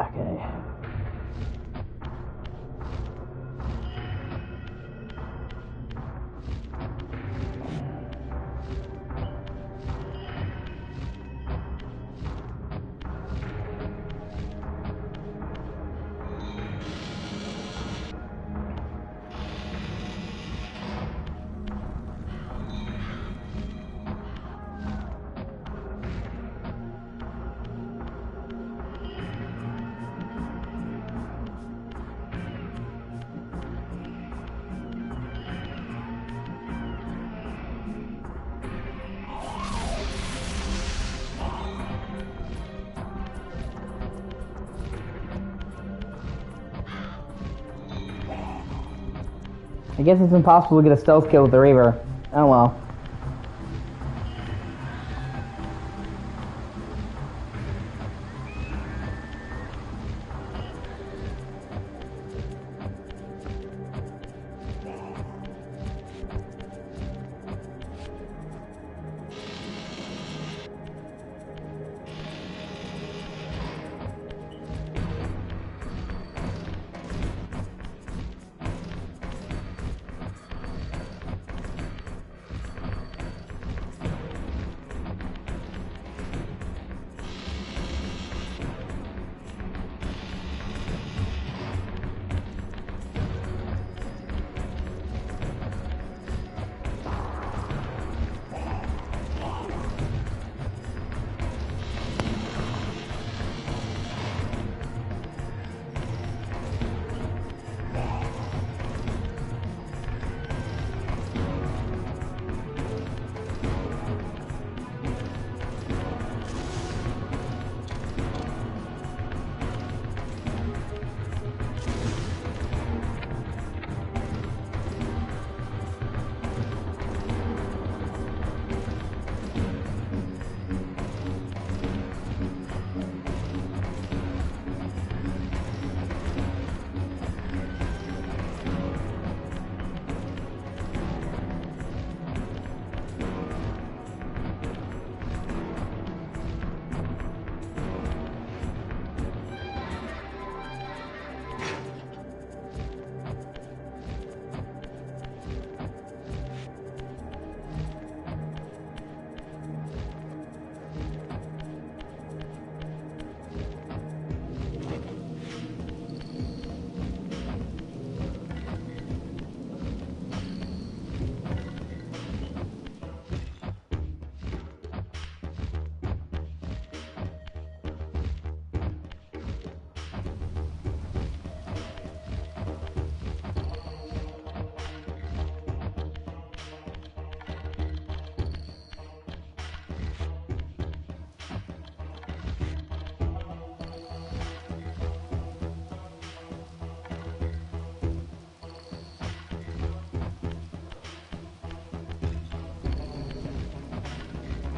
Okay. I guess it's impossible to get a stealth kill with the Reaver. Oh well.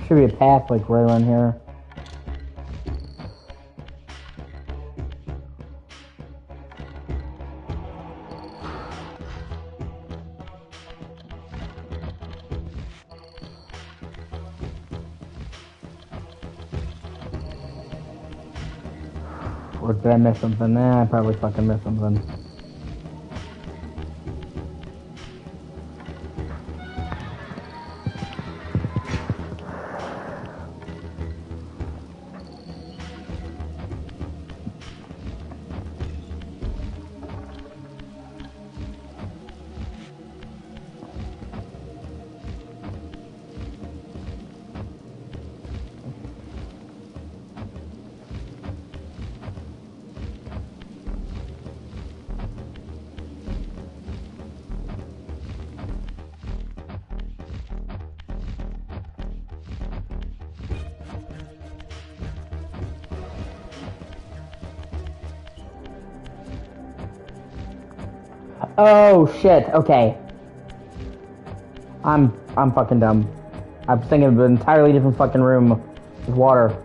Should be a path like right around here. Or did I miss something? Nah, I probably fucking missed something. Oh shit, okay. I'm fucking dumb. I was thinking of an entirely different fucking room with water.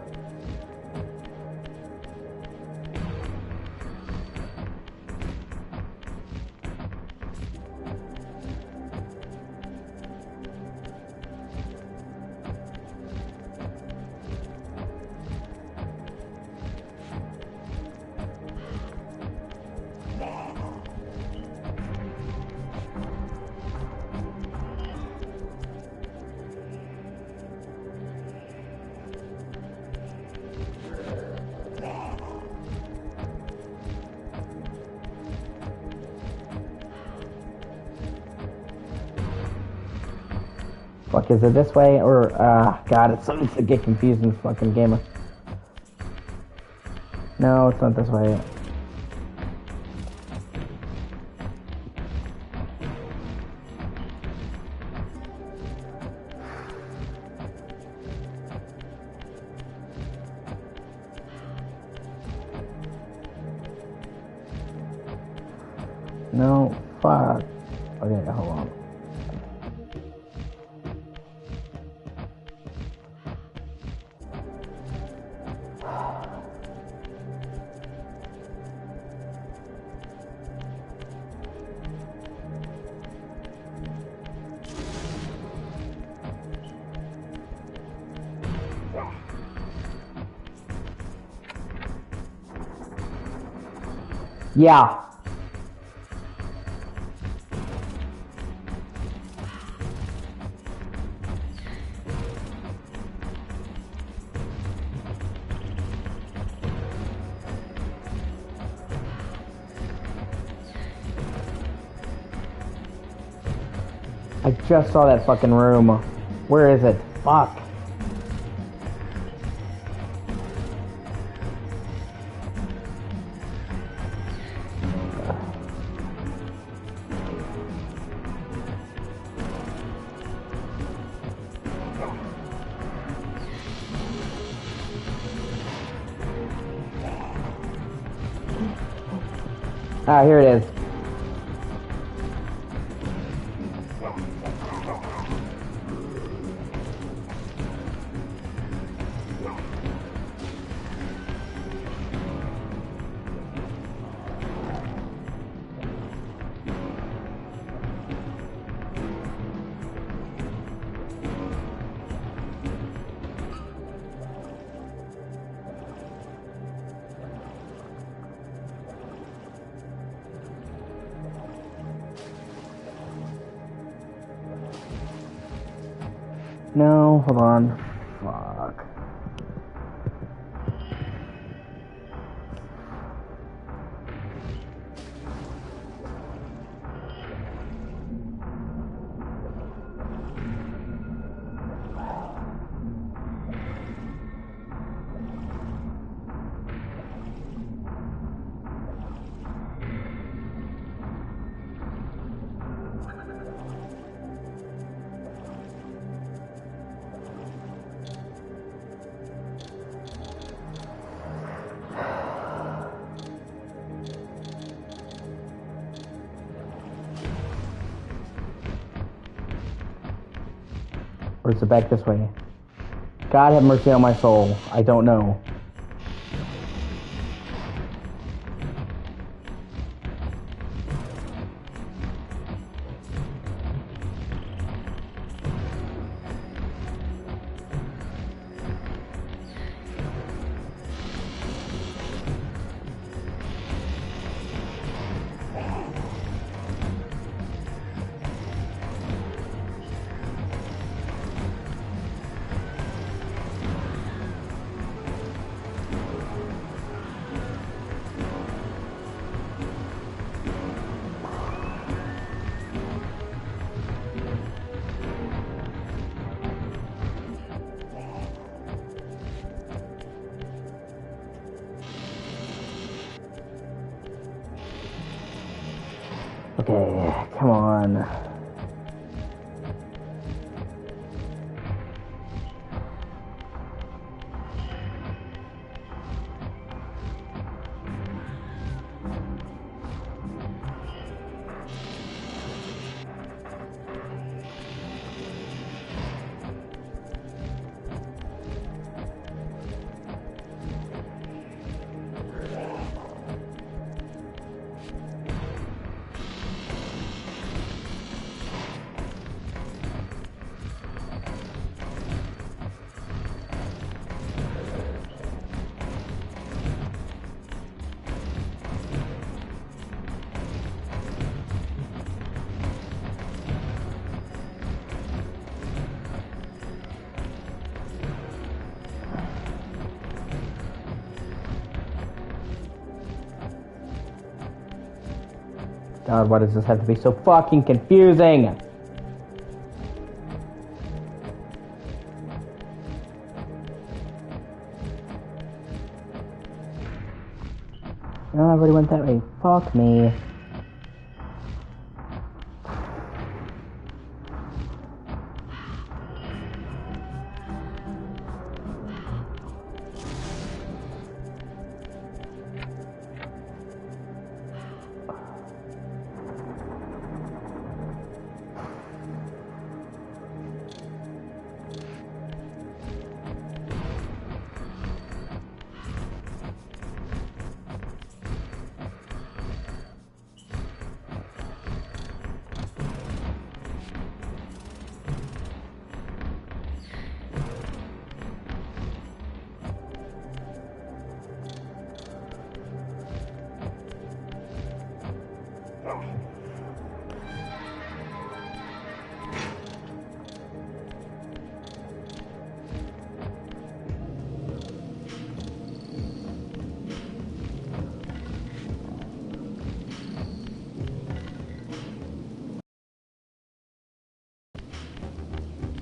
Fuck, is it this way or God, it's starting to get confused in this fucking game. No, it's not this way. No, fuck. Okay, hold on. Yeah. I just saw that fucking room. Where is it? Fuck. Ah, here it is. No, hold on. Fuck. Or is it back this way? God have mercy on my soul. I don't know. Okay, come on. God, why does this have to be so fucking confusing? Oh, I already went that way. Fuck me.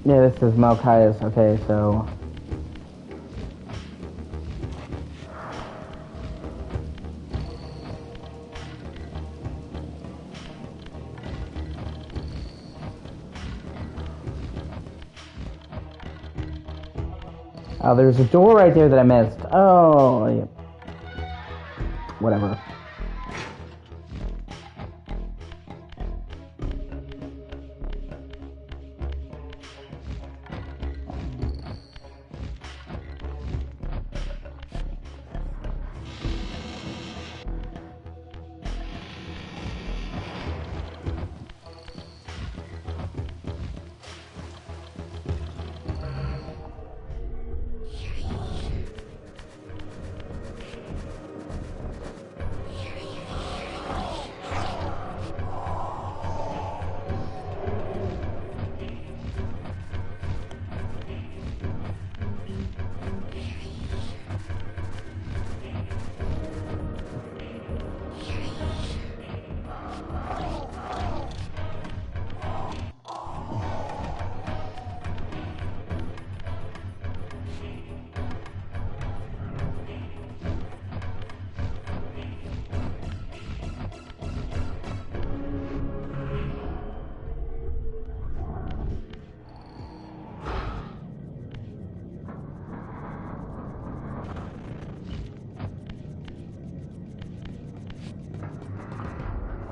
Yeah, this is Malchias. Okay, so... Oh, there's a door right there that I missed. Oh, yeah. Whatever.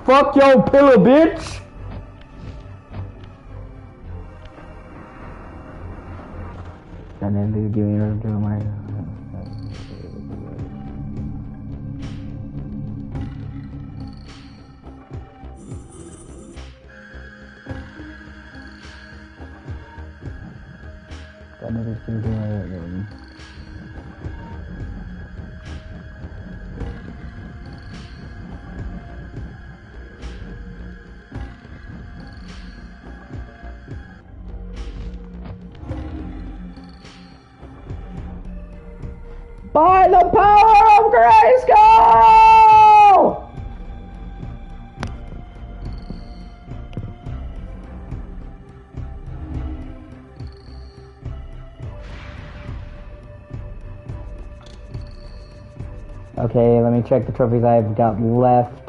Fuck your pillow, bitch! And then they give me to my. By the power of Grayskull! Okay, let me check the trophies I've got left.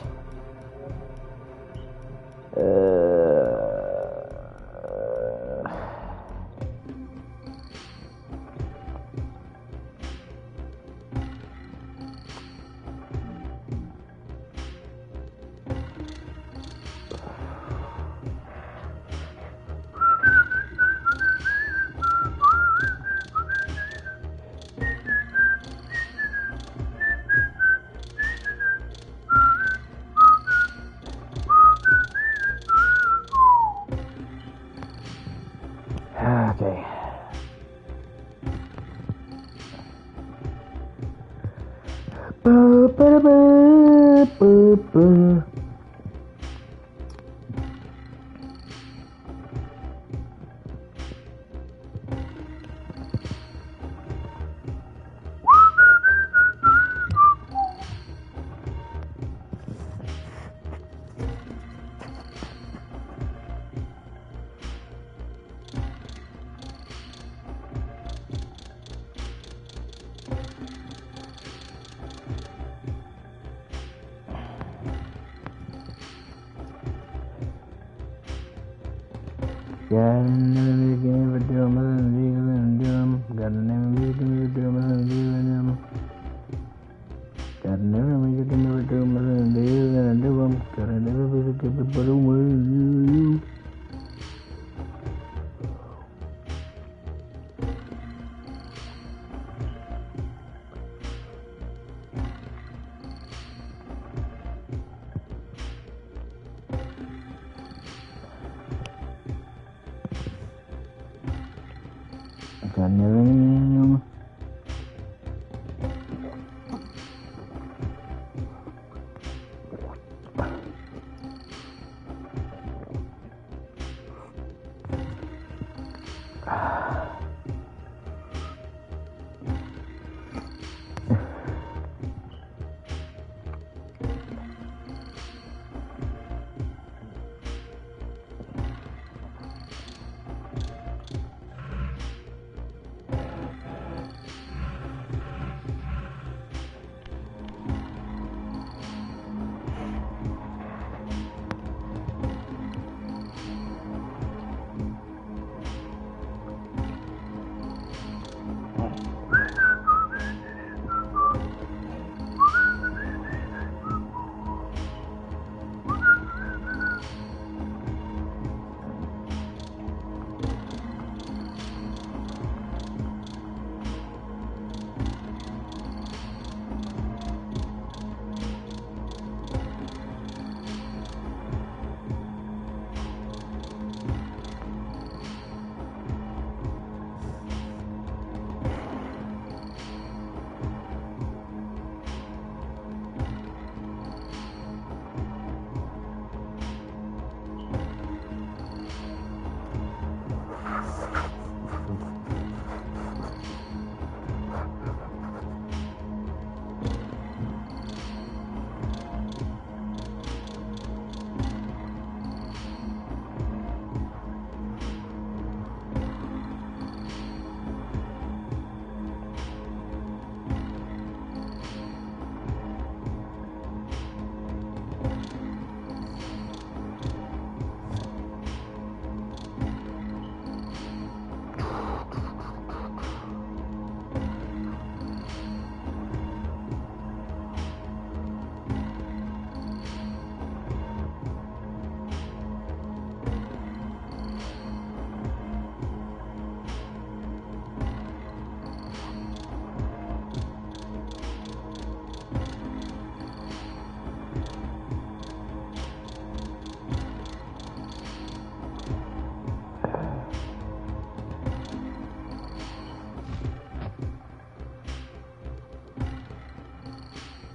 Okay. Got another game for doom and doom. Got another game for doom and doom. Got another game for doom and doom. Got another game for doom and doom. Got another.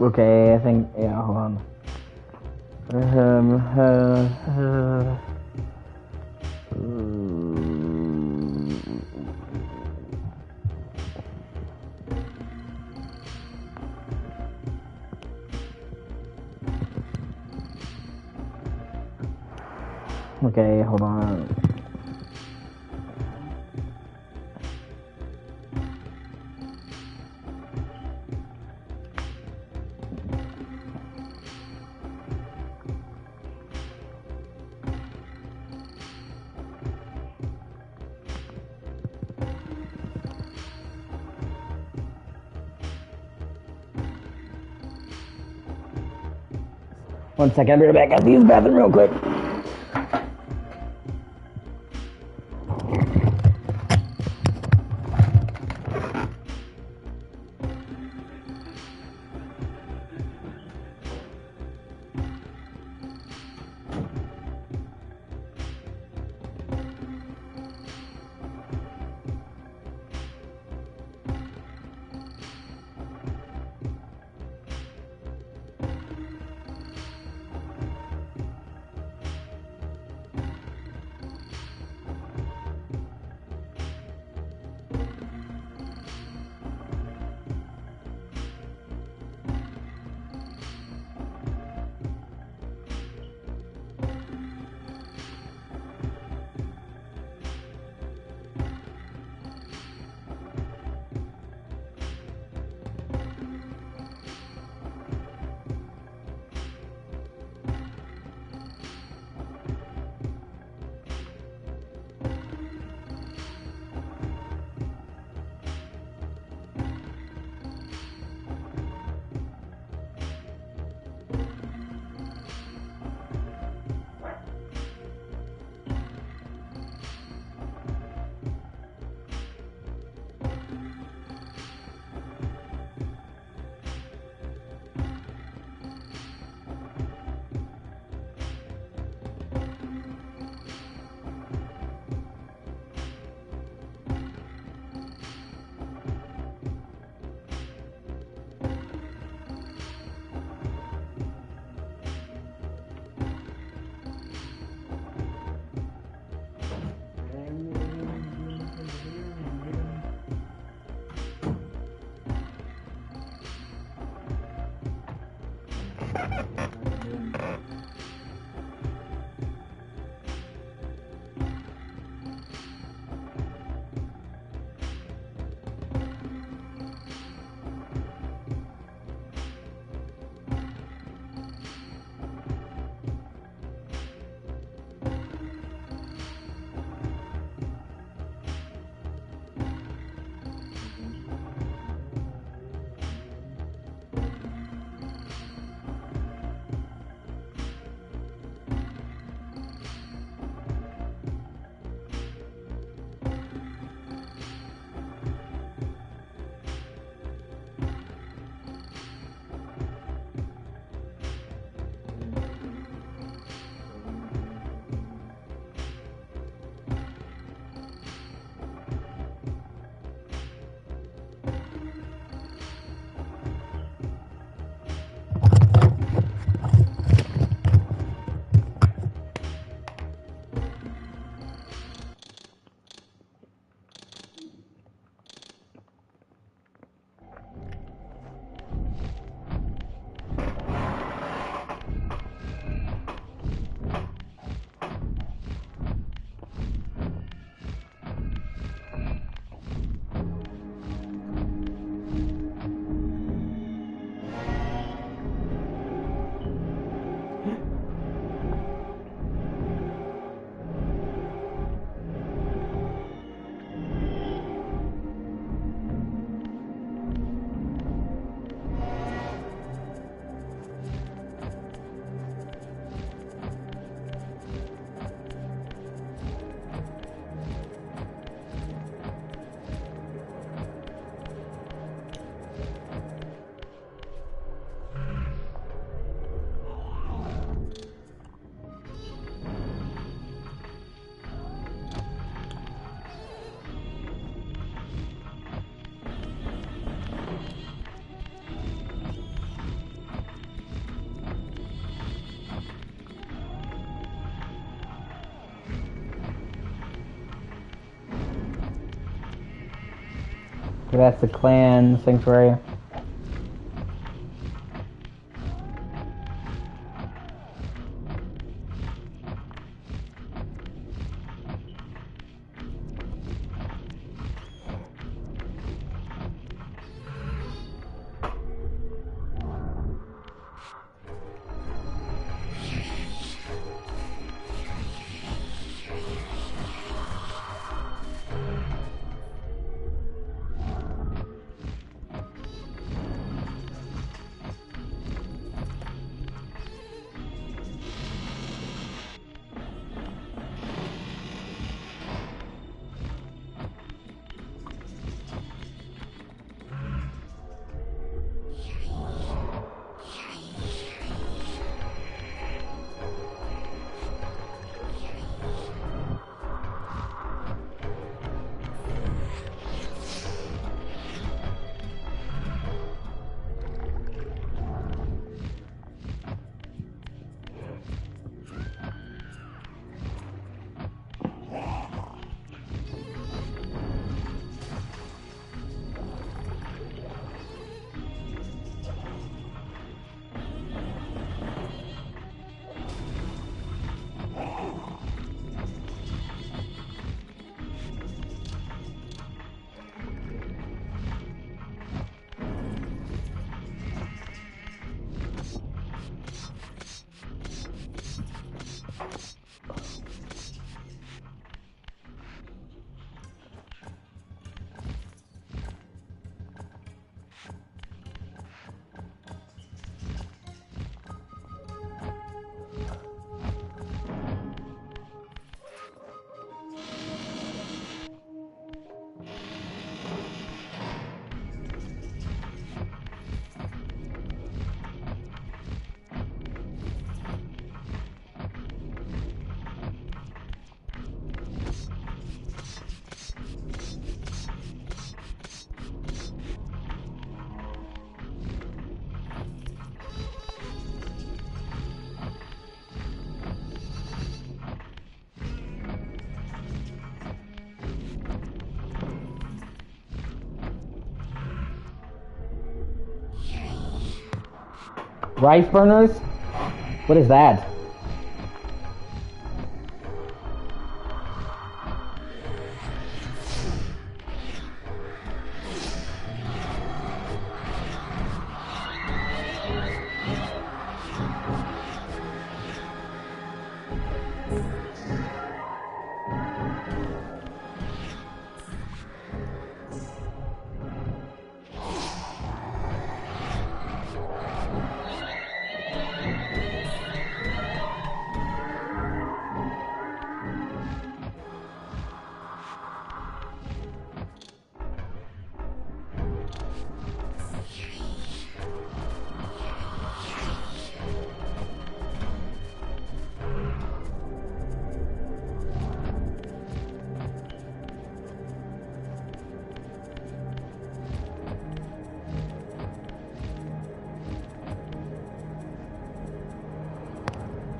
Okay, I think, yeah, hold on. Okay, hold on. One second, I'll be right back. I'll use the bathroom real quick. That's the clan sanctuary. Rice burners? What is that?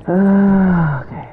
Okay.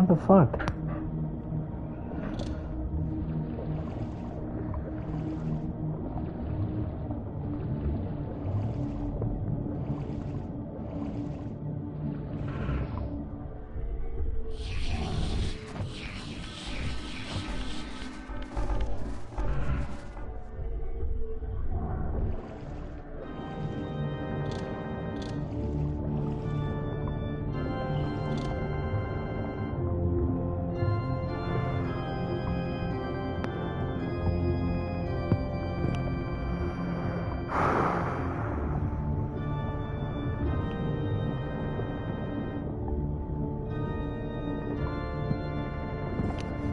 What the fuck?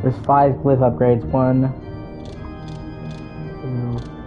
There's 5 glyph upgrades. 1, 2.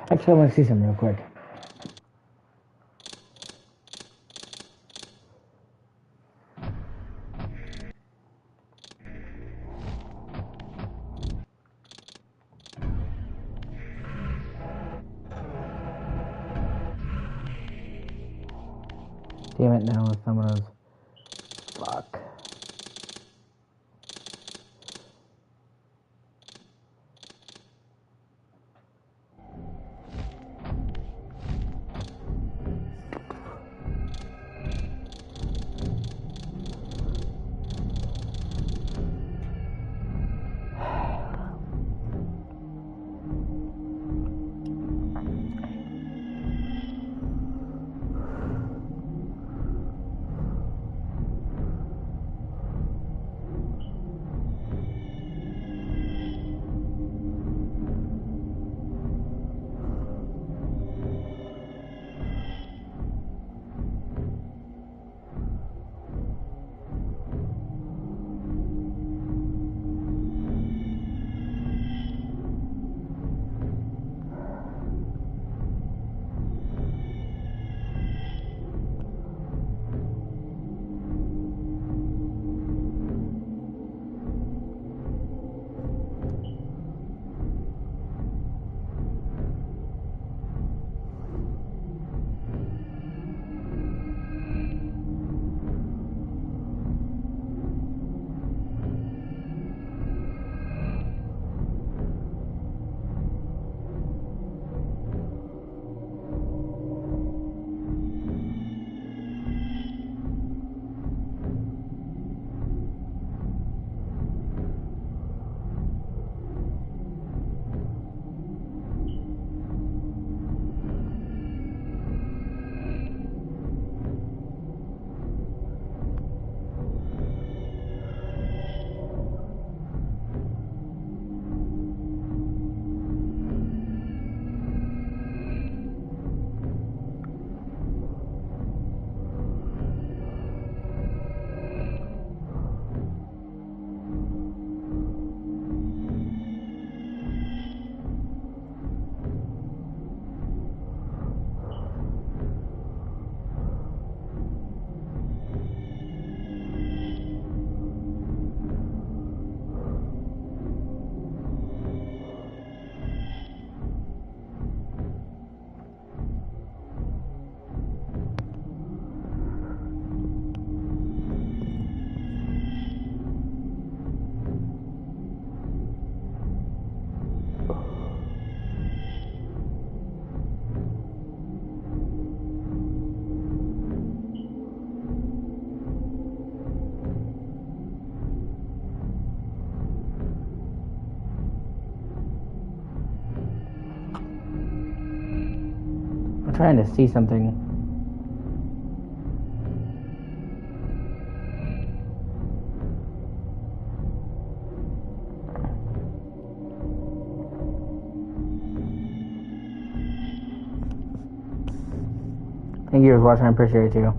Actually, I want to see something real quick. Damn it, now it's someone else. Fuck. trying to see something. Thank you for watching. I appreciate you.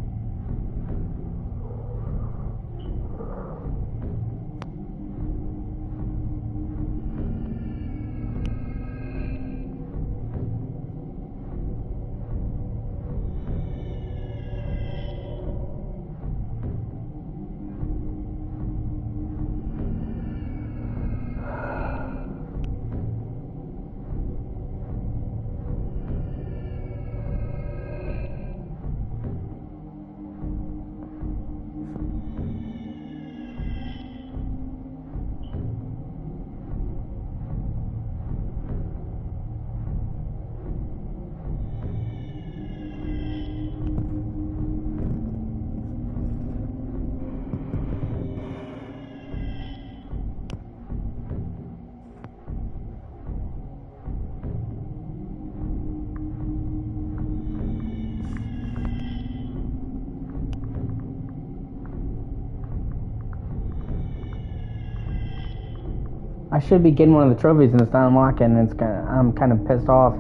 I should be getting one of the trophies and it's not unlocking, and I'm kind of pissed off.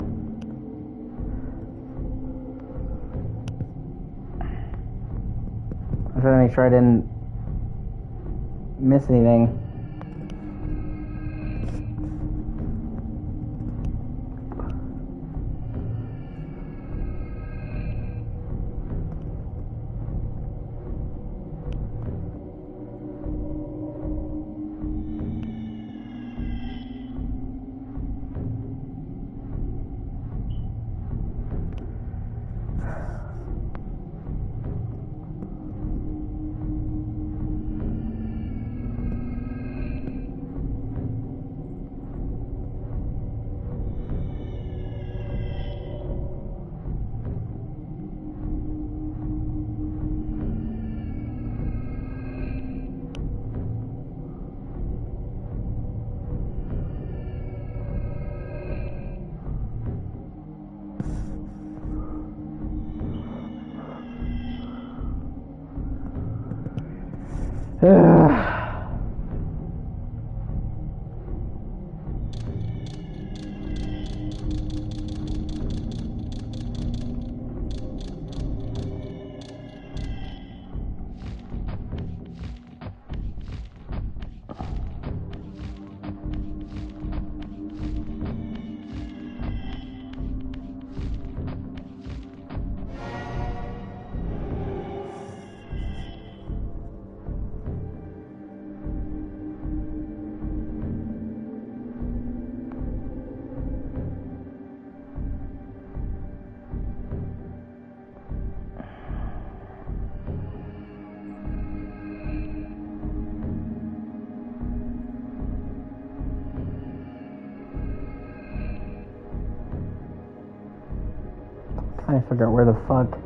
I'm trying to make sure I didn't miss anything. I forgot where the fuck.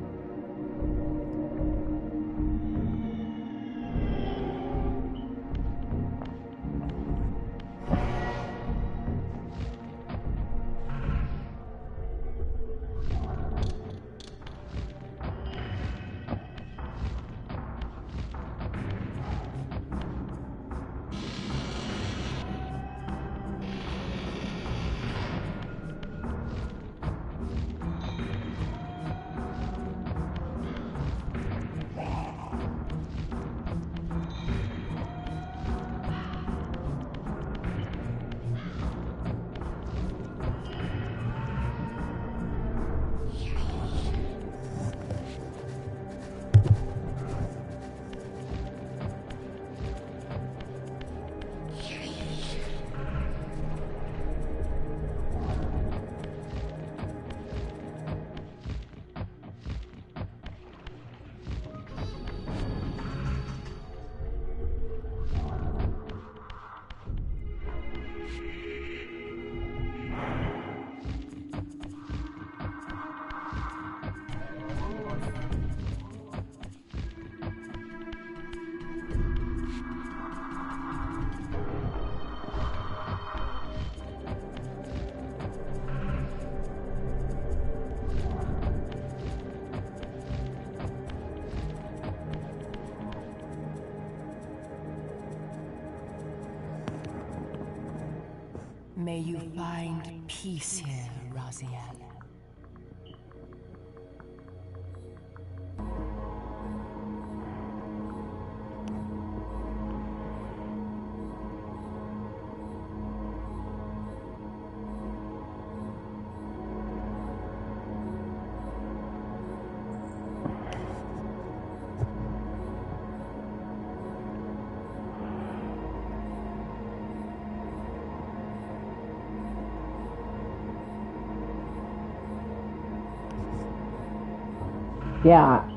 May you find peace here, Raziel. Yeah.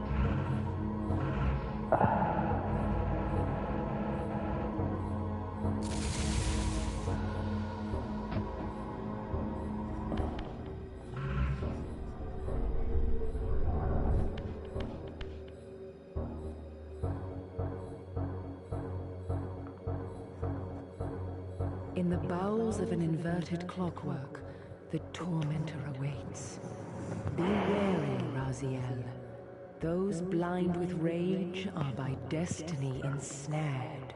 In the bowels of an inverted clockwork, the tormentor awaits. Be wary, Raziel. Those blind with rage are by destiny ensnared.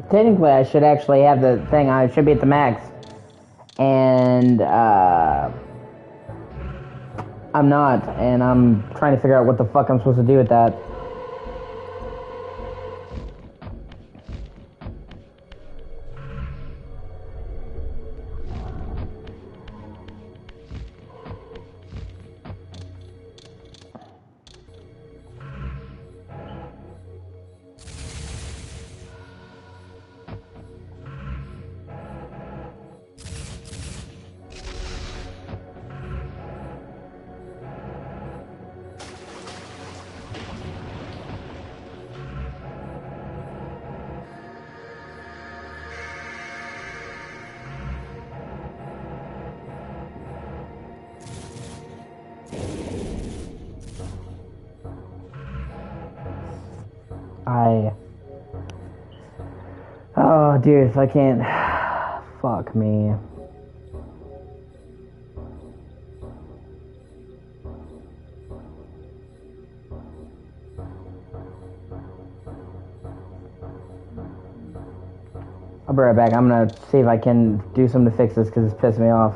Technically, I should actually have the thing. I should be at the max. And, I'm not. And I'm trying to figure out what the fuck I'm supposed to do with that. Oh, dude, if I can't... Fuck me. I'll be right back. I'm gonna see if I can do something to fix this because it's pissing me off.